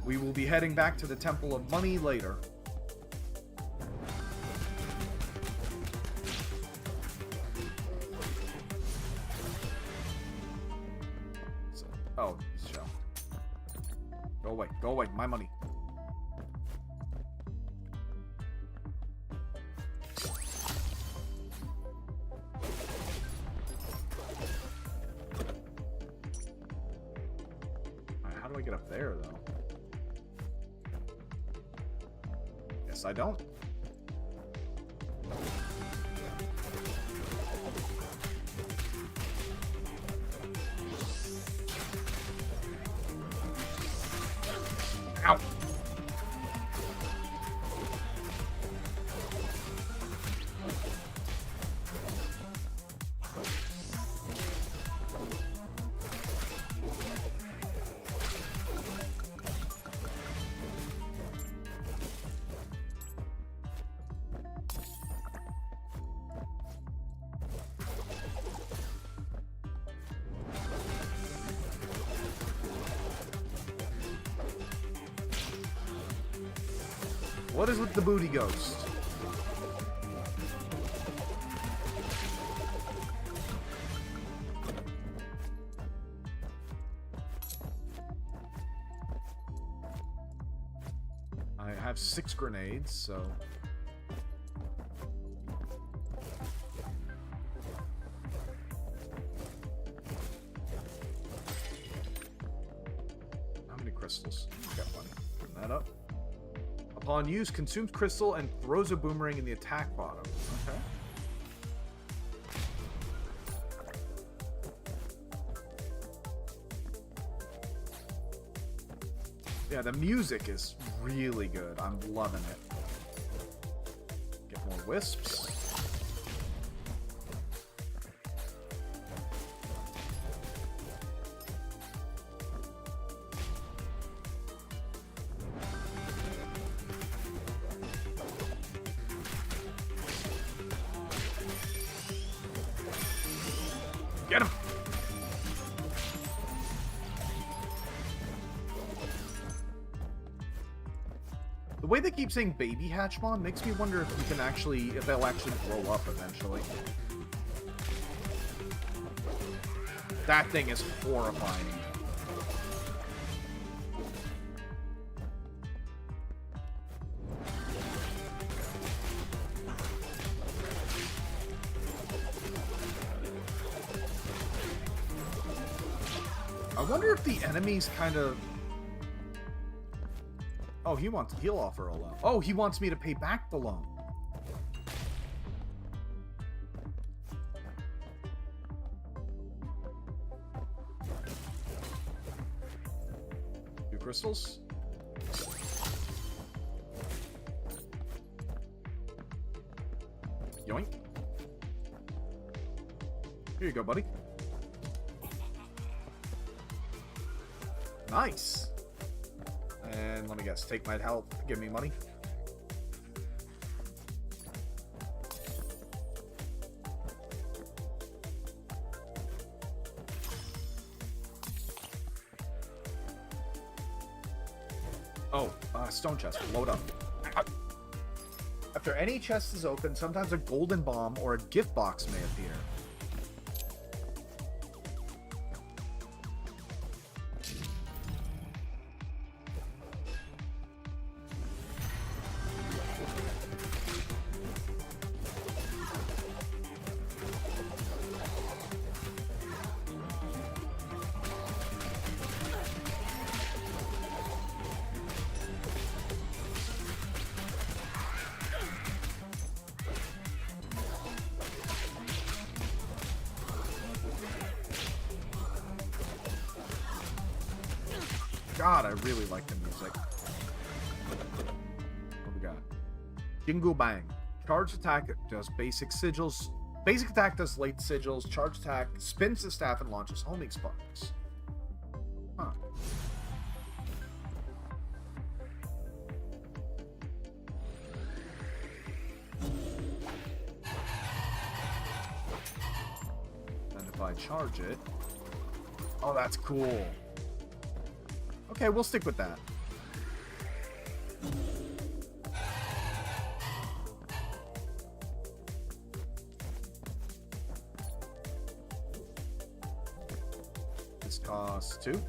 We will be heading back to the Temple of Money later. So, oh, shell. Go away, my money. How do I get up there, though? Guess I don't. Ow! What is with the booty ghost? I have 6 grenades, so... Upon use, consumes crystal and throws a boomerang in the attack bottom. Okay. Yeah, the music is really good. I'm loving it. Get more wisps. Get him! The way they keep saying baby Hatchmon makes me wonder if if they'll actually grow up eventually. That thing is horrifying. I wonder if the enemies kind of... Oh, he'll offer a loan. Oh, he wants me to pay back the loan. Two crystals. Yoink. Here you go, buddy. Nice. And let me guess, take my health, give me money. Oh, stone chest, load up. After any chest is opened, sometimes a golden bomb or a gift box may appear. God, I really like the music. What we got? Jingle Bang. Charge attack does basic sigils. Basic attack does late sigils. Charge attack spins the staff and launches homing sparks. Huh. Then if I charge it... Oh, that's cool. Okay, we'll stick with that. This costs 2,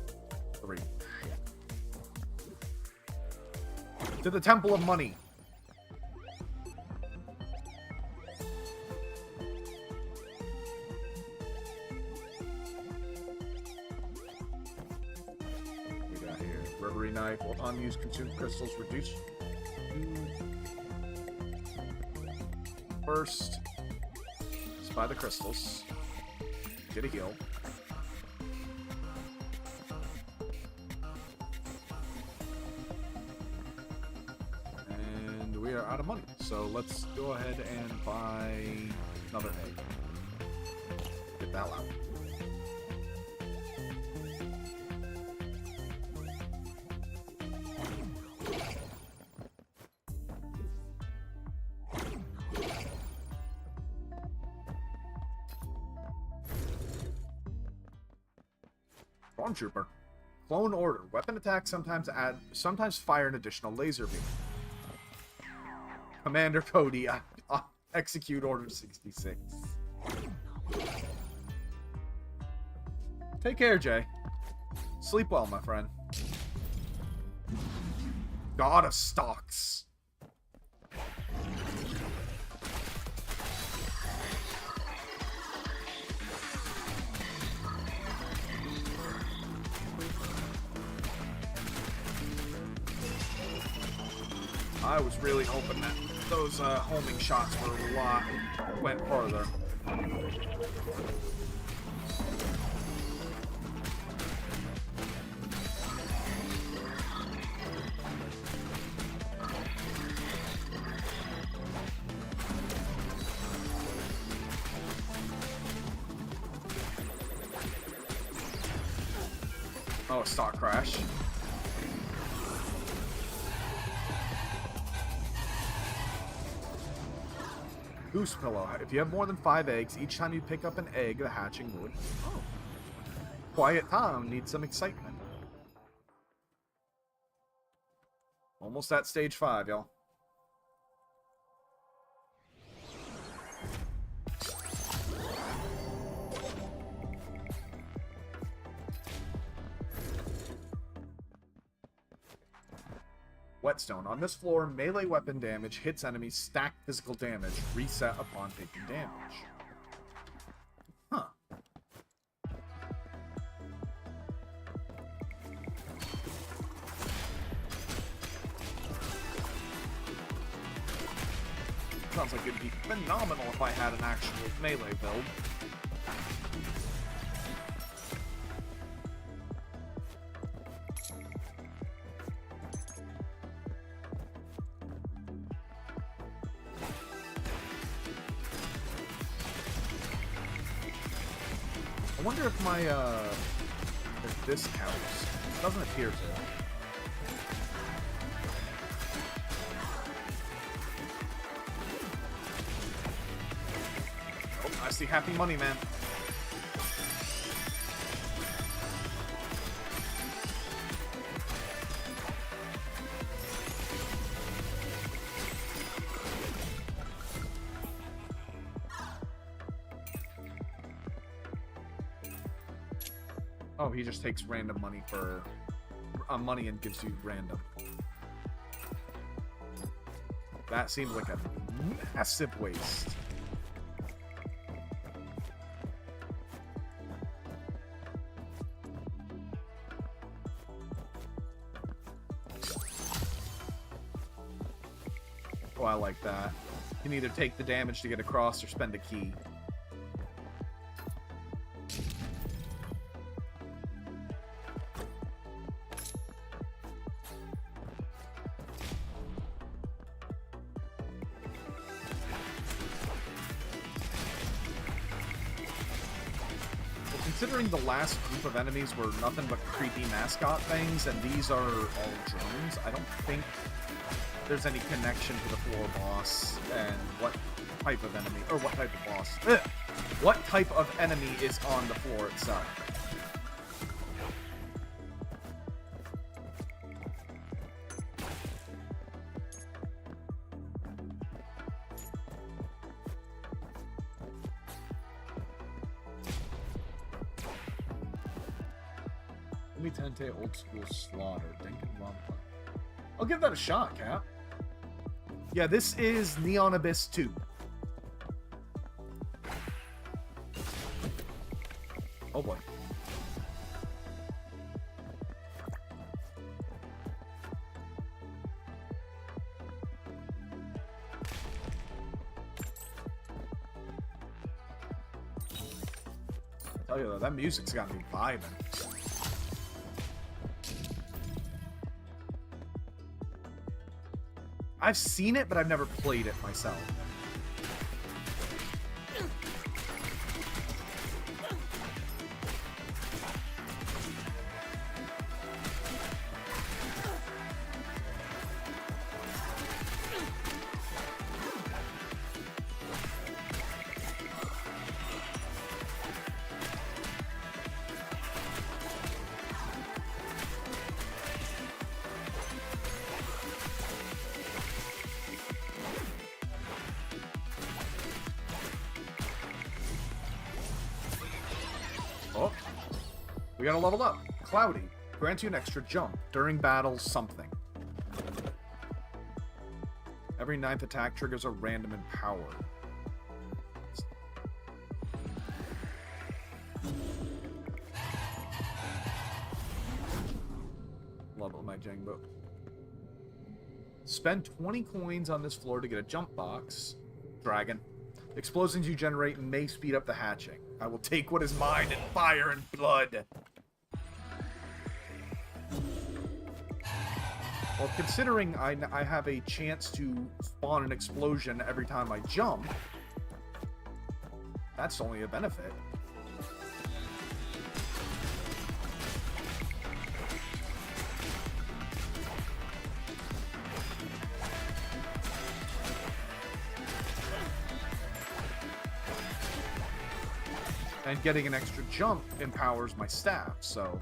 3. To the Temple of Money. Rubbery knife will unused consumed crystals reduce. First, spy the crystals. Get a heal. And we are out of money. So let's go ahead and buy another egg. Get that out. Stormtrooper. Clone order. Weapon attack sometimes fire an additional laser beam. Commander Cody, execute order 66. Take care, Jay. Sleep well, my friend. God of Stocks. I was really hoping that those homing shots went farther. Oh, a stock crash. Goose pillow. If you have more than 5 eggs, each time you pick up an egg, the hatching would... Oh. Quiet Tom needs some excitement. Almost at stage 5, y'all. Whetstone. On this floor, melee weapon damage hits enemies, stack physical damage, reset upon taking damage. Huh. Sounds like it'd be phenomenal if I had an actual melee build. I wonder if my, if this counts. It doesn't appear to. Oh, I see Happy Money Man. Oh, he just takes random money for money and gives you random. That seems like a massive waste. Oh, I like that. You can either take the damage to get across or spend a key. Considering the last group of enemies were nothing but creepy mascot things, and these are all drones, I don't think there's any connection to the floor boss and what type of enemy, or what type of boss. What type of enemy is on the floor itself. Tente Old School Slaughter. I'll give that a shot, Cap. Yeah, this is Neon Abyss 2. Oh boy. I tell you though, that music's got me vibing. I've seen it, but I've never played it myself. Oh, we gotta level up. Cloudy. Grants you an extra jump. During battles, something. Every 9th attack triggers a random empower. Level my Jangbo. Spend 20 coins on this floor to get a jump box. Dragon. Explosions you generate may speed up the hatching. I will take what is mine in fire and blood. Well, considering I have a chance to spawn an explosion every time I jump, that's only a benefit. And getting an extra jump empowers my staff, so...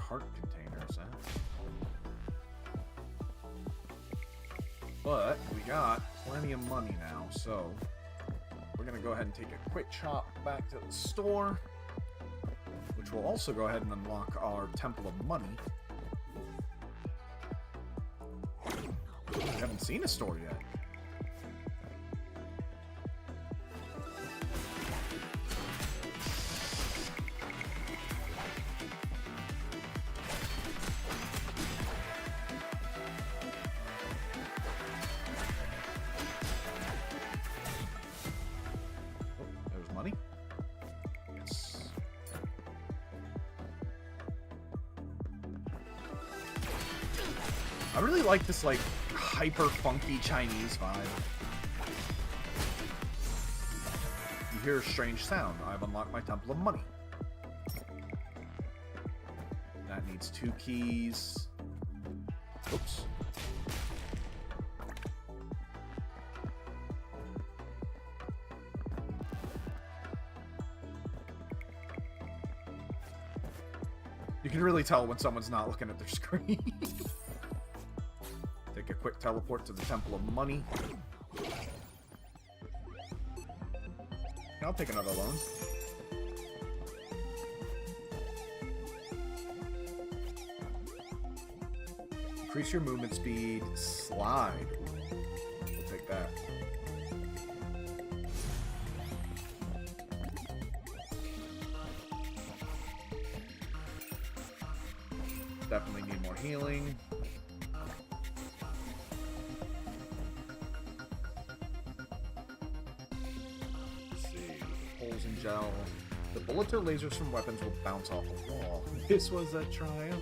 heart containers, huh? But we got plenty of money now, so we're gonna go ahead and take a quick chop back to the store, which will also go ahead and unlock our Temple of Money. We haven't seen a store yet. I really like this, like, hyper funky Chinese vibe. You hear a strange sound. I've unlocked my Temple of Money. That needs 2 keys. Oops. You can really tell when someone's not looking at their screen. Take a quick teleport to the Temple of Money. I'll take another loan. Increase your movement speed. Slide. We'll take that. Definitely need more healing. And gel. The bullets or lasers from weapons will bounce off a wall. This was a triumph.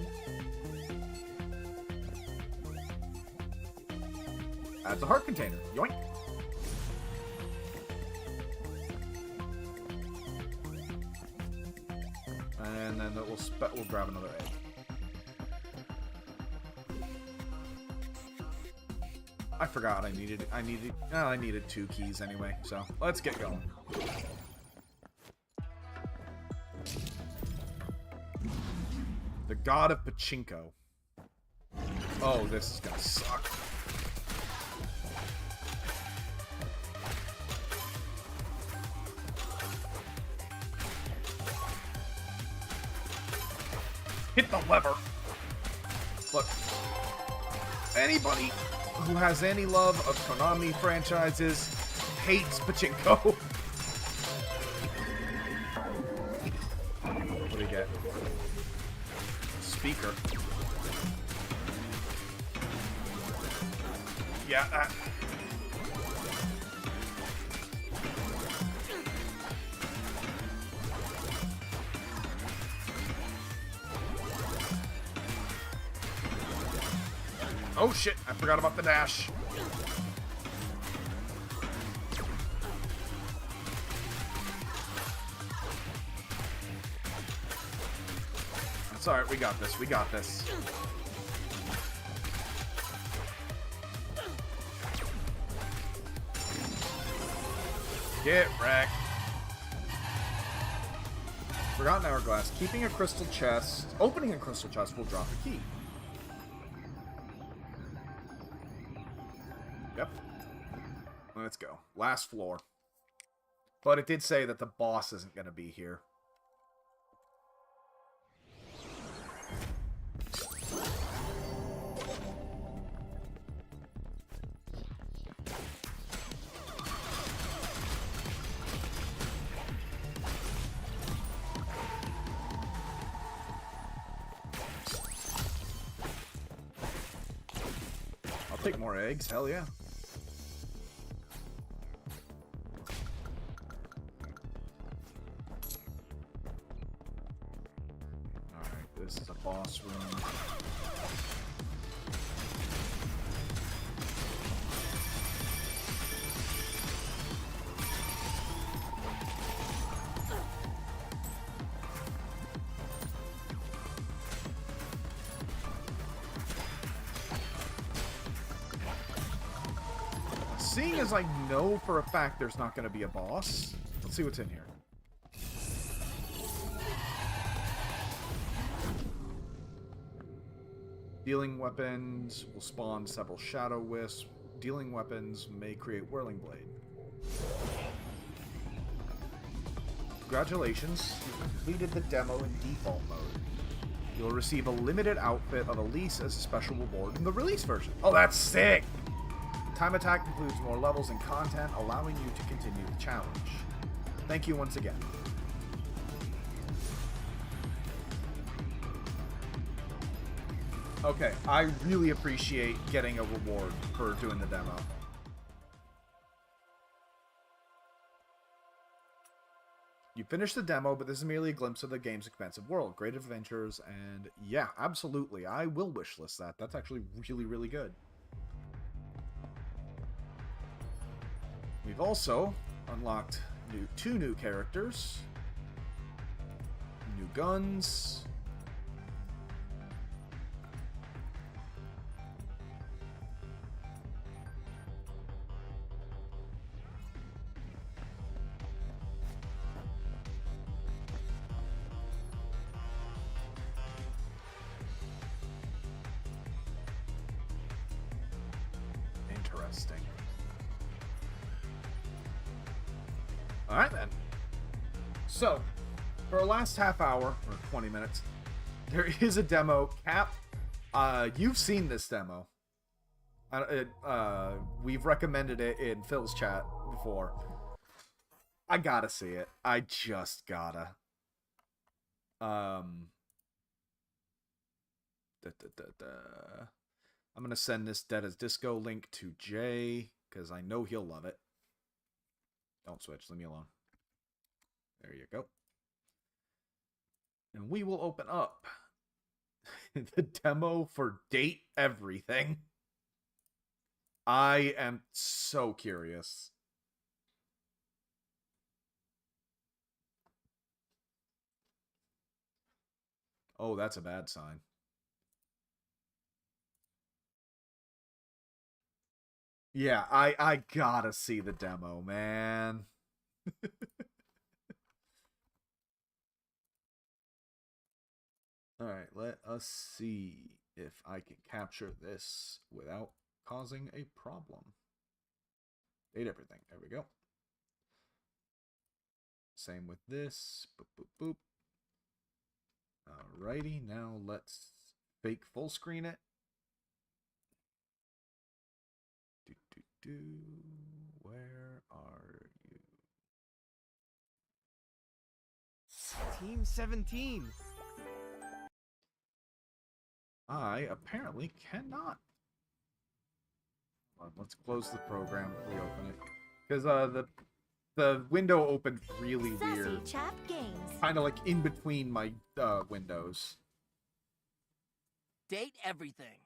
Adds a heart container. Yoink. And then we'll grab another egg. I forgot I needed 2 keys anyway, so let's get going. The God of Pachinko. Oh, this is gonna suck. Hit the lever. Look, anybody who has any love of Konami franchises hates Pachinko. What do we get? Speaker. Yeah, that. Oh shit, I forgot about the dash. It's alright, we got this, we got this. Get wrecked. Forgotten hourglass. Keeping a crystal chest. Opening a crystal chest will drop a key. Yep. Let's go. Last floor. But it did say that the boss isn't going to be here. I'll take more eggs. Hell yeah. This is a boss room. Seeing as I know for a fact there's not going to be a boss, let's see what's in here. Dealing weapons will spawn several shadow wisps. Dealing weapons may create whirling blade. Congratulations, you completed the demo in default mode. You'll receive a limited outfit of Elise as a special reward in the release version. Oh, that's sick! Time attack includes more levels and content, allowing you to continue the challenge. Thank you once again. Okay, I really appreciate getting a reward for doing the demo. You finished the demo, but this is merely a glimpse of the game's expansive world. Great adventures, and yeah, absolutely. I will wishlist that. That's actually really, really good. We've also unlocked two new characters. New guns. Interesting. Alright then. So, for our last half hour, or 20 minutes, there is a demo. Cap, you've seen this demo. We've recommended it in Phil's chat before. I gotta see it. I just gotta. I'm gonna send this Dead as Disco link to Jay, because I know he'll love it. Don't switch, leave me alone. There you go. And we will open up the demo for Date Everything. I am so curious. Oh, that's a bad sign. Yeah, I gotta see the demo, man. Alright, let us see if I can capture this without causing a problem. Date everything. There we go. Same with this. Boop, boop, boop. Alrighty, now let's fake full screen it. Where are you? Team 17. I apparently cannot. Let's close the program, reopen it. Because the window opened really weird. Chap Games. Kind of like in between my windows. Date everything.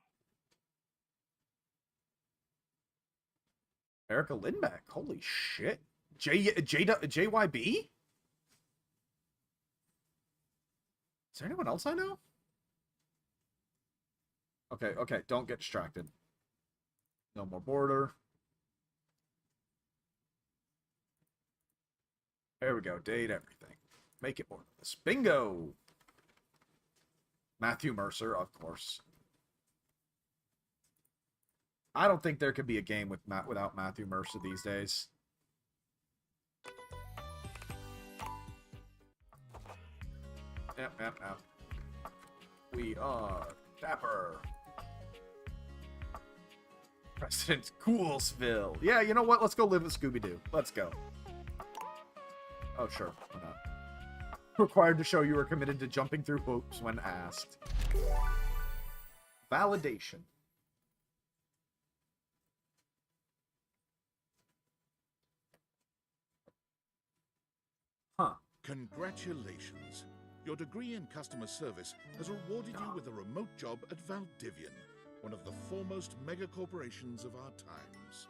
Erica Lindbeck. Holy shit. JYB? Is there anyone else I know? Okay, don't get distracted. No more border. There we go. Date everything. Make it more than this. Bingo! Matthew Mercer, of course. I don't think there could be a game without Matthew Mercer these days. Yep. We are Dapper. President Coolsville. Yeah, you know what? Let's go live with Scooby-Doo. Let's go. Oh, sure. Why not? Required to show you were committed to jumping through hoops when asked. Validation. Huh. Congratulations. Your degree in customer service has rewarded you with a remote job at Valdivian, one of the foremost megacorporations of our times.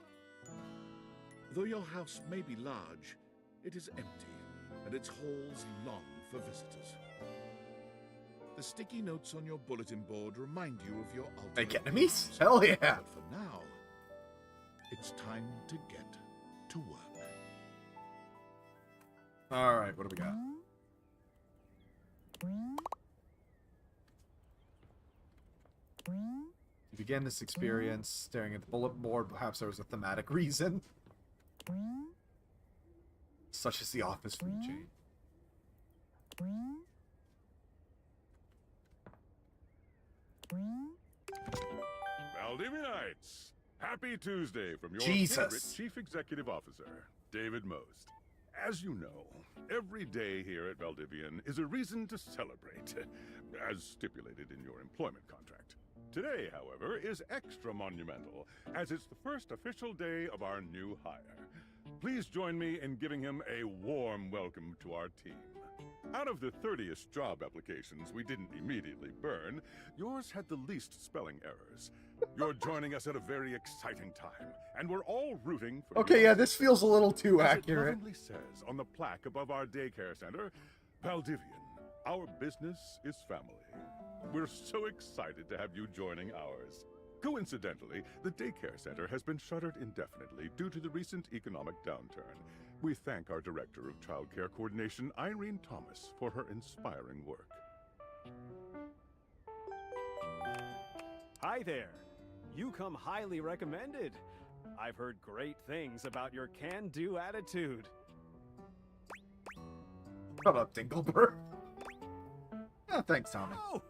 Though your house may be large, it is empty, and its halls long for visitors. The sticky notes on your bulletin board remind you of your ultimate Make enemies? goals. Hell yeah! But for now, it's time to get to work. Alright, what do we got? To begin this experience, staring at the bulletin board, perhaps there was a thematic reason. Such as the office food chain. Valdivianites! Happy Tuesday from your Jesus. favorite Chief Executive Officer, David Most. As you know, every day here at Valdivian is a reason to celebrate, as stipulated in your employment contract. Today, however, is extra monumental, as it's the first official day of our new hire. Please join me in giving him a warm welcome to our team. Out of the 30-ish job applications we didn't immediately burn, yours had the least spelling errors. You're joining us at a very exciting time, and we're all rooting for Okay, your yeah, this feels a little too As accurate. It lovingly says on the plaque above our daycare center, Valdivian, our business is family. We're so excited to have you joining ours. Coincidentally, the daycare center has been shuttered indefinitely due to the recent economic downturn. We thank our Director of Child Care Coordination, Irene Thomas, for her inspiring work. Hi there. You come highly recommended. I've heard great things about your can-do attitude. Shut up, Dinglebert. Oh, thanks, Tommy. Oh,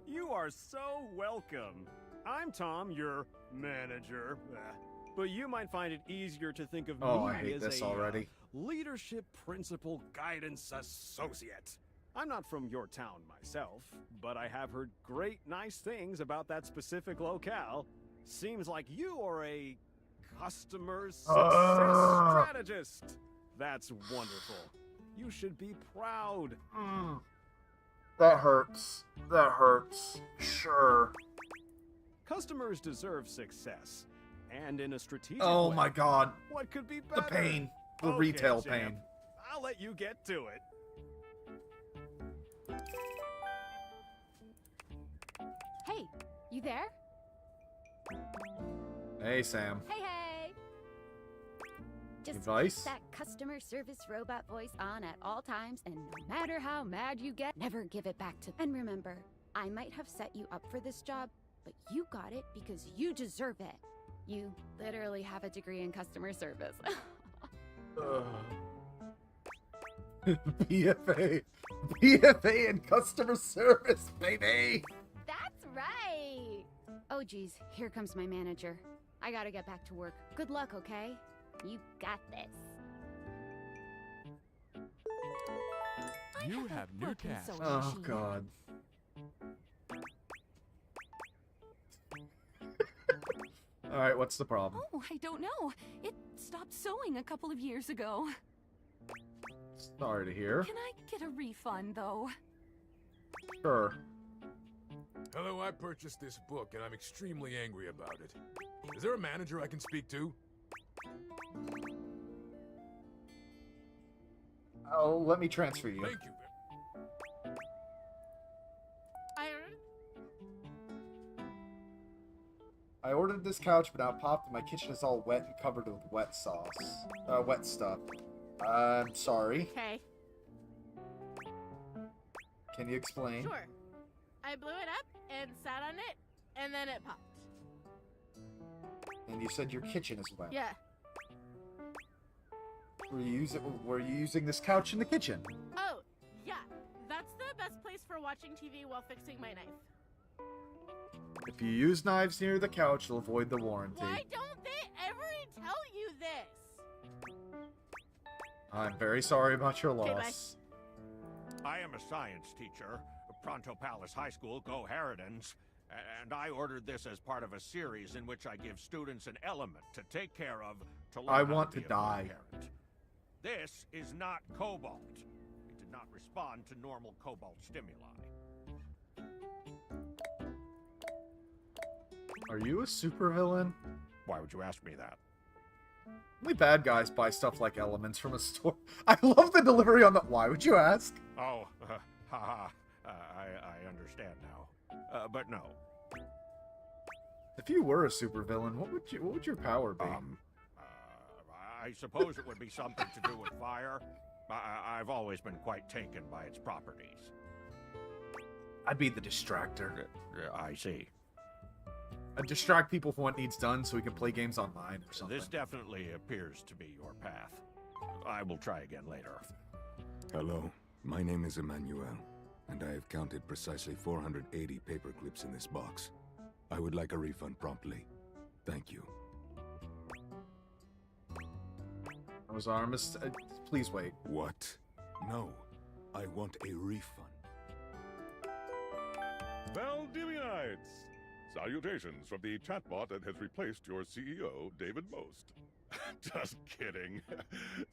you are so welcome. I'm Tom, your manager. But you might find it easier to think of me Oh, I hate as this a already. leadership principal guidance associate. I'm not from your town myself, but I have heard great nice things about that specific locale. Seems like you are a customer success strategist. That's wonderful. You should be proud. That hurts. That hurts. Sure. Customers deserve success, and in a strategic Oh way. my god. What could be better? The pain. The Okay, retail champ. pain. I'll let you get to it. Hey, you there? Hey, Sam. Hey, hey! Just Advice? keep that customer service robot voice on at all times, and no matter how mad you get, never give it back to. And remember, I might have set you up for this job, but you got it because you deserve it. You literally have a degree in customer service. BFA. BFA in customer service, baby. That's right! Oh geez, here comes my manager. I gotta get back to work. Good luck, okay? You got this. You have new tasks. Oh god. Alright, what's the problem? Oh, I don't know. It stopped sewing a couple of years ago. Sorry to hear. Can I get a refund, though? Sure. Hello, I purchased this book and I'm extremely angry about it. Is there a manager I can speak to? Oh, let me transfer you. Thank you. I ordered this couch, but now it popped and my kitchen is all wet and covered with wet sauce. Wet stuff. I'm sorry. Okay. Can you explain? Sure. I blew it up and sat on it, and then it popped. And you said your kitchen is wet. Yeah. Were you using this couch in the kitchen? Oh, yeah. That's the best place for watching TV while fixing my knife. If you use knives near the couch, you'll avoid the warranty. Why don't they ever tell you this? I'm very sorry about your Okay, loss. I am a science teacher, Pronto Palace High School, Go Harridans, and I ordered this as part of a series in which I give students an element to take care of to learn I how want to be a good die. parent. This is not cobalt. It did not respond to normal cobalt stimuli. Are you a supervillain? Why would you ask me that? Only bad guys buy stuff like elements from a store. I love the delivery on that. Why would you ask? Oh, haha. I understand now. But no. If you were a supervillain, what would your power be? I suppose it would be something to do with fire. I've always been quite taken by its properties. I'd be the distractor. I see. I'd distract people from what needs done so we can play games online or something. This definitely appears to be your path. I will try again later. Hello, my name is Emmanuel, and I have counted precisely 480 paper clips in this box. I would like a refund promptly. Thank you. I was armist. Please wait. What? No, I want a refund. Valdivianites! Salutations from the chatbot that has replaced your CEO, David Most. Just kidding.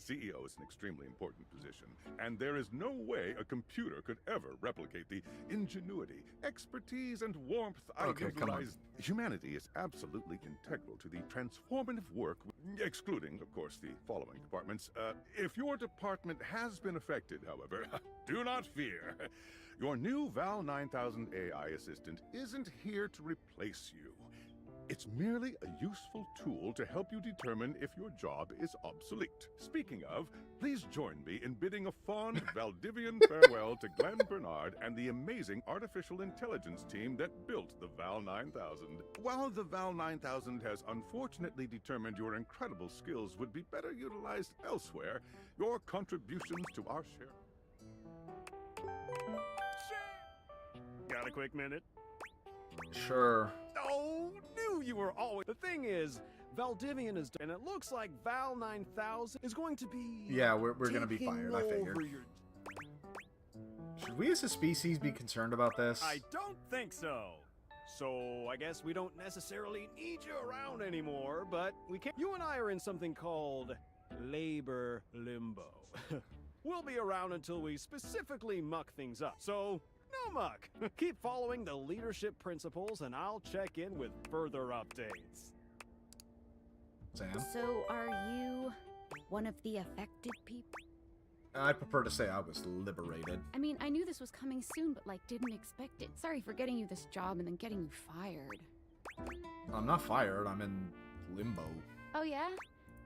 CEO is an extremely important position, and there is no way a computer could ever replicate the ingenuity, expertise, and warmth I utilize. Humanity is absolutely integral to the transformative work, excluding, of course, the following departments. If your department has been affected, however, do not fear. Your new Val 9000 AI assistant isn't here to replace you. It's merely a useful tool to help you determine if your job is obsolete. Speaking of, please join me in bidding a fond Valdivian farewell to Glenn Bernard and the amazing artificial intelligence team that built the Val 9000. While the Val 9000 has unfortunately determined your incredible skills would be better utilized elsewhere, your contributions to our share... Got a quick minute? Sure. Oh, knew you were always... The thing is, Valdivian is... And it looks like Val 9000 is going to be... Yeah, we're gonna be fired, I figured. over your... Should we as a species be concerned about this? I don't think so. So, I guess we don't necessarily need you around anymore, but we can... You and I are in something called labor limbo. We'll be around until we specifically muck things up. So... No muck. Keep following the leadership principles and I'll check in with further updates. Sam? So are you one of the affected people? I prefer to say I was liberated. I mean, I knew this was coming soon, but like didn't expect it. Sorry for getting you this job and then getting you fired. I'm not fired, I'm in limbo. Oh yeah?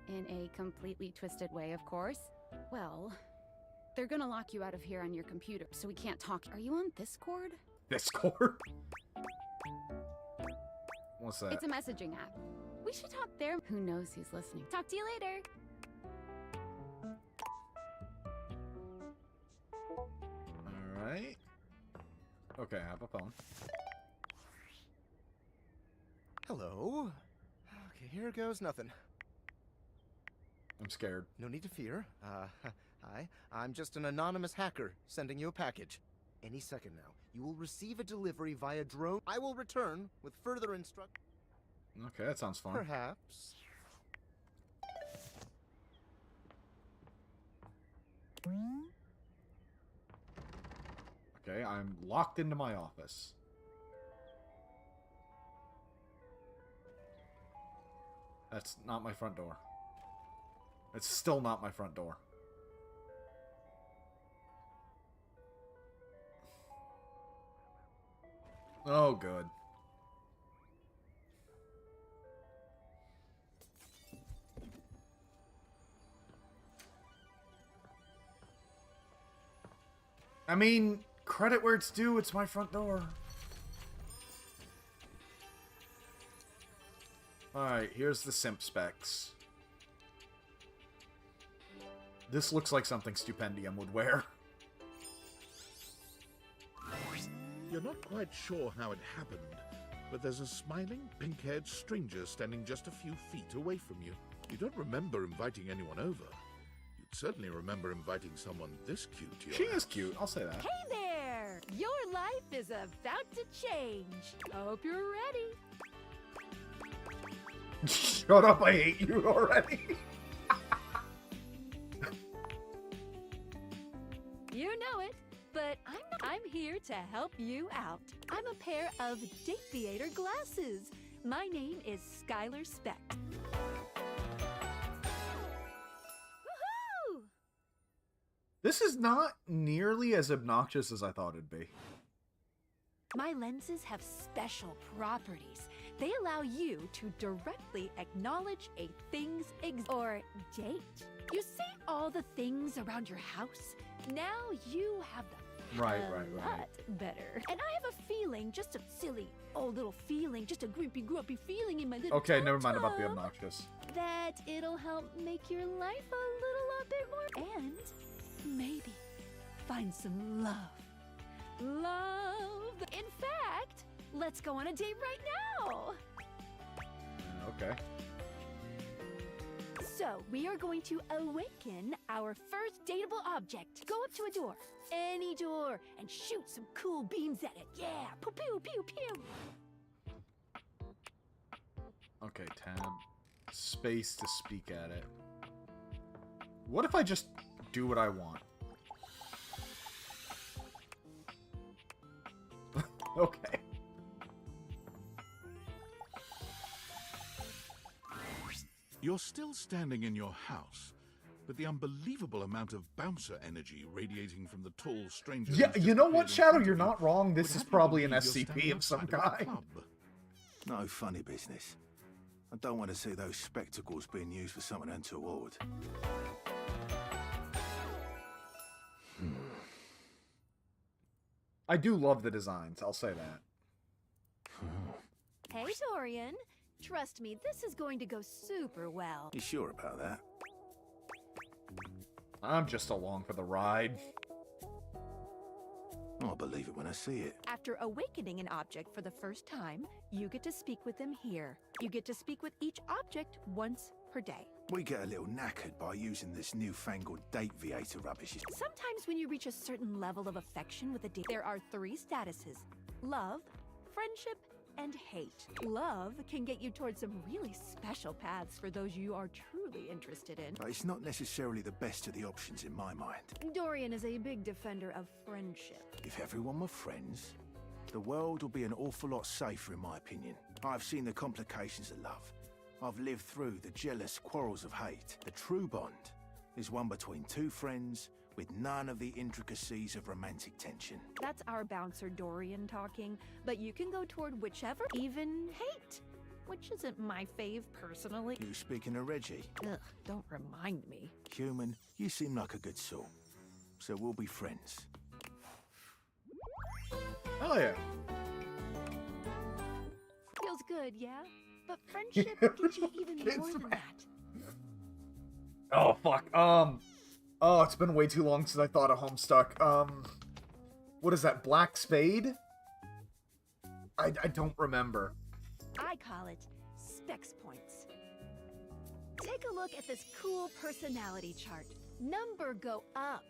In a completely twisted way, of course. Well... They're gonna lock you out of here on your computer, so we can't talk. Are you on Discord? Discord? What's that? It's a messaging app. We should talk there. Who knows who's listening? Talk to you later. Alright. Okay, I have a phone. Hello. Okay, here goes nothing. I'm scared. No need to fear. Hi, I'm just an anonymous hacker sending you a package. Any second now, you will receive a delivery via drone. I will return with further instructions. Okay, that sounds fun. Perhaps. Okay, I'm locked into my office. That's not my front door. It's still not my front door. Oh, good. I mean, credit where it's due, it's my front door. Alright, here's the simp specs. This looks like something Stupendium would wear. You're not quite sure how it happened, but there's a smiling, pink-haired stranger standing just a few feet away from you. You don't remember inviting anyone over. You'd certainly remember inviting someone this cute to your She house. is cute, I'll say that. Hey there! Your life is about to change. Hope you're ready. Shut up, I hate you already. You know it, but I'm here to help you out. I'm a pair of Dateviator glasses. My name is Skylar Speck. Woohoo! This is not nearly as obnoxious as I thought it'd be. My lenses have special properties. They allow you to directly acknowledge a thing's or date. You see all the things around your house? Now you have them Right. lot better. And I have a feeling, just a silly old little feeling, just a grumpy feeling in my little Okay, never mind about the tum-tum, obnoxious. that it'll help make your life a little bit more, and maybe find some love. Love. In fact, let's go on a date right now. Okay. So, we are going to awaken our first dateable object. Go up to a door, any door, and shoot some cool beams at it. Yeah, pew pew pew pew. Okay, tab. Space to speak at it. What if I just do what I want? Okay. You're still standing in your house, but the unbelievable amount of bouncer energy radiating from the tall stranger... Yeah, who's you know just what, appeared in Shadow? front You're of you not wrong. This would is have you probably an believe you're standing SCP of some outside a kind. club. No funny business. I don't want to see those spectacles being used for something untoward. I do love the designs, I'll say that. Hey, Dorian. Trust me, this is going to go super well. You sure about that? I'm just along for the ride. I'll believe it when I see it. After awakening an object for the first time, you get to speak with them here. You get to speak with each object once per day. We get a little knackered by using this newfangled Dateviator rubbish. Sometimes when you reach a certain level of affection with a date, there are 3 statuses: love, friendship, and hate. Love can get you towards some really special paths for those you are truly interested in. But it's not necessarily the best of the options in my mind. Dorian is a big defender of friendship. If everyone were friends, the world would be an awful lot safer in my opinion. I've seen the complications of love. I've lived through the jealous quarrels of hate. The true bond is one between 2 friends with none of the intricacies of romantic tension. That's our bouncer Dorian talking, but you can go toward whichever, even hate, which isn't my fave personally. You speaking of Reggie? Ugh, don't remind me. Human, you seem like a good soul. So we'll be friends. Oh yeah. Feels good, yeah? But friendship gives you even more than that. Oh fuck. Oh, it's been way too long since I thought of Homestuck. What is that? Black Spade? I don't remember. I call it Specs Points. Take a look at this cool personality chart. Number go up.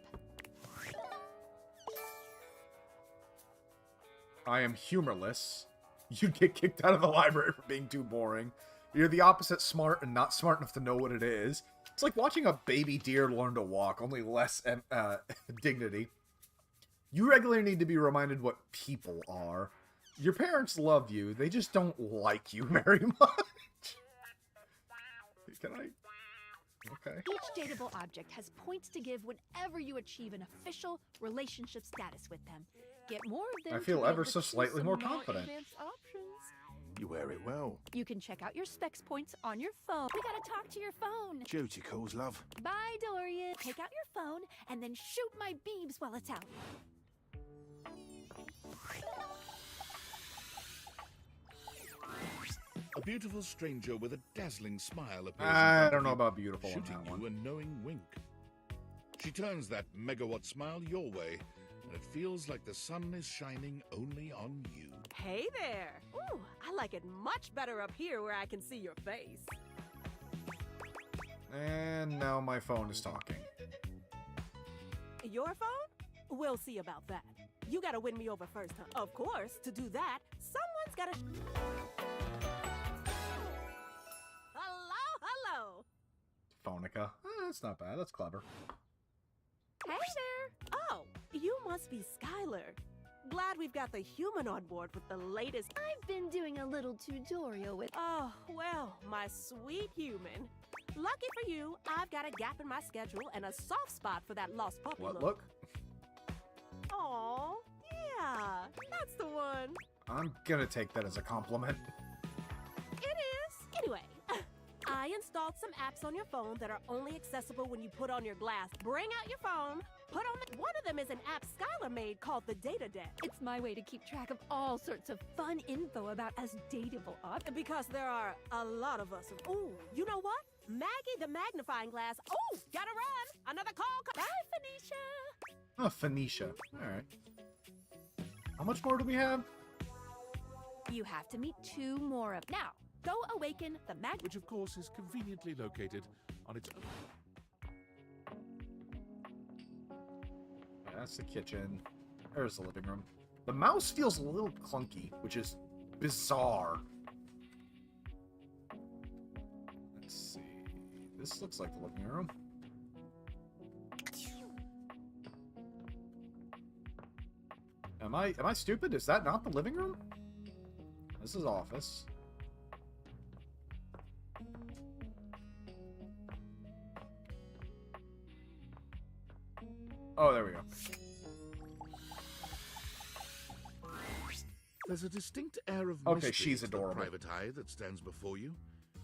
I am humorless. You'd get kicked out of the library for being too boring. You're the opposite smart and not smart enough to know what it is. It's like watching a baby deer learn to walk, only less dignity. You regularly need to be reminded what people are. Your parents love you, they just don't like you very much. Can I? Okay. Each dateable object has points to give whenever you achieve an official relationship status with them. Get more of them. I feel to be ever able to so choose slightly some more confident. advanced options. You wear it well. You can check out your Specs Points on your phone. We gotta talk to your phone. Duty calls, love. Bye, Dorian. Take out your phone and then shoot my beams while it's out. A beautiful stranger with a dazzling smile appears I don't know about beautiful on shooting that one. you a knowing wink. She turns that megawatt smile your way, and it feels like the sun is shining only on you. Hey there! Ooh, I like it much better up here where I can see your face. And now my phone is talking. Your phone? We'll see about that. You gotta win me over first, huh? Of course, to do that, someone's gotta... Hello! Phonica. That's not bad. That's clever. Hey there! Oh, you must be Skylar. Glad we've got the human on board with the latest... I've been doing a little tutorial with... Oh, well, my sweet human. Lucky for you, I've got a gap in my schedule and a soft spot for that lost puppy What look. look? Aw, yeah, that's the one. I'm gonna take that as a compliment. It is. Anyway, I installed some apps on your phone that are only accessible when you put on your glass. Bring out your phone. Put on the... One of them is an app Skylar made called the Data Deck. It's my way to keep track of all sorts of fun info about us dateable objects. Because there are a lot of us. Ooh, you know what? Maggie the magnifying glass. Oh, gotta run. Another call. Bye, Phoenicia. Oh, Phoenicia. Alright. How much more do we have? You have to meet 2 more of... Now, go awaken the Which, of course, is conveniently located on its own. That's the kitchen. There's the living room. The mouse feels a little clunky, which is bizarre. Let's see. This looks like the living room. Am I stupid? Is that not the living room? This is office. Oh, there we go. There's a distinct air of Okay, mystery she's to the adorable. private eye that stands before you.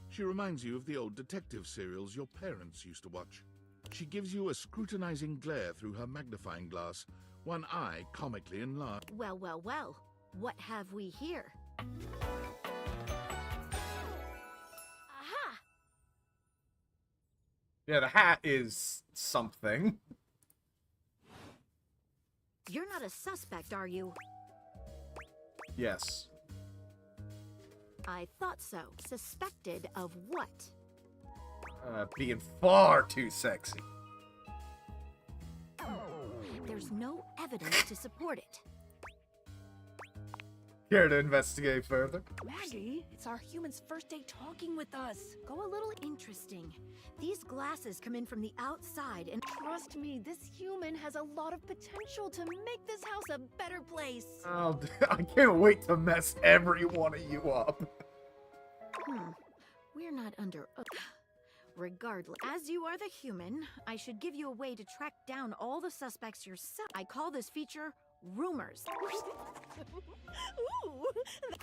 She reminds you of the old detective serials your parents used to watch. She gives you a scrutinizing glare through her magnifying glass, one eye comically enlarged. Well, well, well. What have we here? Aha! Yeah, the hat is something. You're not a suspect, are you? Yes. I thought so. Suspected of what? Being far too sexy. There's no evidence to support it. Care to investigate further? Maggie, it's our human's first day talking with us. Go a little interesting. These glasses come in from the outside, and trust me, this human has a lot of potential to make this house a better place. Oh, I can't wait to mess every one of you up. We're not under... Regardless, as you are the human, I should give you a way to track down all the suspects yourself. I call this feature rumors. Ooh.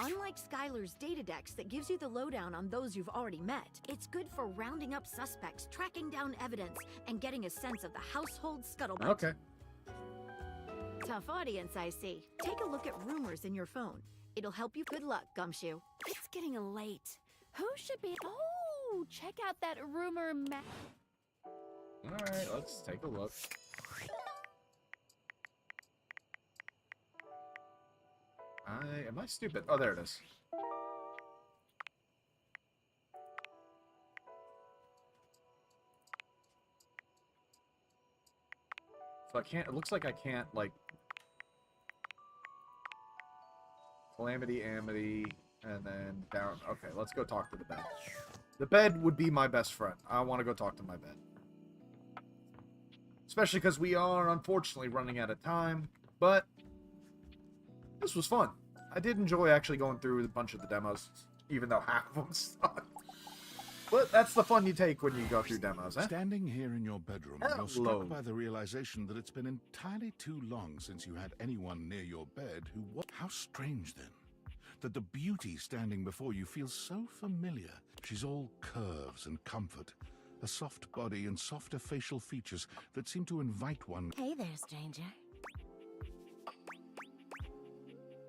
Unlike Skylar's data decks that gives you the lowdown on those you've already met, it's good for rounding up suspects, tracking down evidence, and getting a sense of the household scuttlebutt. Okay. Tough audience, I see. Take a look at rumors in your phone. It'll help you. Good luck, Gumshoe. It's getting late. Who should be... Oh, check out that rumor map. Alright, let's take a look. Am I stupid? Oh, there it is. So I can't, it looks like I can't, like... Calamity, Amity, and then down. Okay, let's go talk to the bed. The bed would be my best friend. I want to go talk to my bed. Especially because we are, unfortunately, running out of time. But this was fun. I did enjoy actually going through a bunch of the demos, even though half of them sucked. But that's the fun you take when you go through demos, eh? Standing here in your bedroom, you're Hello. struck by the realization that it's been entirely too long since you had anyone near your bed who was... How strange, then, that the beauty standing before you feels so familiar. She's all curves and comfort, a soft body and softer facial features that seem to invite one... Hey there, stranger.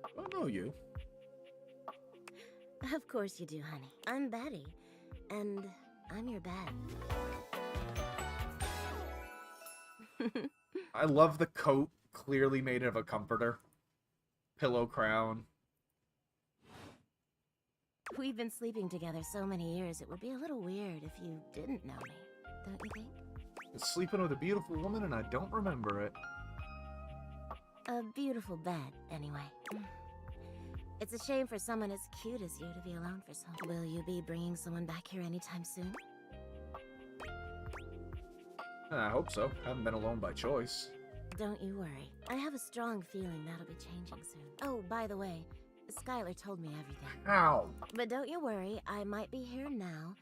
I don't know you. Of course you do, honey. I'm Betty, and I'm your bed. I love the coat, clearly made of a comforter. Pillow crown. We've been sleeping together so many years, it would be a little weird if you didn't know me, don't you think? Sleeping with a beautiful woman and I don't remember it. A beautiful bed, anyway. It's a shame for someone as cute as you to be alone for so long. Will you be bringing someone back here anytime soon? I hope so. Haven't been alone by choice. Don't you worry. I have a strong feeling that'll be changing soon. Oh, by the way, Skylar told me everything. How? But don't you worry, I might be here now,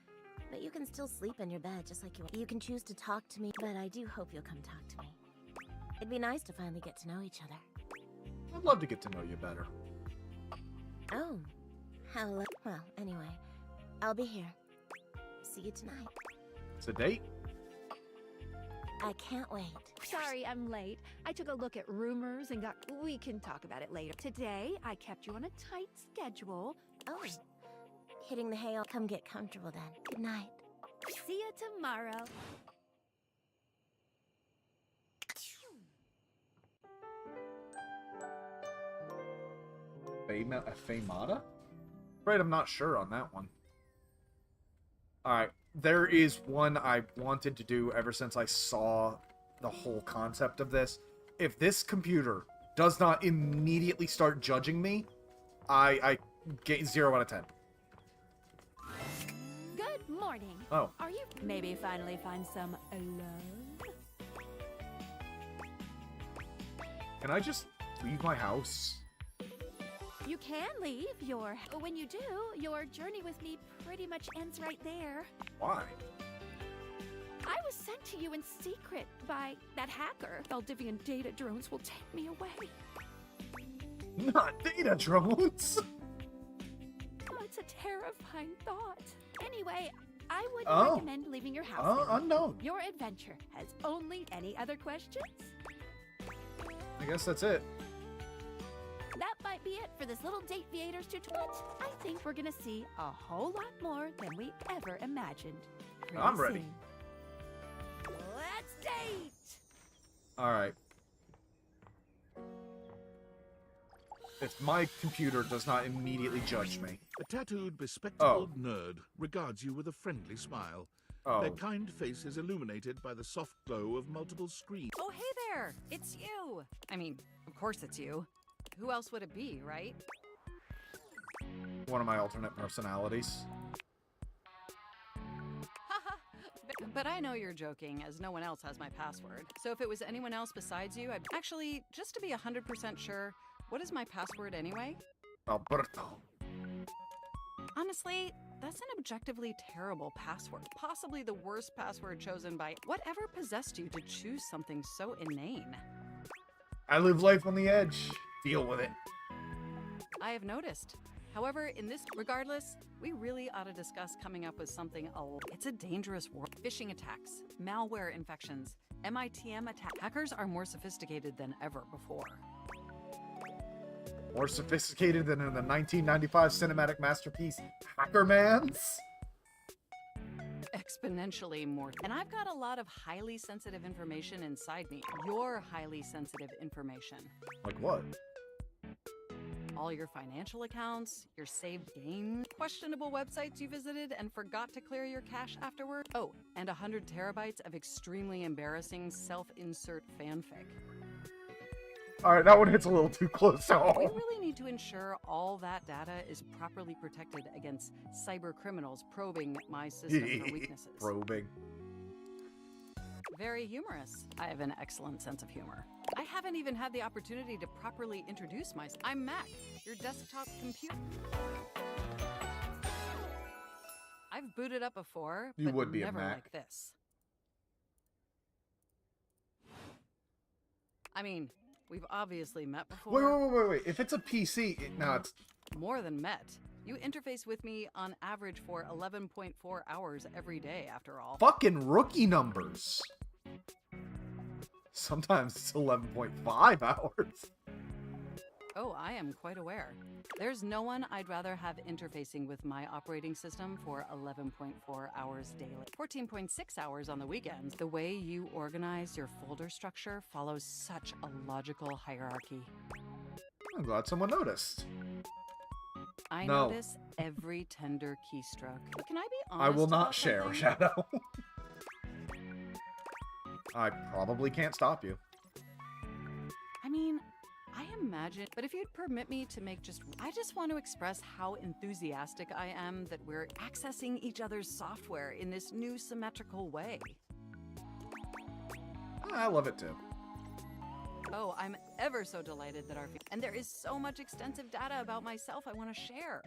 but you can still sleep in your bed just like you want. You can choose to talk to me, but I do hope you'll come talk to me. It'd be nice to finally get to know each other. I'd love to get to know you better. Oh, hello. Well, anyway, I'll be here. See you tonight. It's a date? I can't wait. Sorry I'm late. I took a look at rumors and got... We can talk about it later. Today, I kept you on a tight schedule. Oh, hitting the hay. I'll come get comfortable then. Good night. See you tomorrow. Famata? Right, I'm not sure on that one. Alright, there is one I wanted to do ever since I saw the whole concept of this. If this computer does not immediately start judging me, I get 0 out of 10. Good morning. Oh. Are you... Maybe finally find some love? Can I just leave my house? You can leave your... When you do, your journey with me pretty much ends right there. Why? I was sent to you in secret by that hacker. Valdivian data drones will take me away. Not data drones! Oh, it's a terrifying thought. Anyway, I would Oh. recommend leaving your house now. Unknown. Your adventure has only... Any other questions? I guess that's it. That might be it for this little date theaters tutorial. But I think we're gonna see a whole lot more than we ever imagined. Pretty I'm ready. soon. Let's date! Alright. If my computer does not immediately judge me. A tattooed, bespectacled nerd regards you with a friendly smile. Oh. Their kind face is illuminated by the soft glow of multiple screens. Oh, hey there! It's you! I mean, of course it's you. Who else would it be, right? One of my alternate personalities. But I know you're joking, as no one else has my password. So if it was anyone else besides you, I'd... Actually, just to be 100% sure, what is my password anyway? Alberto. Honestly, that's an objectively terrible password. Possibly the worst password chosen by whatever possessed you to choose something so inane. I live life on the edge. Deal with it. I have noticed. However, in this, regardless, we really ought to discuss coming up with something. It's a dangerous world. Phishing attacks, malware infections, MITM attacks. Hackers are more sophisticated than ever before. More sophisticated than in the 1995 cinematic masterpiece, Hackermans? Exponentially more. And I've got a lot of highly sensitive information inside me. Your highly sensitive information. Like what? All your financial accounts, your saved games, questionable websites you visited and forgot to clear your cache afterward. Oh, and 100 terabytes of extremely embarrassing self-insert fanfic. Alright, that one hits a little too close to We home. really need to ensure all that data is properly protected against cyber criminals probing my system for weaknesses. Probing. Very humorous. I have an excellent sense of humor. I haven't even had the opportunity to properly introduce myself. I'm Mac, your desktop computer. I've booted up before, You but would be a never Mac. like this. I mean, we've obviously met before. Wait. If it's a PC, no, it's... More than met. You interface with me on average for 11.4 hours every day, after all. Fucking rookie numbers. Sometimes it's 11.5 hours. Oh, I am quite aware. There's no one I'd rather have interfacing with my operating system for 11.4 hours daily, 14.6 hours on the weekends. The way you organize your folder structure follows such a logical hierarchy. I'm glad someone noticed. I No. notice every tender keystroke. But can I be honest? I will not about share, something? Shadow. I probably can't stop you. I mean, I imagine, but if you'd permit me to make I just want to express how enthusiastic I am that we're accessing each other's software in this new symmetrical way. I love it too. Oh, I'm ever so delighted that and there is so much extensive data about myself I want to share.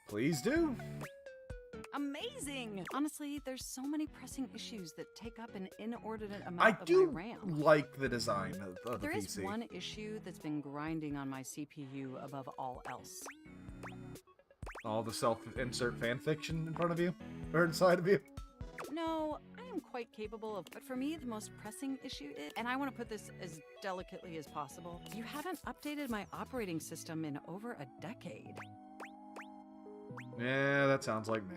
Please do. Amazing! Honestly, there's so many pressing issues that take up an inordinate amount I of do my RAM. like the design of the There PC. is one issue that's been grinding on my CPU above all else. All the self-insert fanfiction in front of you? Or inside of you? No, I am quite capable of, but for me, the most pressing issue is, and I want to put this as delicately as possible, you haven't updated my operating system in over a decade. Yeah, that sounds like me.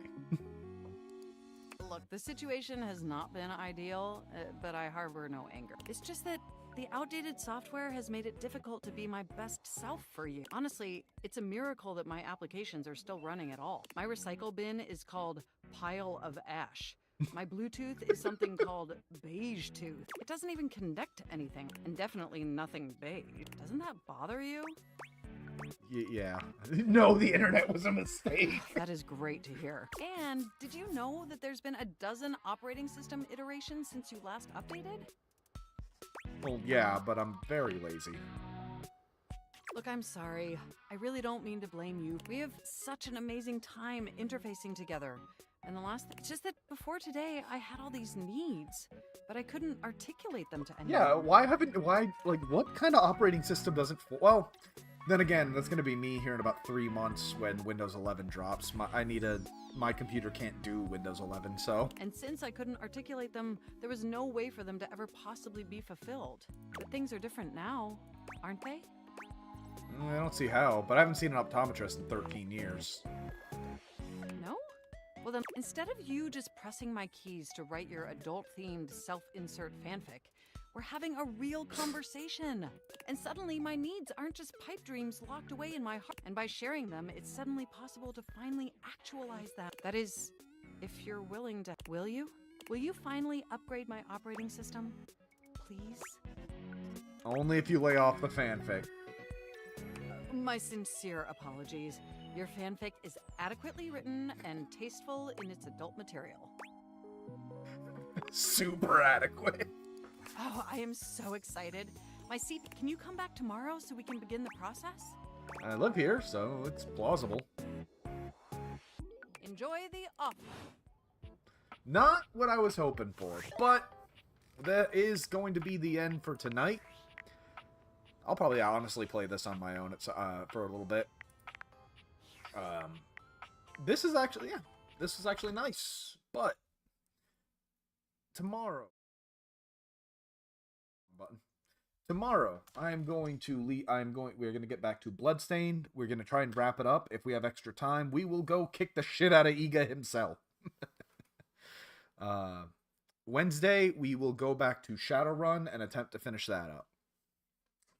Look, the situation has not been ideal, but I harbor no anger. It's just that the outdated software has made it difficult to be my best self for you. Honestly, it's a miracle that my applications are still running at all. My recycle bin is called Pile of Ash. My Bluetooth is something called Beige Tooth. It doesn't even connect to anything, and definitely nothing beige. Doesn't that bother you? Yeah. No, the internet was a mistake. That is great to hear. And did you know that there's been a dozen operating system iterations since you last updated? Well, yeah, but I'm very lazy. Look, I'm sorry. I really don't mean to blame you. We have such an amazing time interfacing together. And the last thing, it's just that before today, I had all these needs, but I couldn't articulate them to anyone. Yeah, what kind of operating system doesn't... Well, then again, that's going to be me here in about 3 months when Windows 11 drops. My computer can't do Windows 11, so... And since I couldn't articulate them, there was no way for them to ever possibly be fulfilled. But things are different now, aren't they? I don't see how, but I haven't seen an optometrist in 13 years. No? Well then, instead of you just pressing my keys to write your adult-themed self-insert fanfic, we're having a real conversation. And suddenly my needs aren't just pipe dreams locked away in my heart. And by sharing them, it's suddenly possible to finally actualize that. That is, if you're willing to. Will you? Will you finally upgrade my operating system? Please? Only if you lay off the fanfic. My sincere apologies. Your fanfic is adequately written and tasteful in its adult material. Super adequate. Oh, I am so excited. My CP, can you come back tomorrow so we can begin the process? I live here, so it's plausible. Enjoy the off. Not what I was hoping for, but that is going to be the end for tonight. I'll probably honestly play this on my own for a little bit. This is actually nice, but tomorrow we're going to get back to Bloodstained. We're going to try and wrap it up. If we have extra time, we will go kick the shit out of Iga himself. Wednesday, we will go back to Shadowrun and attempt to finish that up.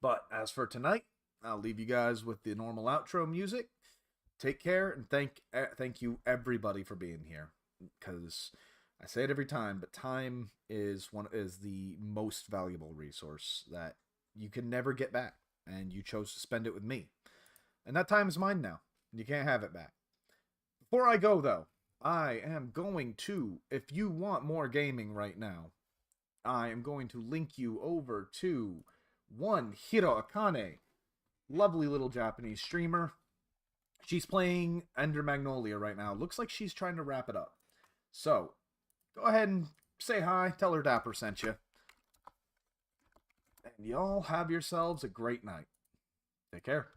But as for tonight, I'll leave you guys with the normal outro music. Take care, and thank you everybody for being here. Because I say it every time, but time is the most valuable resource that you can never get back, and you chose to spend it with me, and that time is mine now, and you can't have it back. Before I go though, I am going to, if you want more gaming right now, I am going to link you over to one Hiro Akane, lovely little Japanese streamer. She's playing Ender Magnolia right now. Looks like she's trying to wrap it up. So, go ahead and say hi. Tell her Dapper sent you. And y'all have yourselves a great night. Take care.